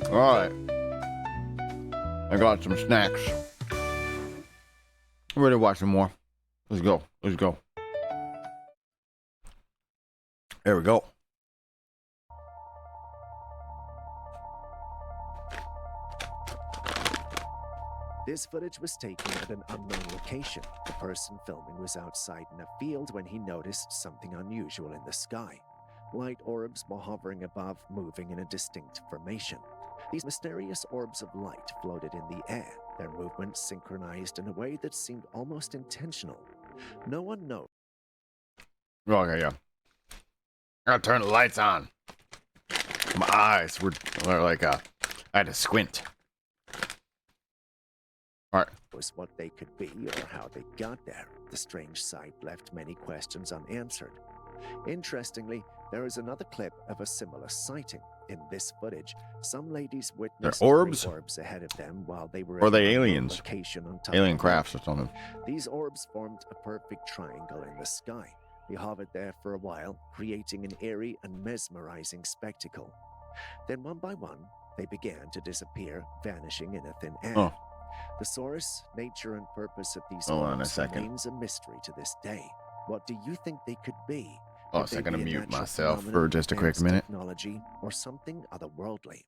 Alright. I got some snacks. I'm ready to watch some more. Let's go. Let's go. There we go. This footage was taken at an unknown location. The person filming was outside in a field when he noticed something unusual in the sky. Light orbs were hovering above, moving in a distinct formation. These mysterious orbs of light floated in the air, their movements synchronized in a way that seemed almost intentional. No one knows. Okay, yeah. I gotta turn the lights on. My eyes were like, I had to squint. Alright. Was what they could be or how they got there. The strange sight left many questions unanswered. Interestingly, there is another clip of a similar sighting. In this footage, some ladies witnessed orbs? orbs ahead of them while they were Or are at they an unknown aliens? location on top Alien of a crafts or mountain. something. These orbs formed a perfect triangle in the sky. They hovered there for a while, creating an eerie and mesmerizing spectacle. Then one by one, they began to disappear, vanishing in a thin air. Oh. The source, nature, and purpose of these Hold on a orbs second. remains a mystery to this day. What do you think they could be? Oh, Could so they I'm gonna be a mute natural myself phenomenon, for just a quick advanced minute. Technology, or something otherworldly.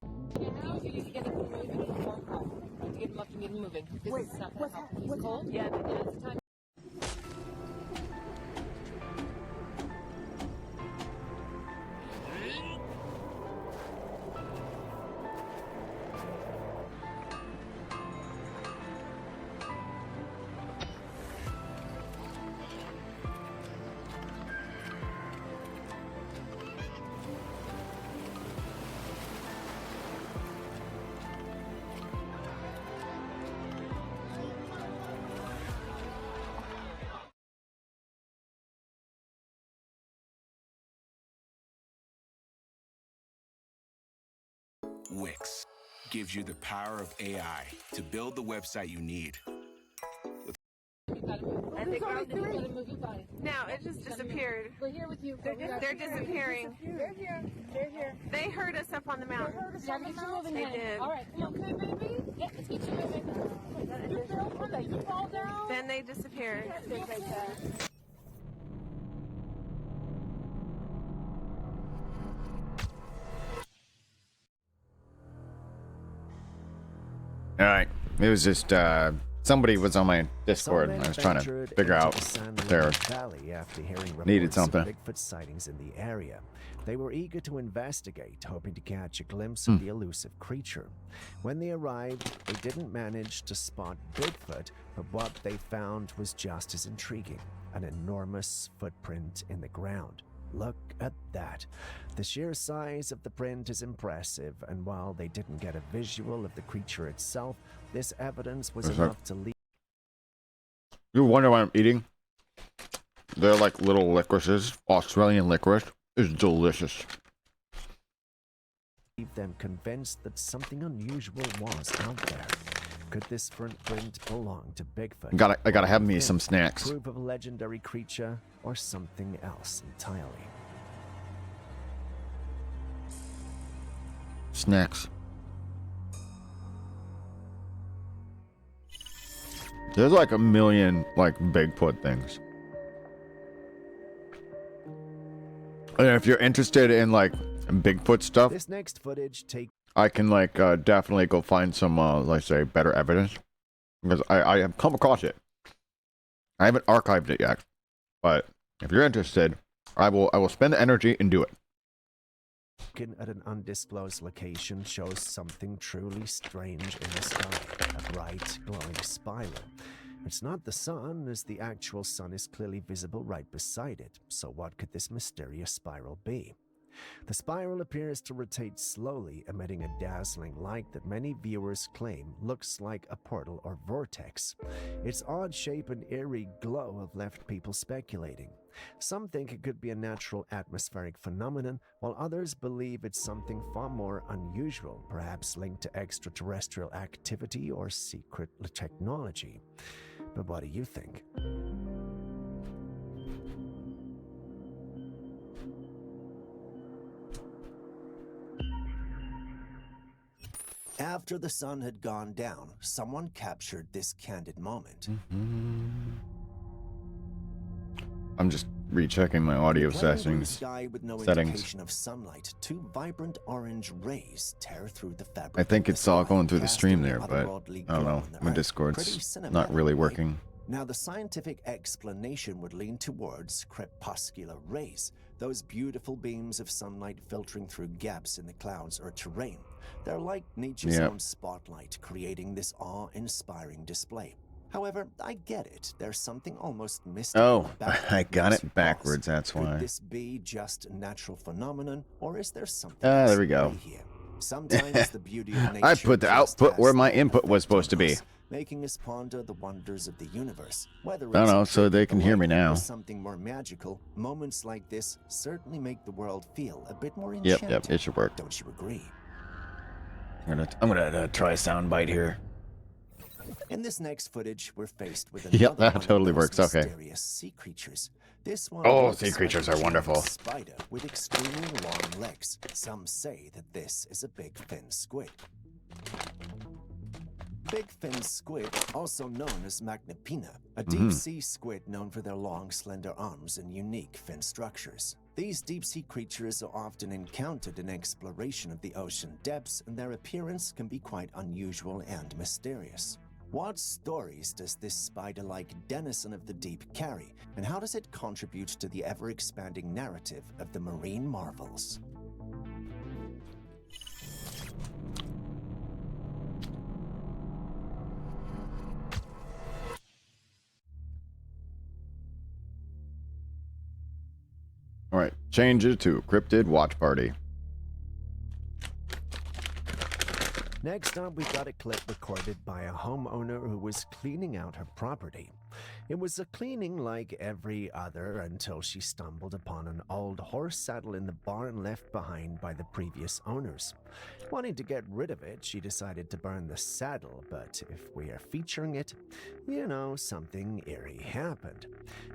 Wix gives you the power of AI to build the website you need. Now it just disappeared. We're here with you. They're disappearing. They're here. They're here. They heard us up on the mountain. They did. All right, come on, baby. Yeah, let's get you moving. You fell, did you fall down? Then they disappeared. Alright. It was just, somebody was on my Discord and I was trying to figure out if they Valley after hearing needed reports something. of Bigfoot sightings in the area. They were eager to investigate, hoping to catch a glimpse of the elusive creature. When they arrived, they didn't manage to spot Bigfoot, but what they found was just as intriguing: an enormous footprint in the ground. Look at that. The sheer size of the print is impressive, and while they didn't get a visual of the creature itself, this evidence was enough to lead You wonder what I'm eating? They're like little licorices. Australian licorice is delicious. them convinced that something unusual was out there. Could this footprint belong to Bigfoot? I gotta have me some snacks. Proof of a legendary creature or something else entirely? Snacks. There's like a million like Bigfoot things. And if you're interested in like Bigfoot stuff, This next footage take I can like definitely go find some let's say better evidence, because I have come across it. I haven't archived it yet, but if you're interested, I will spend the energy and do it. at an undisclosed location shows something truly strange in the sky, a bright glowing spiral. It's not the sun, as the actual sun is clearly visible right beside it. So what could this mysterious spiral be? The spiral appears to rotate slowly, emitting a dazzling light that many viewers claim looks like a portal or vortex. Its odd shape and eerie glow have left people speculating. Some think it could be a natural atmospheric phenomenon, while others believe it's something far more unusual, perhaps linked to extraterrestrial activity or secret technology. But what do you think? After the sun had gone down, someone captured this candid moment. I'm just rechecking my audio settings. Sky with no Settings. indication of sunlight, two vibrant orange rays tear through the fabric. I think of it's all sky, going through the stream casting there, but otherworldly I don't glow know. on the My earth. Discord's Pretty not cinematic, really right? working. Now, the scientific explanation would lean towards crepuscular rays, those beautiful beams of sunlight filtering through gaps in the clouds or terrain. They're like nature's own spotlight, creating this awe-inspiring display. However, I get it. There's something almost mystical about it. I got Makes it you backwards, pause. that's why. Could this be just a natural phenomenon, or is there something There we go. here? Sometimes the beauty of nature I put the just output has where my that input was effect on supposed to be. us, making us ponder the wonders of the universe. Whether I don't it's know, a so trick they of can the hear me lightning or now. something more magical, moments like this certainly make the world feel a bit more enchanting. Yep, it should work. Don't you agree? I'm gonna try a soundbite here. In this next footage, we're faced with Yep, another that one of totally those works, okay. mysterious sea creatures. This one Oh, looks sea like creatures a are giant wonderful. Spider with extremely long legs. Some say that this is a big fin squid. Big fin squid, also known as Magnapina, a deep-sea squid known for their long, slender arms and unique fin structures. These deep-sea creatures are often encountered in exploration of the ocean depths, and their appearance can be quite unusual and mysterious. What stories does this spider-like denizen of the deep carry, and how does it contribute to the ever-expanding narrative of the marine marvels? Alright, change it to Cryptid Watch Party. Next up, we got a clip recorded by a homeowner who was cleaning out her property. It was a cleaning like every other until she stumbled upon an old horse saddle in the barn left behind by the previous owners. Wanting to get rid of it, she decided to burn the saddle, but if we are featuring it, you know, something eerie happened.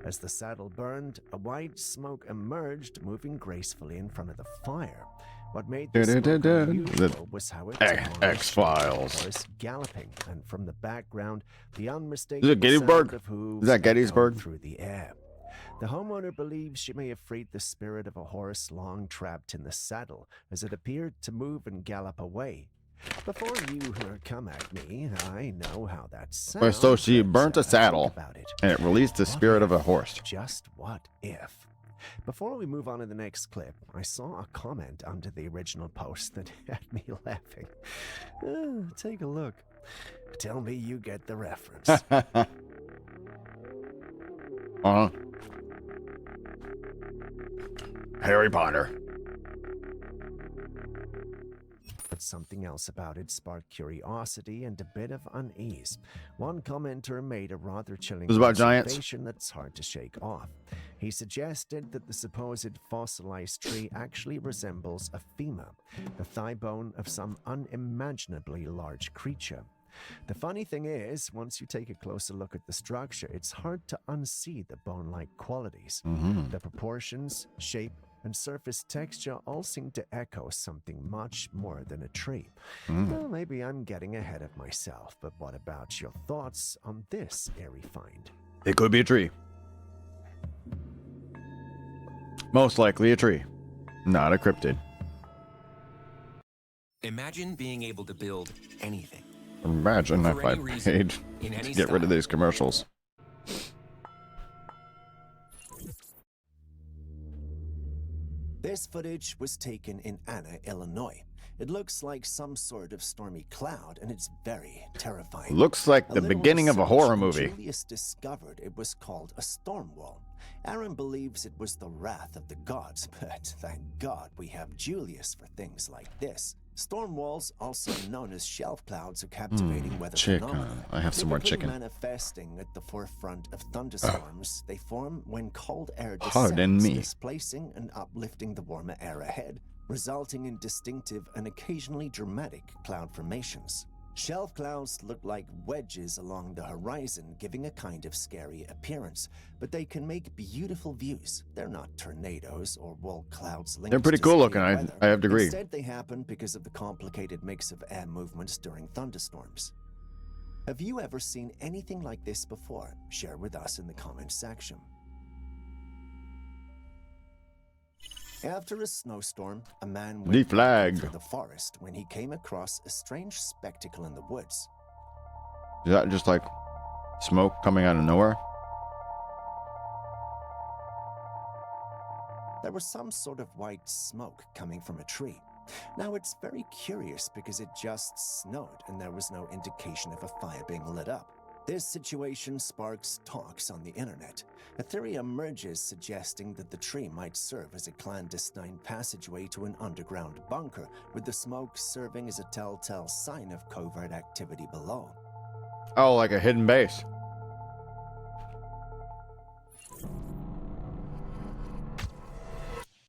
As the saddle burned, a white smoke emerged, moving gracefully in front of the fire. What made this smoke unusual was how it X-Files. was galloping, and from the background, the Is unmistakable it Gettysburg? sound of hooves Is that Gettysburg? echoed through the air. The homeowner believes she may have freed the spirit of a horse long trapped in the saddle, as it appeared to move and gallop away. Before you come at me, I know how that sounds. So she but, burnt a think saddle, about it. and it released the What spirit of a if? horse. Just what if? Before we move on to the next clip, I saw a comment under the original post that had me laughing. Take a look. Tell me you get the reference. Harry Potter. But something else about it sparked curiosity and a bit of unease. One commenter made a rather chilling It was about giants? observation that's hard to shake off. He suggested that the supposed fossilized tree actually resembles a femur, the thigh bone of some unimaginably large creature. The funny thing is, once you take a closer look at the structure, it's hard to unsee the bone-like qualities. The proportions, shape, and surface texture all seem to echo something much more than a tree. Well, maybe I'm getting ahead of myself, but what about your thoughts on this eerie find? It could be a tree. Most likely a tree, not a cryptid. Imagine being able to build anything. Imagine if For I any reason, paid in to any get rid of style. these commercials. This footage was taken in Anna, Illinois. It looks like some sort of stormy cloud, and it's very terrifying. Looks like A the little beginning of a research, horror and movie. Julius discovered it was called a storm wall. Aaron believes it was the wrath of the gods, but thank God we have Julius for things like this. Storm walls, also known as shelf clouds, are captivating weather Chicken. phenomena. I have some more Typically chicken. manifesting at the forefront of thunderstorms, they form when cold air Pardon descends, me. displacing and uplifting the warmer air ahead, resulting in distinctive and occasionally dramatic cloud formations. Shelf clouds look like wedges along the horizon, giving a kind of scary appearance, but they can make beautiful views. They're not tornadoes or wall clouds linked They're pretty to cool severe looking, weather. I have to agree. Instead, they happen because of the complicated mix of air movements during thunderstorms. Have you ever seen anything like this before? Share with us in the comments section. 'Cause Next up, we got a clip recorded by a homeowner who was cleaning out her property. It was a cleaning like every other until she stumbled upon an old horse saddle in the barn left behind by the previous owners. Wanting to get rid of it, she decided to burn the saddle, but if we are featuring it, you know, something eerie happened. Before we move on to the next clip, I saw a comment under the original post that had me laughing. After a snowstorm, a man The went flag. through the forest when he came across a strange spectacle in the woods. Is that just like smoke coming out of nowhere? There was some sort of white smoke coming from a tree. Now it's very curious because it just snowed and there was no indication of a fire being lit up. This situation sparks talks on the internet. A theory emerges suggesting that the tree might serve as a clandestine passageway to an underground bunker, with the smoke serving as a telltale sign of covert activity below. Oh, like a hidden base.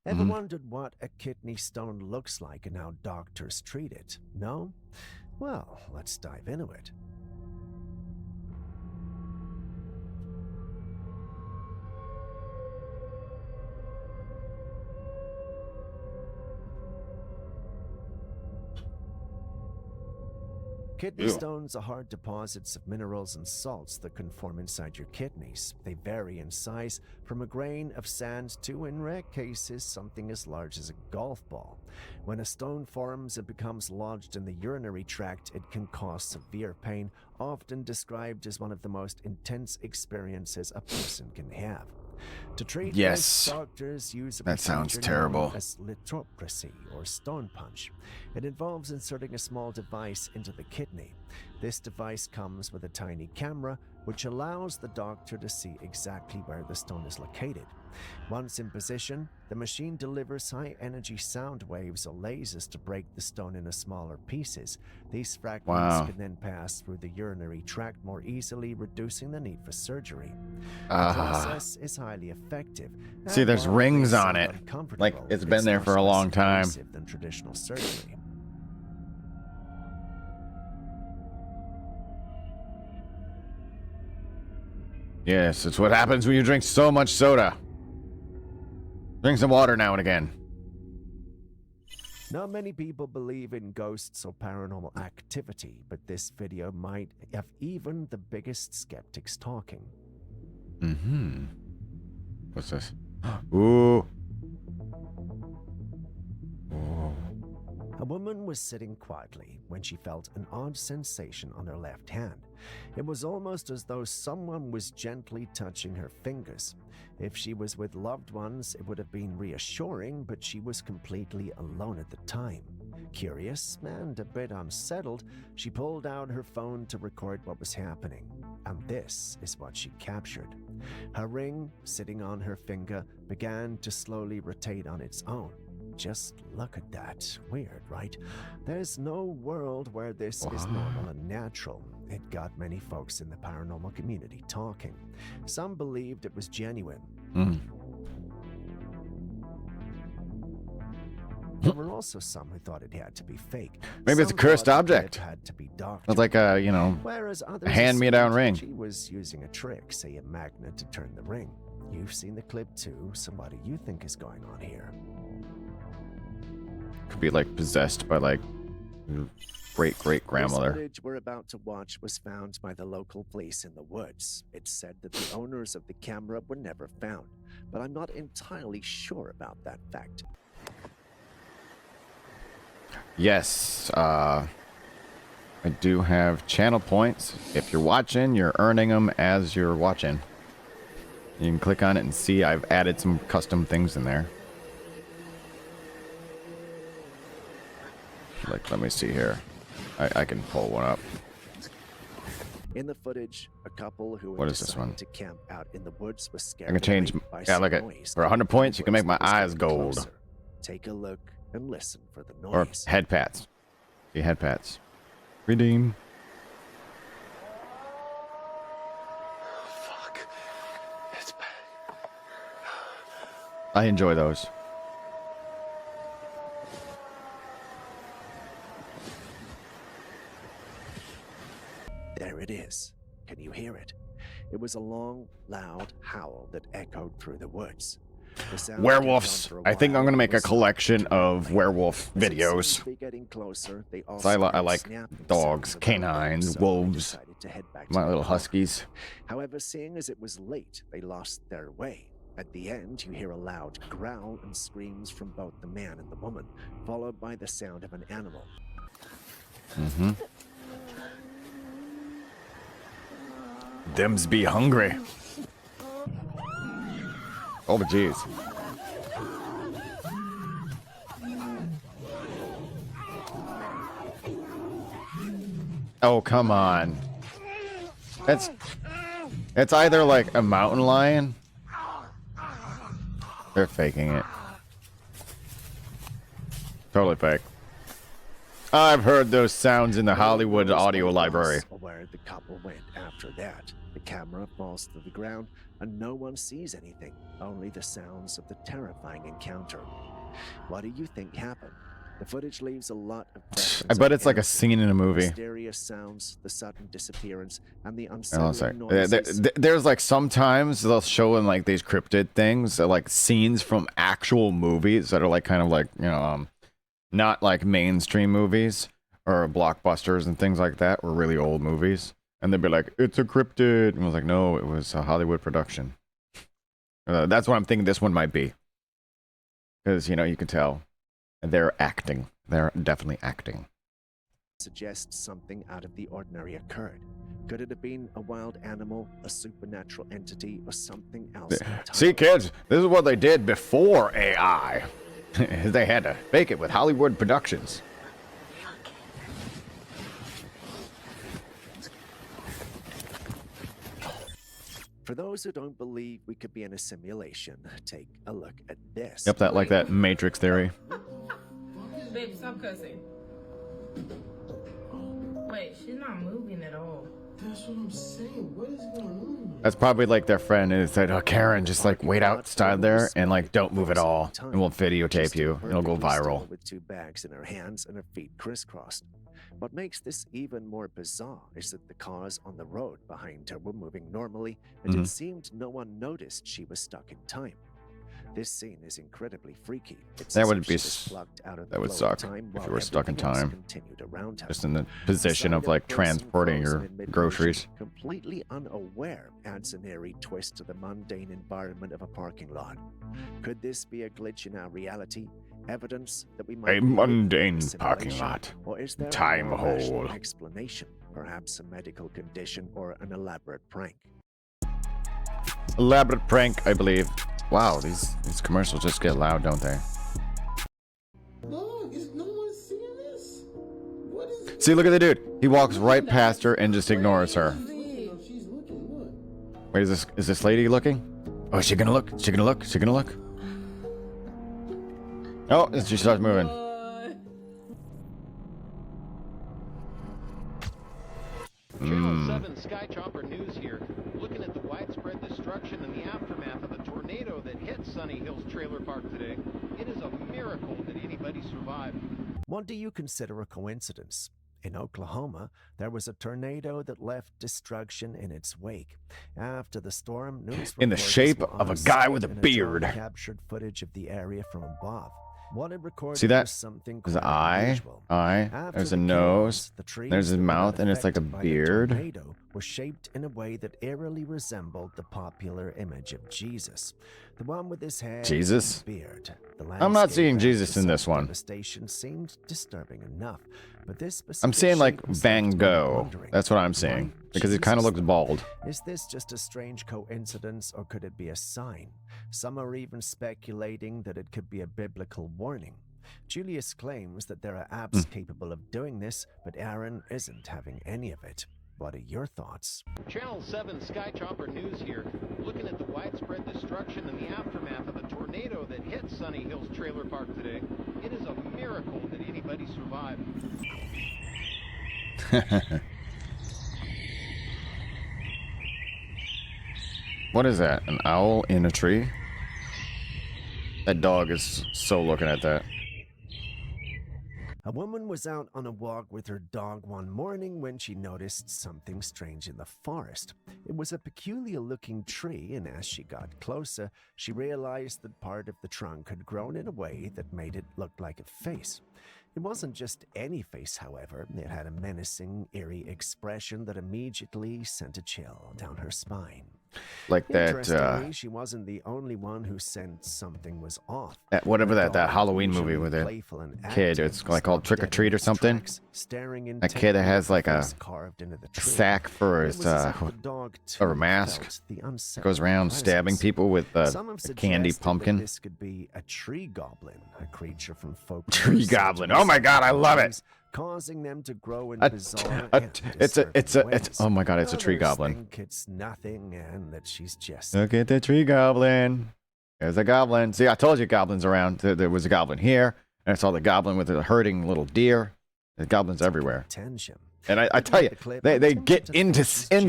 Ever wondered what a kidney stone looks like and how doctors treat it? No? Well, let's dive into it. Kidney stones are hard deposits of minerals and salts that can form inside your kidneys. They vary in size from a grain of sand to, in rare cases, something as large as a golf ball. When a stone forms and becomes lodged in the urinary tract, it can cause severe pain, often described as one of the most intense experiences a person can have. To treat this, doctors use a that sounds procedure terrible. known as lithotripsy or stone punch. It involves inserting a small device into the kidney. This device comes with a tiny camera, which allows the doctor to see exactly where the stone is located. Once in position, the machine delivers high-energy sound waves or lasers to break the stone into smaller pieces. These fragments can then pass through the urinary tract more easily, reducing the need for surgery. The process is highly effective. See, there's rings on it. Like, it's been there for a long time. Than traditional surgery. Yes, it's what happens when you drink so much soda. Drink some water now and again. Not many people believe in ghosts or paranormal activity, but this video might have even the biggest skeptics talking. What's this? Ooh. A woman was sitting quietly when she felt an odd sensation on her left hand. It was almost as though someone was gently touching her fingers. If she was with loved ones, it would have been reassuring, but she was completely alone at the time. Curious and a bit unsettled, she pulled out her phone to record what was happening. And this is what she captured. Her ring, sitting on her finger, began to slowly rotate on its own. Just look at that. Weird, right? There's no world where this is normal and natural. It got many folks in the paranormal community talking. Some believed it was genuine. There were also some who thought it had to be fake. Maybe it's a cursed object. It had to be doctored. It's like a, you know, Whereas a others hand-me-down assumed ring. She was using a trick, say a magnet, to turn the ring. You've seen the clip too. So what do you think is going on here? Could be like possessed by like great-great-grandmother. This footage we're about to watch was found by the local police in the woods. It said that the owners of the camera were never found, but I'm not entirely sure about that fact. Yes, I do have channel points. If you're watching, you're earning them as you're watching. You can click on it and see I've added some custom things in there. Like, let me see here. I can pull one up. In the footage, a couple who What is this one? to camp out in the woods was scared I can change. away by Yeah, some look at noise. for 100 points, you can make my Was eyes getting gold. closer. Take a look and listen for the noise. Or head pats. See, head pats. Redeem. Fuck. It's back. I enjoy those. There it is. Can you hear it? It was a long, loud howl that echoed through the woods. The sound Werewolves. kept on for a I think I'm while gonna make a and was collection of werewolf As it seemed videos. to be getting closer, they So I also like snapping dogs, sounds around them, canines, so they wolves, decided to head back to my the little park. huskies. However, seeing as it was late, they lost their way. At the end, you hear a loud growl and screams from both the man and the woman, followed by the sound of an animal. Mm-hmm. Thems be hungry. Oh, jeez. Oh, come on. It's either like a mountain lion. They're faking it. Totally fake. I've heard those sounds in the Hollywood audio library. Where the couple went after that. The camera falls to the ground and no one sees anything, only the sounds of the terrifying encounter. What do you think happened? The footage leaves a lot of I bet it's like a scene in a movie. Mysterious sounds, the sudden disappearance, and the Oh, unsettling noises. there's like sometimes they'll show in like these cryptid things, like scenes from actual movies that are like kind of like, you know, not like mainstream movies or blockbusters and things like that, or really old movies. And they'd be like, it's a cryptid. And I was like, no, it was a Hollywood production. That's what I'm thinking this one might be. Because, you know, you can tell. They're acting. They're definitely acting. Suggests something out of the ordinary occurred. Could it have been a wild animal, a supernatural entity, or something else? See, kids, this is what they did before AI. They had to fake it with Hollywood productions. For those who don't believe we could be in a simulation, take a look at this. Yep, that like that Matrix theory. Babe, stop cussing. Wait, she's not moving at all. That's what I'm saying. What is going on? That's probably like their friend is that, oh, Karen, just like wait outside there and like don't move at all, and we'll videotape you. It'll go viral. With two bags in her hands and her feet crisscrossed. What makes this even more bizarre is that the cars on the road behind her were moving normally, and it seemed no one noticed she was stuck in time. This scene is incredibly freaky. That would be that would suck if you were stuck in time, just in the position of like transporting your groceries. Completely unaware adds an eerie twist to the mundane environment of a parking lot. Could this be a glitch in our reality? Evidence that we might a mundane parking lot. Or is there time a more hole. rational explanation? Perhaps a medical condition or an elaborate prank. Elaborate prank, I believe. Wow, these commercials just get loud, don't they? Dog, is no one seeing this? What is See, look at the dude. He walks right past her and just ignores her. Wait, is this lady looking? Oh, is she gonna look? Is she gonna look? Is she gonna look? Oh, she starts moving. Channel 7 Sky Chopper News here, looking at the widespread destruction in the aftermath of a tornado that hit Sunny Hills Trailer Park today. It is a miracle that anybody survived. What do you consider a coincidence? In Oklahoma, there was a tornado that left destruction in its wake. After the storm, news In the shape of a guy with a beard. Captured footage of the area from above. What it recorded See that? was something There's an quite eye. unusual. There's a After the nose. chaos, the trees There's his that were mouth, and it's like a affected by the beard. tornado were shaped in a way that eerily resembled the popular image of Jesus. The one with his hair Jesus? and beard. The I'm not landscape seeing after Jesus in this such one. devastation seemed disturbing enough, but this I'm specific seeing like shape was Van left me Gogh. wondering, That's what I'm why seeing. Because he kind of Jesus looks bald. Is this just a strange coincidence, or could it be a sign? Some are even speculating that it could be a biblical warning. Julius claims that there are apps capable of doing this, but Aaron isn't having any of it. What are your thoughts? Channel 7 Sky Chopper News here, looking at the widespread destruction in the aftermath of a tornado that hit Sunny Hills Trailer Park today. It is a miracle that anybody survived. What is that? An owl in a tree? That dog is so looking at that. A woman was out on a walk with her dog one morning when she noticed something strange in the forest. It was a peculiar looking tree, and as she got closer, she realized that part of the trunk had grown in a way that made it look like a face. It wasn't just any face, however. It had a menacing, eerie expression that immediately sent a chill down her spine. Like that, Interestingly, she wasn't the only one who sensed something was off. whatever that dog, Halloween movie usually with that playful and kid. active, It's like called stopped Trick or dead in Treat or its something. tracks, staring That kid that intently has at like the a face carved into the tree. sack for It his was as if the dog, or a too, mask. felt the unsettling Goes around presence. stabbing people with Some a have candy suggested that pumpkin. this could be a tree goblin, a creature from folklore. Tree goblin. Oh my god, I love it. Causing them to grow in A bizarre a and it's a disturbing it's ways. oh my god, it's a tree Others goblin. think it's nothing and that she's just Look at the tree goblin. There's a goblin. See, I told you goblins around. There was a goblin here, and I saw the goblin with a herding little deer. There's goblins everywhere. attention. And I tell you, they get into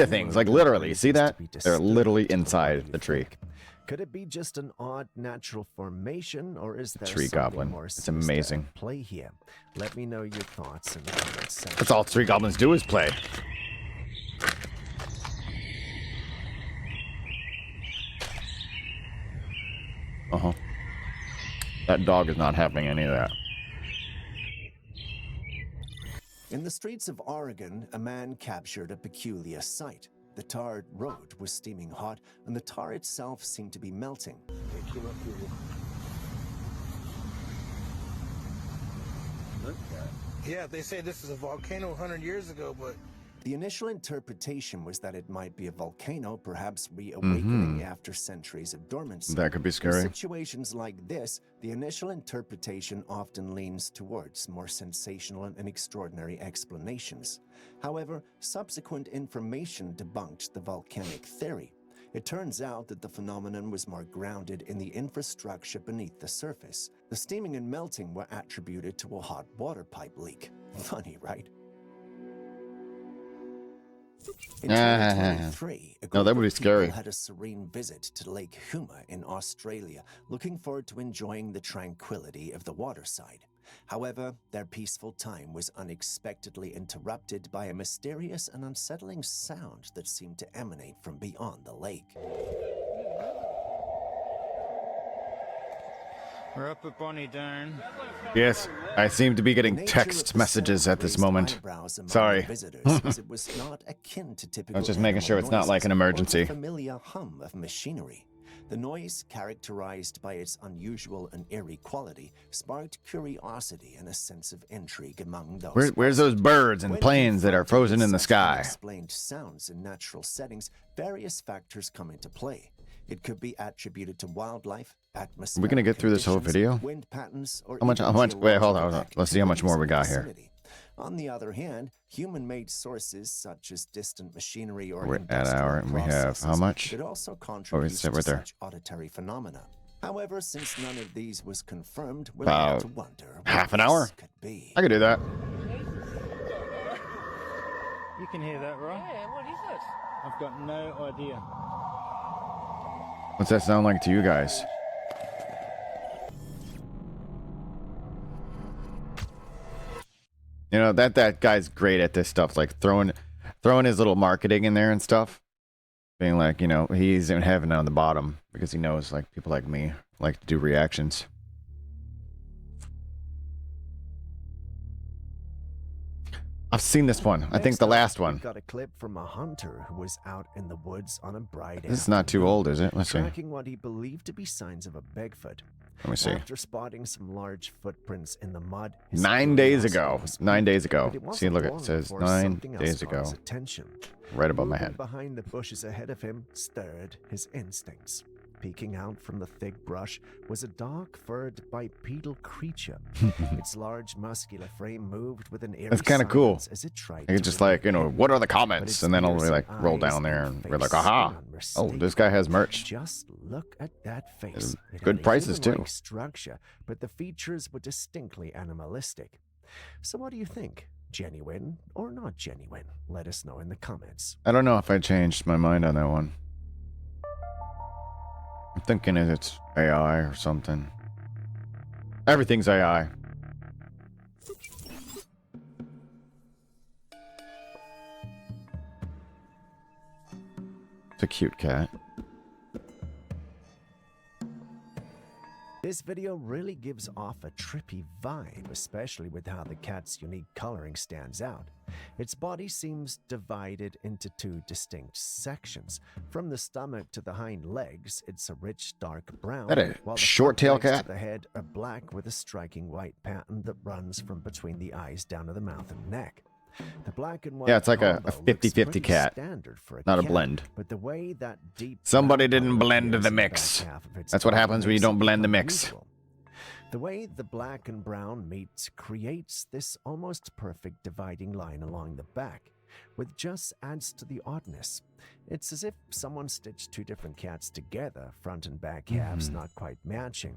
things, like literally. See that? They're literally inside the tree. Could it be just an odd natural formation, or is there Tree something goblin. more It's sinister amazing. at play here? Let me know your thoughts in the comments section. That's all tree goblins do is play. Uh-huh. That dog is not having any of that. In the streets of Oregon, a man captured a peculiar sight. The tarred road was steaming hot, and the tar itself seemed to be melting. Yeah, they say this is a volcano 100 years ago, but The initial interpretation was that it might be a volcano, perhaps reawakening after centuries of dormancy. That could be In scary. situations like this, the initial interpretation often leans towards more sensational and extraordinary explanations. However, subsequent information debunked the volcanic theory. It turns out that the phenomenon was more grounded in the infrastructure beneath the surface. The steaming and melting were attributed to a hot water pipe leak. Funny, right? In 2023, a No, that group would be of people scary. had a serene visit to Lake Houma in Australia, looking forward to enjoying the tranquility of the waterside. However, their peaceful time was unexpectedly interrupted by a mysterious and unsettling sound that seemed to emanate from beyond the lake. We're up at Bonnie Down. Yes, I seem to be getting text messages at this moment. Sorry. Visitors, as it was not akin to I typical was just making sure it's animal not like an noises or the emergency. familiar hum of machinery. The noise, characterized by its unusual and eerie quality, sparked curiosity and a sense of intrigue among those. Where's those birds and When planes that are confronted frozen with in the such sky? unexplained sounds in natural settings, various factors come into play. It could be attributed to wildlife, atmosphere. Are we gonna get through this whole video? Wind patterns, or How much? even Wait, hold geological on. Let's see how much more we got here. vicinity. On the other hand, human-made sources such as distant machinery or We're at an industrial hour, and we have how processes much? could also Oh, contribute it's to right there. such auditory phenomena. However, since none of these was confirmed, we're About left to wonder what half an this hour. could be. I could do that. You can hear that, right? Yeah, what is it? I've got no idea. What's that sound like to you guys? You know, that guy's great at this stuff, like throwing his little marketing in there and stuff. Being like, you know, he's in heaven on the bottom because he knows like people like me like to do reactions. I've seen this one. I think Next the up, last we one. got a clip from a hunter who was out in the woods on a bright This is not too afternoon, old, is it? Let's see. tracking what he believed to be signs of a Bigfoot. Let me see. After spotting some large footprints in the mud, his 9 days curiosity ago. was 9 days ago. but it See, wasn't look, it long says before 9 something else days caught ago. his attention. Right above my Moving head. behind the bushes ahead of him stirred his instincts. Peeking out from the thick brush was a dark-furred bipedal creature. Its large, muscular frame moved with an eerie That's kind of cool. silence as it tried I could to just remain like, you know, hidden. what are the But comments? its And then I'll be piercing like roll eyes down there and and we're like, face aha. were Oh, this guy has merch. Just look at that face. It Good had a prices, too. human-like structure, but the features were distinctly animalistic. So what do you think? Genuine or not genuine? Let us know in the comments. I don't know if I changed my mind on that one. I'm thinking it's AI or something. Everything's AI. It's a cute cat. This video really gives off a trippy vibe, especially with how the cat's unique coloring stands out. Its body seems divided into two distinct sections. From the stomach to the hind legs, it's a rich dark brown, That a while the short front tail legs cat? to the head are black with a striking white pattern that runs from between the eyes down to the mouth and neck. The black and white Yeah, it's like a combo 50-50 looks cat, pretty standard for not a cat, blend. But the way that deep Somebody brown didn't color blend appears the in mix. back half of its That's what body happens when you makes don't it blend the become mix. useful. The way the black and brown meet creates this almost perfect dividing line along the back, which just adds to the oddness. It's as if someone stitched two different cats together, front and back halves not quite matching.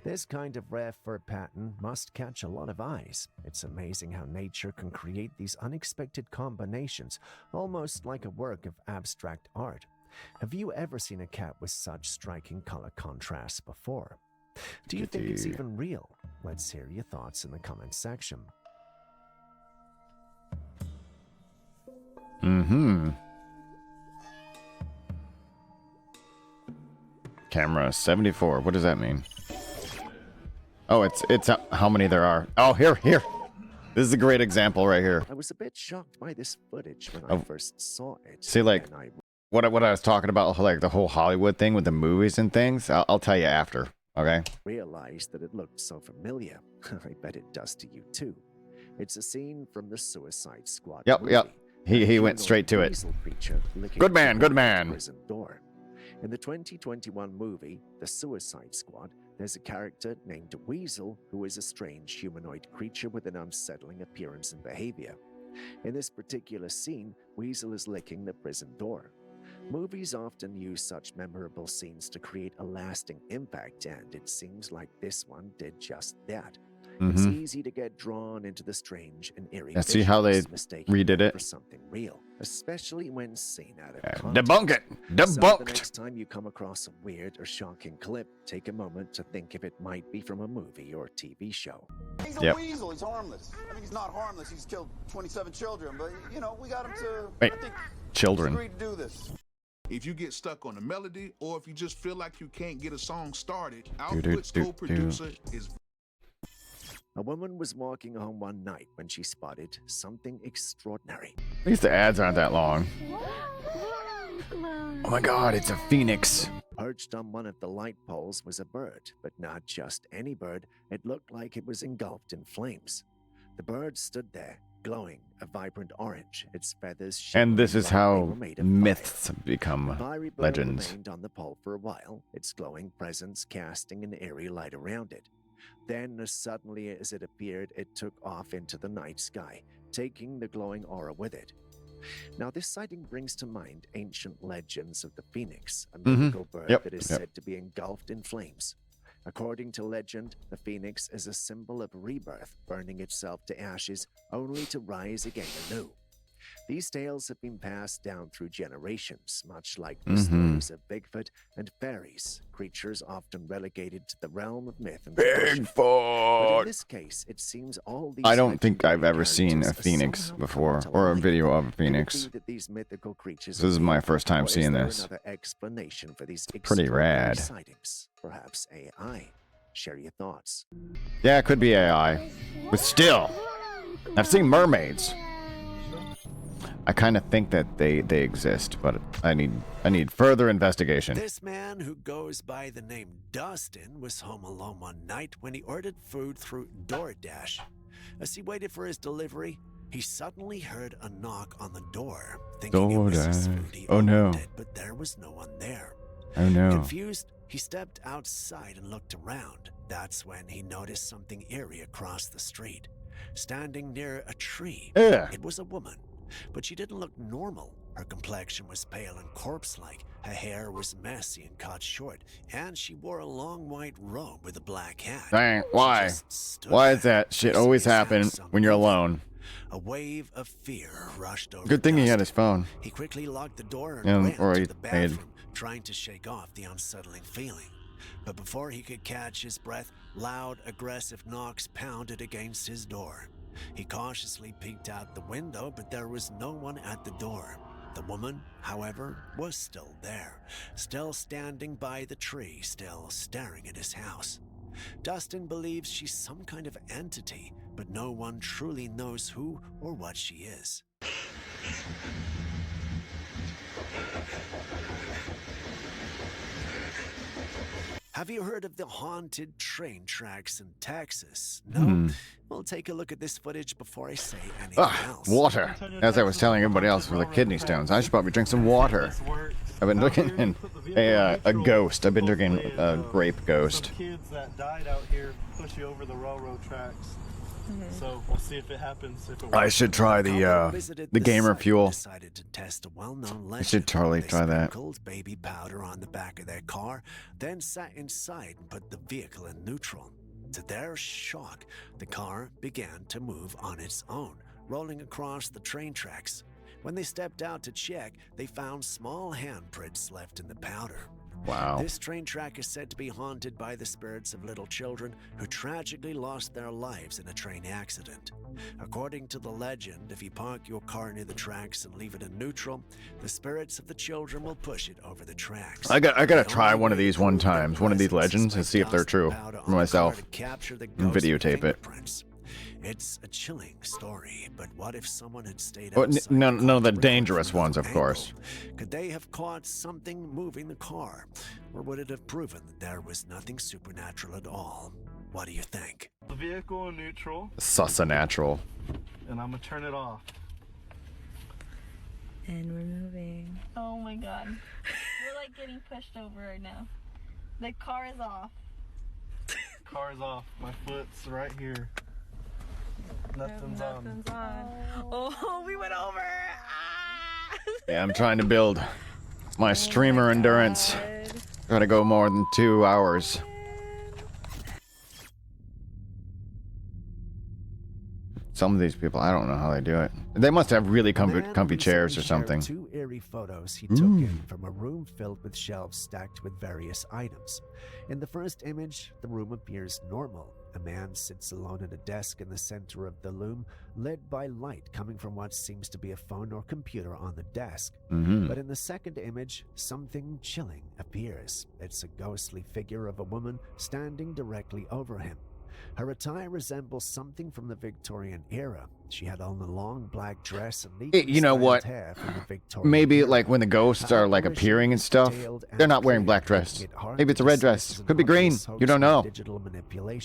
This kind of rare fur pattern must catch a lot of eyes. It's amazing how nature can create these unexpected combinations, almost like a work of abstract art. Have you ever seen a cat with such striking color contrasts before? Do you think it's even real? Let's hear your thoughts in the comment section. Camera 74. What does that mean? Oh, it's how many there are. Oh, here. This is a great example right here. I was a bit shocked by this footage when I first saw it. See, like, what I was talking about, like the whole Hollywood thing with the movies and things. I'll tell you after. Okay. Realized that it looked so familiar. I bet it does to you too. It's a scene from the Suicide Squad. Yep. movie. He went straight to it. Good man. Prison door. In the 2021 movie, The Suicide Squad, there's a character named Weasel who is a strange humanoid creature with an unsettling appearance and behavior. In this particular scene, Weasel is licking the prison door. Movies often use such memorable scenes to create a lasting impact, and it seems like this one did just that. It's easy to get drawn into the strange and eerie. And see how they redid it? For something real, especially when seen out of context. Debunk it. So the Debunked. next time you come across a weird or shocking clip, take a moment to think if it might be from a movie or TV show. He's a weasel. He's harmless. I mean, he's not harmless. He's killed 27 children, but you know, we got him to. Wait, I think children. agreed to do this. If you get stuck on a melody, or if you just feel like you can't get a song started, Output's co-producer is. A woman was walking home one night when she spotted something extraordinary. At least the ads aren't that long. Oh my god, it's a phoenix. Perched on one of the light poles was a bird, but not just any bird. It looked like it was engulfed in flames. The bird stood there, glowing a vibrant orange, its feathers And this is how like they were made of myths fire. become The fiery bird legends. remained on the pole for a while, its glowing presence casting an eerie light around it. Then, as suddenly as it appeared, it took off into the night sky, taking the glowing aura with it. Now, this sighting brings to mind ancient legends of the phoenix, a mythical bird that is said to be engulfed in flames. According to legend, the phoenix is a symbol of rebirth, burning itself to ashes only to rise again anew. These tales have been passed down through generations, much like the stories of Bigfoot and fairies, creatures often relegated to the realm of myth and tradition. But Bigfoot! in this case, it seems all these I don't think I've legendary ever seen a characters are phoenix somehow before, brought to or a life. video of a Could it phoenix. be that these mythical creatures This is my are first time or is seeing there this. another explanation for these Pretty extraordinary rad. sightings? Perhaps AI. Share your thoughts. Yeah, it could be AI. But still, I've seen mermaids. I kind of think that they exist, but I need further investigation. This man who goes by the name Dustin was home alone one night when he ordered food through DoorDash. As he waited for his delivery, he suddenly heard a knock on the door, thinking it was his food he Oh no. ordered, but there was no one there. Oh no. Confused, he stepped outside and looked around. That's when he noticed something eerie across the street. Standing near a tree, it was a woman, but she didn't look normal. Her complexion was pale and corpse-like, her hair was messy and cut short, and she wore a long white robe with a black hat. Dang, She why? just stood Why there, does that shit facing always his happen house when you're alone? A wave of fear rushed over Good thing he had Dustin. his phone. He quickly locked the door and Yeah, ran or to he the made- bathroom, trying to shake off the unsettling feeling. But before he could catch his breath, loud, aggressive knocks pounded against his door. He cautiously peeked out the window, but there was no one at the door. The woman, however, was still there, still standing by the tree, still staring at his house. Dustin believes she's some kind of entity, but no one truly knows who or what she is. Have you heard of the haunted train tracks in Texas? No? Well, take a look at this footage before I say anything else. Water. As I was telling everybody else for the kidney stones, I should probably drink some water. I've been drinking a ghost. I've been drinking a grape ghost. Some kids that died out here push you over the railroad tracks. So we'll see if it happens. If it I should try the gamer fuel. Decided to test a well-known I should totally try that. Sprinkled baby powder on the back of their car, then sat inside and put the vehicle in neutral. To their shock, the car began to move on its own, rolling across the train tracks. When they stepped out to check, they found small handprints left in the powder. Wow. This train track is said to be haunted by the spirits of little children who tragically lost their lives in a train accident. According to the legend, if you park your car near the tracks and leave it in neutral, the spirits of the children will push it over the tracks. I gotta try one of these one of these legends, and see if they're true for myself. And videotape it. It's a chilling story, but what if someone had stayed Well, outside? none of the dangerous ones, of course. Could they have caught something moving the car? Or would it have proven that there was nothing supernatural at all? What do you think? The vehicle in neutral. Sussa-natural. And I'm gonna turn it off. And we're moving. Oh my god. We're like getting pushed over right now. The car is off. Car's off. My foot's right here. Nothing's on. Oh, we went over. Ah! Yeah, I'm trying to build my streamer endurance. Gotta go more than 2 hours. Some of these people, I don't know how they do it. They must have really comfy chairs or something. Two eerie photos he took in from a room filled with shelves stacked with various items. In the first image, the room appears normal. A man sits alone at a desk in the center of the room, lit by light coming from what seems to be a phone or computer on the desk. But in the second image, something chilling appears. It's a ghostly figure of a woman standing directly over him. Her attire resembles something from the Victorian era. She had on a long black dress and neatly You know what? hair from the Victorian Maybe era. like when the ghosts are like appearing and stuff, they're not wearing black dress. Maybe it's a red dress. Could be green. You don't know.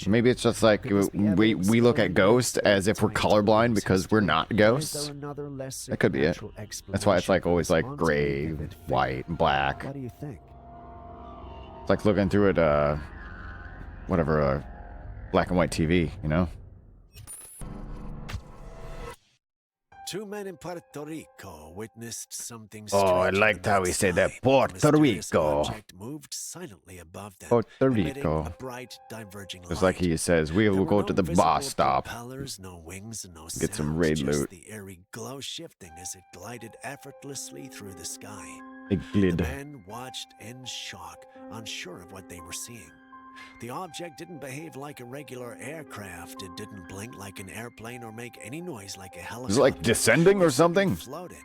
Maybe it's just like we look at ghosts as if we're colorblind because we're not ghosts. That could be it. That's why it's like always like gray, white, and black. What do you think? It's like looking through it, whatever, black and white TV, you know? Two men in Puerto Rico witnessed something Oh, I strange liked on how the he said sky. that. Puerto A mysterious Rico. object moved silently above them, Puerto emitting Rico. a bright, diverging Just light. like he says, we will There go were to no the visible bus stop. propellers, no wings, and no Get some sounds, raid just loot. the eerie glow shifting as it glided effortlessly through the sky. It The glid. men watched in shock, unsure of what they were seeing. The object didn't behave like a regular aircraft. It didn't blink like an airplane or make any noise like a helicopter. Is it like descending or something? Floated.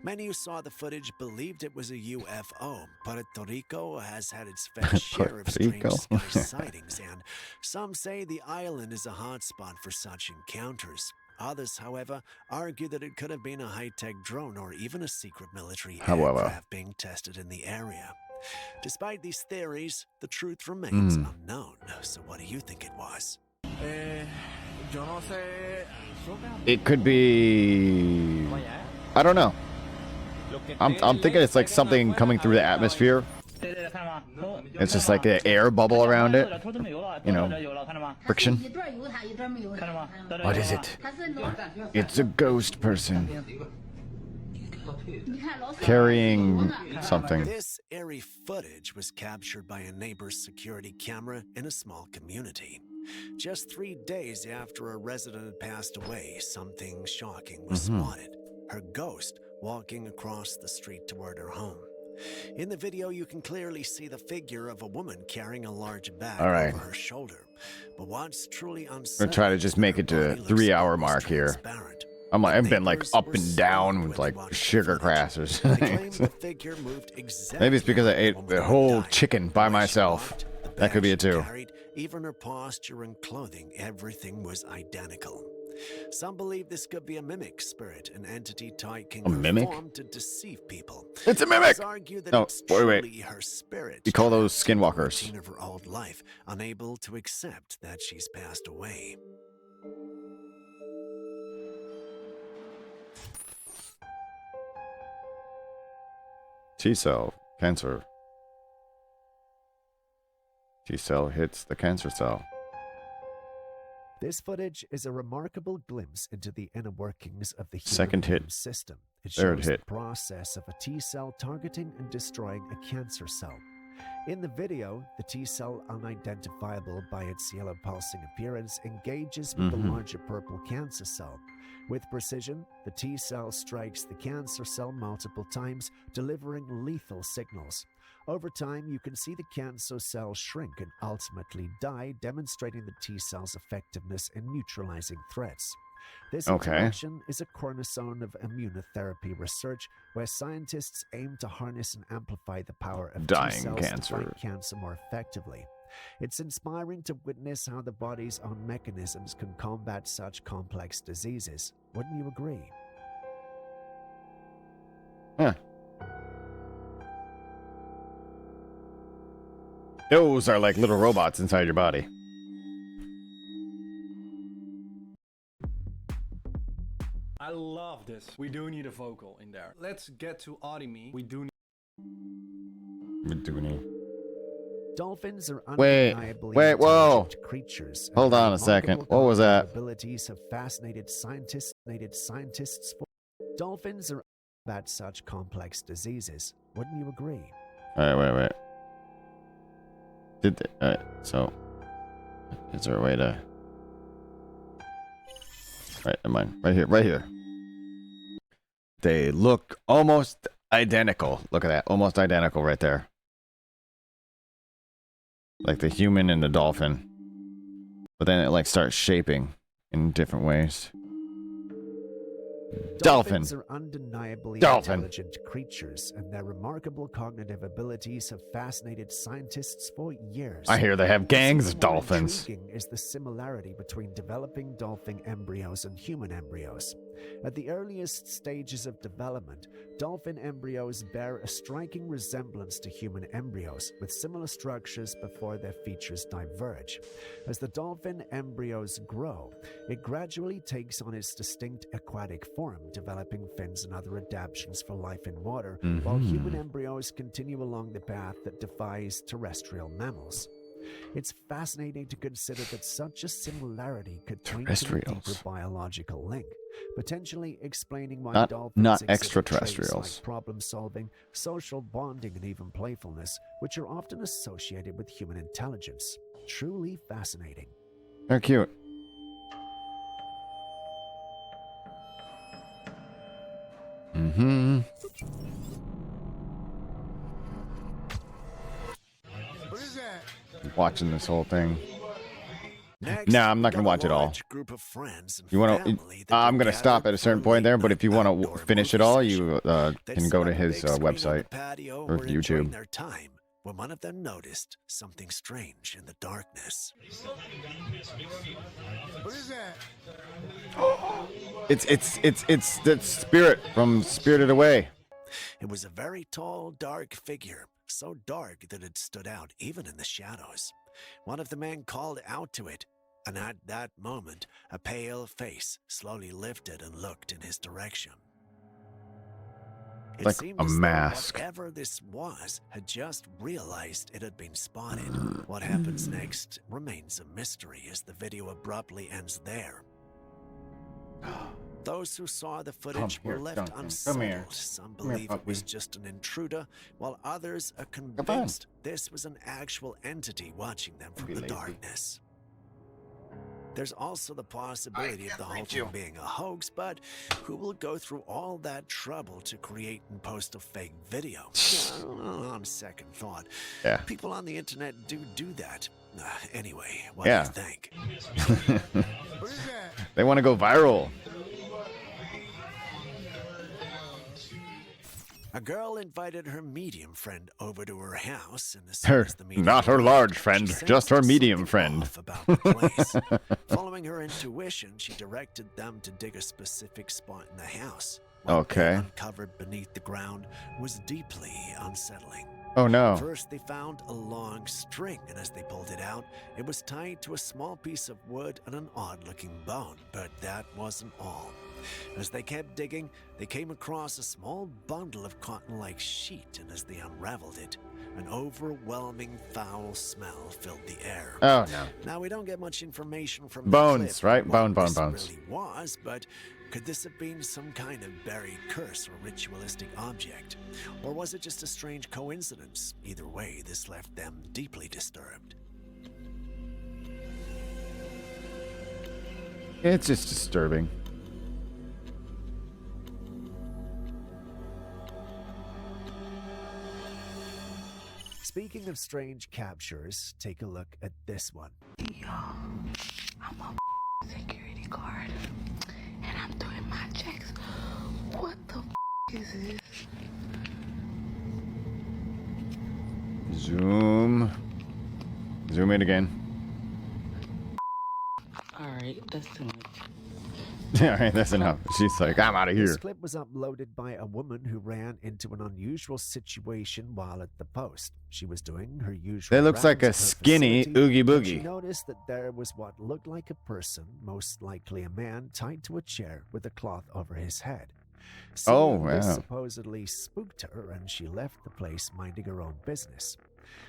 Many who saw the footage believed it was a UFO. Puerto Rico has had its fair share of strange Rico. sky sightings, and some say the island is a hotspot for such encounters. Others, however, argue that it could have been a high-tech drone or even a secret military aircraft being tested in the area. Despite these theories, the truth remains unknown. So what do you think it was? It could be... I don't know. I'm thinking it's like something coming through the atmosphere. It's just like an air bubble around it. You know, friction. What is it? It's a ghost person. Carrying something. This eerie footage was captured by a neighbor's security camera in a small community. Just 3 days after a resident had passed away, something shocking was spotted. Her ghost walking across the street toward her home. In the video, you can clearly see the figure of a woman carrying a large bag over her shoulder. But what's truly unsettling, We're trying to just make it to 3-hour mark here. I've been like up and down with like sugar crass or something. Maybe it's because I ate the whole chicken by myself. That could be it too. Carried, even her posture and clothing, everything was identical. Some believe this could be a mimic spirit, an entity taking her mimic? form to deceive people. It's a mimic! Others argue that No, it's wait. truly her spirit. You call those trapped in the skinwalkers. routine of her old life, unable to accept that she's passed away. T-cell, cancer. T-cell hits the cancer cell. This footage is a remarkable glimpse into the inner workings of the human Second hit. immune system. It Third shows hit. the process of a T-cell targeting and destroying a cancer cell. In the video, the T-cell, unidentifiable by its yellow pulsing appearance, engages with the larger purple cancer cell. With precision, the T-cell strikes the cancer cell multiple times, delivering lethal signals. Over time, you can see the cancer cell shrink and ultimately die, demonstrating the T-cell's effectiveness in neutralizing threats. This interaction is a cornerstone of immunotherapy research, where scientists aim to harness and amplify the power of T-cells to fight cancer more effectively. It's inspiring to witness how the body's own mechanisms can combat such complex diseases. Wouldn't you agree? Yeah. Those are like little robots inside your body. I love this. We do need a vocal in there. Let's get to Audimi. We do need... Dolphins are Wait, undeniably whoa. intelligent creatures. Hold on a second. What was that? Abilities have fascinated scientists for. Dolphins are about such complex diseases. Wouldn't you agree? Wait. Alright, so is there a way to... Right, never mind. Right here. They look almost identical. Look at that. Almost identical right there. Like the human and the dolphin. But then it like starts shaping in different ways. Dolphins are undeniably intelligent creatures, and their remarkable cognitive abilities have fascinated scientists for years. I hear they have gangs of dolphins. Intriguing is the similarity between developing dolphin embryos and human embryos. At the earliest stages of development, dolphin embryos bear a striking resemblance to human embryos, with similar structures before their features diverge. As the dolphin embryos grow, it gradually takes on its distinct aquatic form, developing fins and other adaptations for life in water, while human embryos continue along the path that defies terrestrial mammals. It's fascinating to consider that such a similarity could point to a deeper biological link, potentially explaining why dolphins not exhibit extraterrestrials. traits like problem-solving, social bonding, and even playfulness, which are often associated with human intelligence. Truly fascinating. They're cute. Watching this whole thing. No, I'm not gonna watch it all. You want to? I'm gonna stop at a certain point there. But if you want to finish it all, you can go to his website or YouTube. Their time when one of them noticed something strange in the darkness. What is that? It's that spirit from Spirited Away. It was a very tall, dark figure, so dark that it stood out even in the shadows. One of the men called out to it, and at that moment, a pale face slowly lifted and looked in his direction. It Like seemed a as though mask. whatever this was had just realized it had been spotted. What happens next remains a mystery as the video abruptly ends there. Those who saw the footage were left Duncan. Come unsettled. here. Some Come here, believe it was puppy. just an intruder, while others are convinced this was an actual entity watching them from the darkness. There's also the possibility of the whole thing being a hoax, but who will go through all that trouble to create and post a fake video? I don't know, on second thought. Yeah. People on the internet do that. Anyway, what do Yeah. you think? They want to go viral. A girl invited her medium friend over to her house, and as soon Her, as the medium not her arrived, large she friend, sensed just her medium something friend. off about the place. Following her intuition, she directed them to dig a specific spot in the house. What Okay. they uncovered beneath the ground was deeply unsettling. Oh no. First, they found a long string, and as they pulled it out, it was tied to a small piece of wood and an odd-looking bone, but that wasn't all. As they kept digging, they came across a small bundle of cotton-like sheet, and as they unraveled it, an overwhelming foul smell filled the air. Oh no. Now, we don't get much information from Bones, the clip right? on what Bone, this bones. really was, but could this have been some kind of buried curse or ritualistic object? Or was it just a strange coincidence? Either way, this left them deeply disturbed. It's just disturbing. Speaking of strange captures, take a look at this one. Yo, I'm a security guard, and I'm doing my checks. What the is this? Zoom. Zoom in again. Alright, that's too much. All right, that's enough. She's like, I'm out of here. This clip was uploaded by a woman who ran into an unusual situation while at the post. She was doing her usual. That looks like a rounds of her skinny facility Oogie when She Boogie. noticed that there was what looked like a person, most likely a man, tied to a chair with a cloth over his head. Oh, Seeing this wow. supposedly spooked her, and she left the place minding her own business.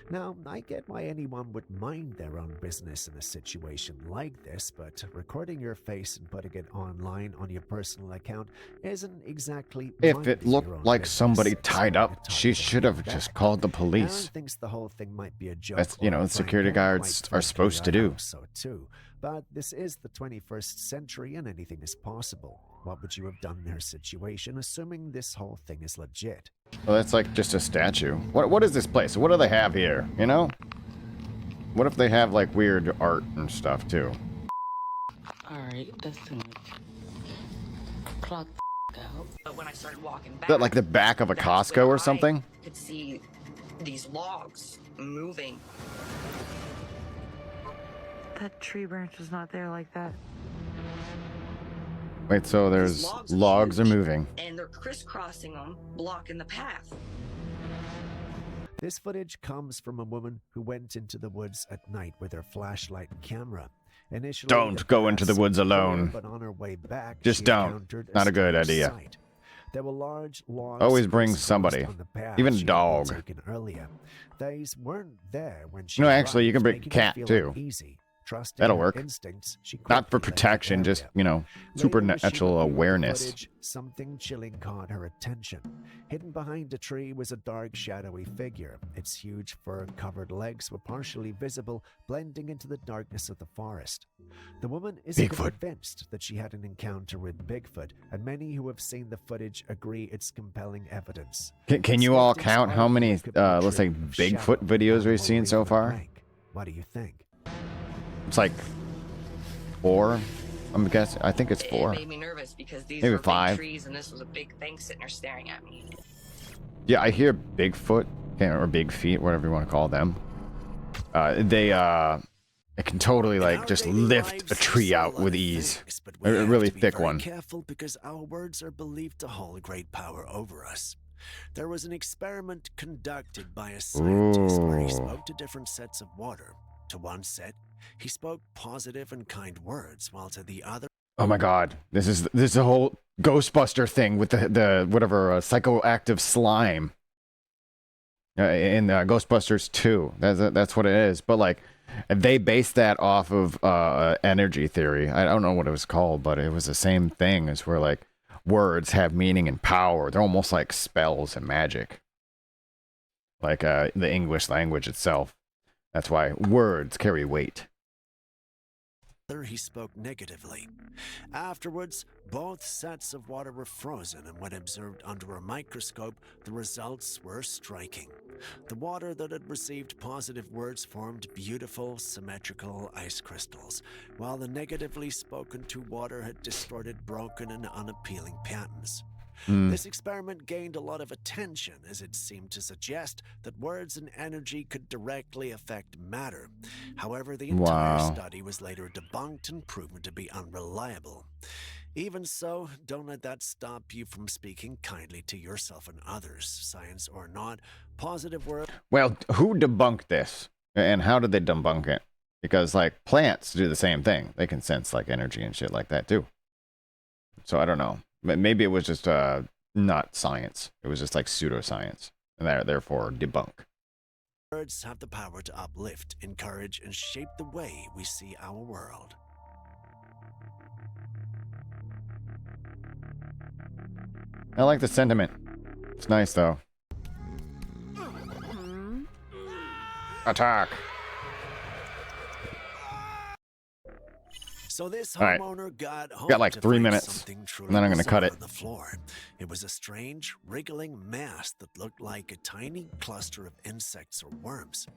Now, I get why anyone would mind their own business in a situation like this, but recording your face and putting it online on your personal account isn't exactly. If minding it your looked own like business. somebody It's tied more up, she should have just called the police. Aaron thinks the whole thing might be a joke. That's, you know, or security Frank guards might are break supposed to into your do. house, So too, but this is the 21st century, and anything is possible. What would you have done in her situation, assuming this whole thing is legit? Well, that's like just a statue. What is this place? What do they have here? You know? What if they have like weird art and stuff too? Alright, that's too much. Clock out. But when I started walking Is back, that like the back of a that's Costco when or something? I could see these logs moving. That tree branch was not there like that. Wait, so there's logs logs are huge, moving. And they're crisscrossing them, blocking the path. This footage comes from a woman who went into the woods at night with her flashlight and camera. Initially, Don't the go into the path woods seemed clear, alone. but on her way back, Just she don't. encountered Not a good strange idea. sight. There were large logs Always bring crisscrossed somebody, on the path even a she had been dog. taken earlier. These weren't there when she No, actually, you can arrived, bring a making her cat feel too. uneasy. Trusting That'll her work. instincts, she Not for quickly left the protection, just, area. you know, Later, as she supernatural reviewed the awareness. footage, something chilling caught her attention. Hidden behind a tree was a dark, shadowy figure. Its huge fur-covered legs were partially visible, blending into the darkness of the forest. The woman is Bigfoot. convinced that she had an encounter with Bigfoot, and many who have seen the footage agree it's compelling evidence. Can you all Skeptics count how argue many, it could be a let's say, trick of shadow, Bigfoot videos we've seen so or even a far? prank. What do you think? It's like 4. I'm guessing. I think it's 4. It made me nervous because these Maybe were 5. big trees and this was a big thing sitting there staring at me. Yeah, I hear Bigfoot or Big Feet, whatever you want to call them. It can totally like just lift a tree out with ease. We A have really to be thick very one. Careful because our words are believed to hold great power over us. There was an experiment conducted by a scientist where he Ooh. spoke to different sets of water. To one set, he spoke positive and kind words, while to the other. Oh my God, this is a whole Ghostbuster thing with the whatever psychoactive slime. In Ghostbusters 2, that's what it is. But like, they based that off of energy theory. I don't know what it was called, but it was the same thing as where like words have meaning and power. They're almost like spells and magic. Like the English language itself. That's why words carry weight. He spoke negatively. Afterwards, both sets of water were frozen, and when observed under a microscope, the results were striking. The water that had received positive words formed beautiful, symmetrical ice crystals, while the negatively spoken to water had distorted, broken, and unappealing patterns. This experiment gained a lot of attention as it seemed to suggest that words and energy could directly affect matter. However, the entire study was later debunked and proven to be unreliable. Even so, don't let that stop you from speaking kindly to yourself and others. Science or not, positive words. Well, who debunked this? And how did they debunk it? Because, like, plants do the same thing. They can sense, like, energy and shit like that, too. So, I don't know. Maybe it was just not science. It was just, like, pseudoscience. And therefore, debunk. Words have the power to uplift, encourage, and shape the way we see our world. I like the sentiment. It's nice, though. Attack! So this All right. homeowner got home Got like to 3 find minutes, something and truly then I'm gonna cut bizarre it. on the floor. It was a strange, wriggling mass that looked like a tiny cluster of insects or worms.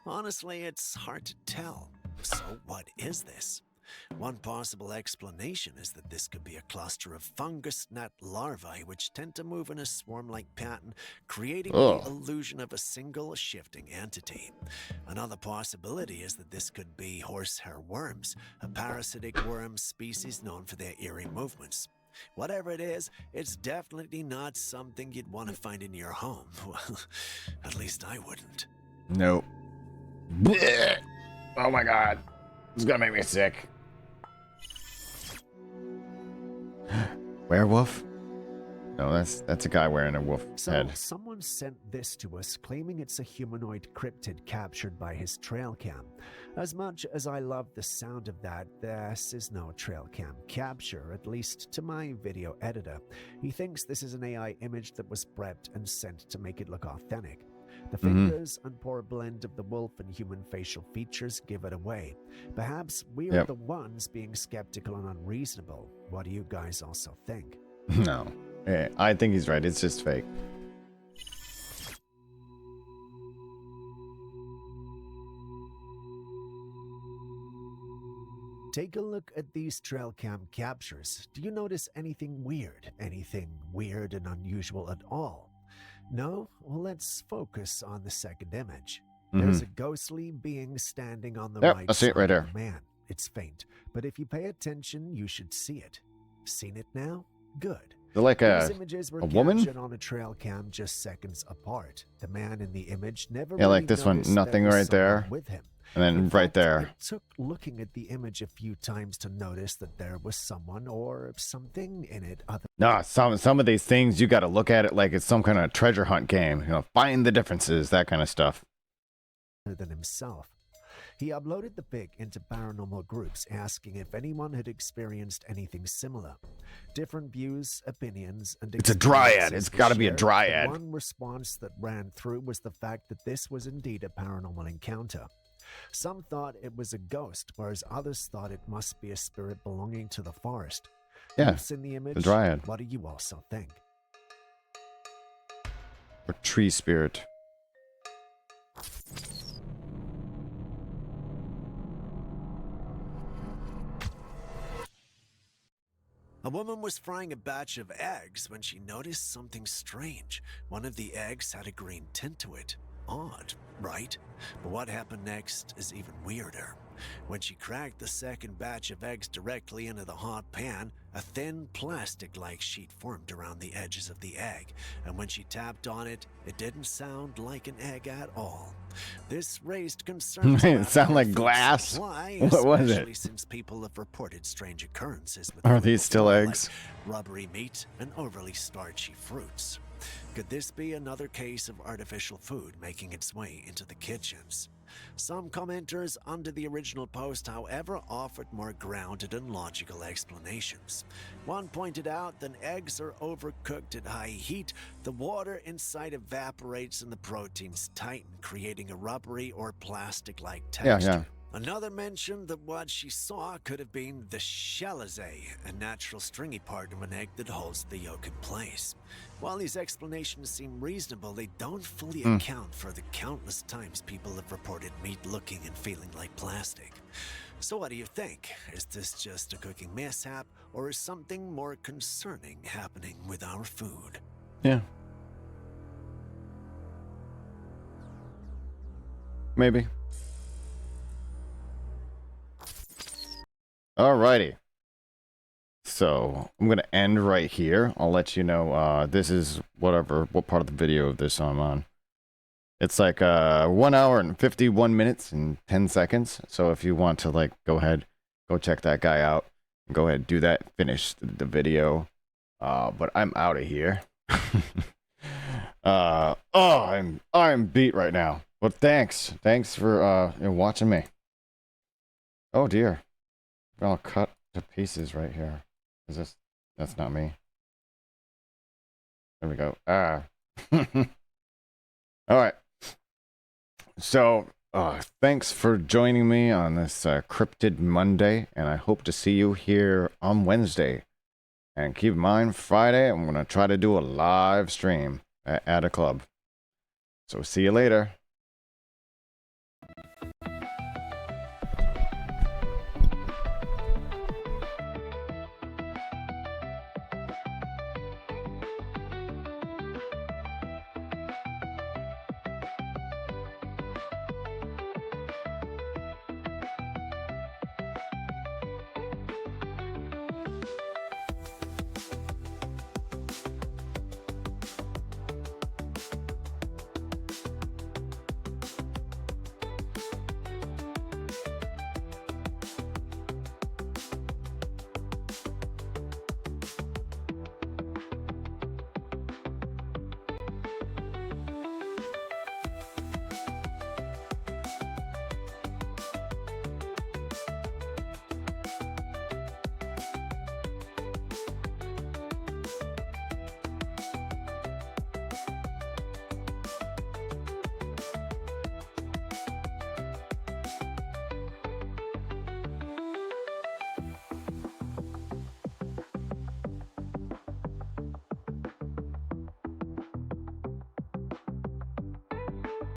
Honestly, it's hard to tell. So what is this? One possible explanation is that this could be a cluster of fungus gnat larvae which tend to move in a swarm-like pattern, creating the illusion of a single shifting entity. Another possibility is that this could be horsehair worms, a parasitic worm species known for their eerie movements. Whatever it is, it's definitely not something you'd want to find in your home. Well, at least I wouldn't. Nope. Blech. Oh my god. It's gonna make me sick. Werewolf? No, that's a guy wearing a wolf head. Someone sent this to us claiming it's a humanoid cryptid captured by his trail cam. As much as I love the sound of that, this is no trail cam capture, at least to my video editor. He thinks this is an AI image that was prepped and sent to make it look authentic. The fingers and poor blend of the wolf and human facial features give it away. Perhaps we're the ones being skeptical and unreasonable. What do you guys also think? No. Yeah, I think he's right. It's just fake. Take a look at these trail cam captures. Do you notice anything weird? Anything weird and unusual at all? No? Well, let's focus on the second image. There's a ghostly being standing on the right I see side it right there. of the man. It's faint, but if you pay attention, you should see it. Seen it now? Good. Is it like These images were a woman? captured on a trail cam just seconds apart. The man in the image never Yeah, like really this one, noticed nothing there was right there. someone with him. And then In right fact, there. It took looking at the image a few times to notice that there was someone or something in it other Nah, some of these things you got to look at it like it's some kind of treasure hunt game. You know, find the differences, that kind of stuff. than himself. He uploaded the pic into paranormal groups asking if anyone had experienced anything similar. Different views, opinions, and It's a dryad. experiences It's were got to be a shared. dryad. The one response that ran through was the fact that this was indeed a paranormal encounter. Some thought it was a ghost, whereas others thought it must be a spirit belonging to the forest. Yeah, Who's in the image? the dryad. What do you also think? Or tree spirit. A woman was frying a batch of eggs when she noticed something strange. One of the eggs had a green tint to it. Odd, right? But what happened next is even weirder. When she cracked the second batch of eggs directly into the hot pan, a thin plastic-like sheet formed around the edges of the egg, and when she tapped on it, it didn't sound like an egg at all. This raised concerns. It sounded like glass. Supply, What was especially it? since people have reported strange occurrences with Are these still like eggs? rubbery meat and overly starchy fruits. Could this be another case of artificial food making its way into the kitchens? Some commenters under the original post, however, offered more grounded and logical explanations. One pointed out that eggs are overcooked at high heat, the water inside evaporates and the proteins tighten, creating a rubbery or plastic-like texture. Yeah. Another mentioned that what she saw could have been the chalazae, a natural stringy part of an egg that holds the yolk in place. While these explanations seem reasonable, they don't fully account for the countless times people have reported meat looking and feeling like plastic. So what do you think? Is this just a cooking mishap, or is something more concerning happening with our food? Yeah. Maybe. Alrighty. So I'm gonna end right here. I'll let you know. This is what part of the video of this I'm on. It's like 1 hour and 51 minutes and 10 seconds. So if you want to like go ahead, go check that guy out. Go ahead, do that. Finish the video. But I'm out of here. I'm beat right now. But thanks for watching me. Oh dear, I'll cut to pieces right here. Is this? That's not me. There we go. All right. So, thanks for joining me on this Cryptid Monday, and I hope to see you here on Wednesday. And keep in mind, Friday, I'm going to try to do a live stream at a club. So, see you later.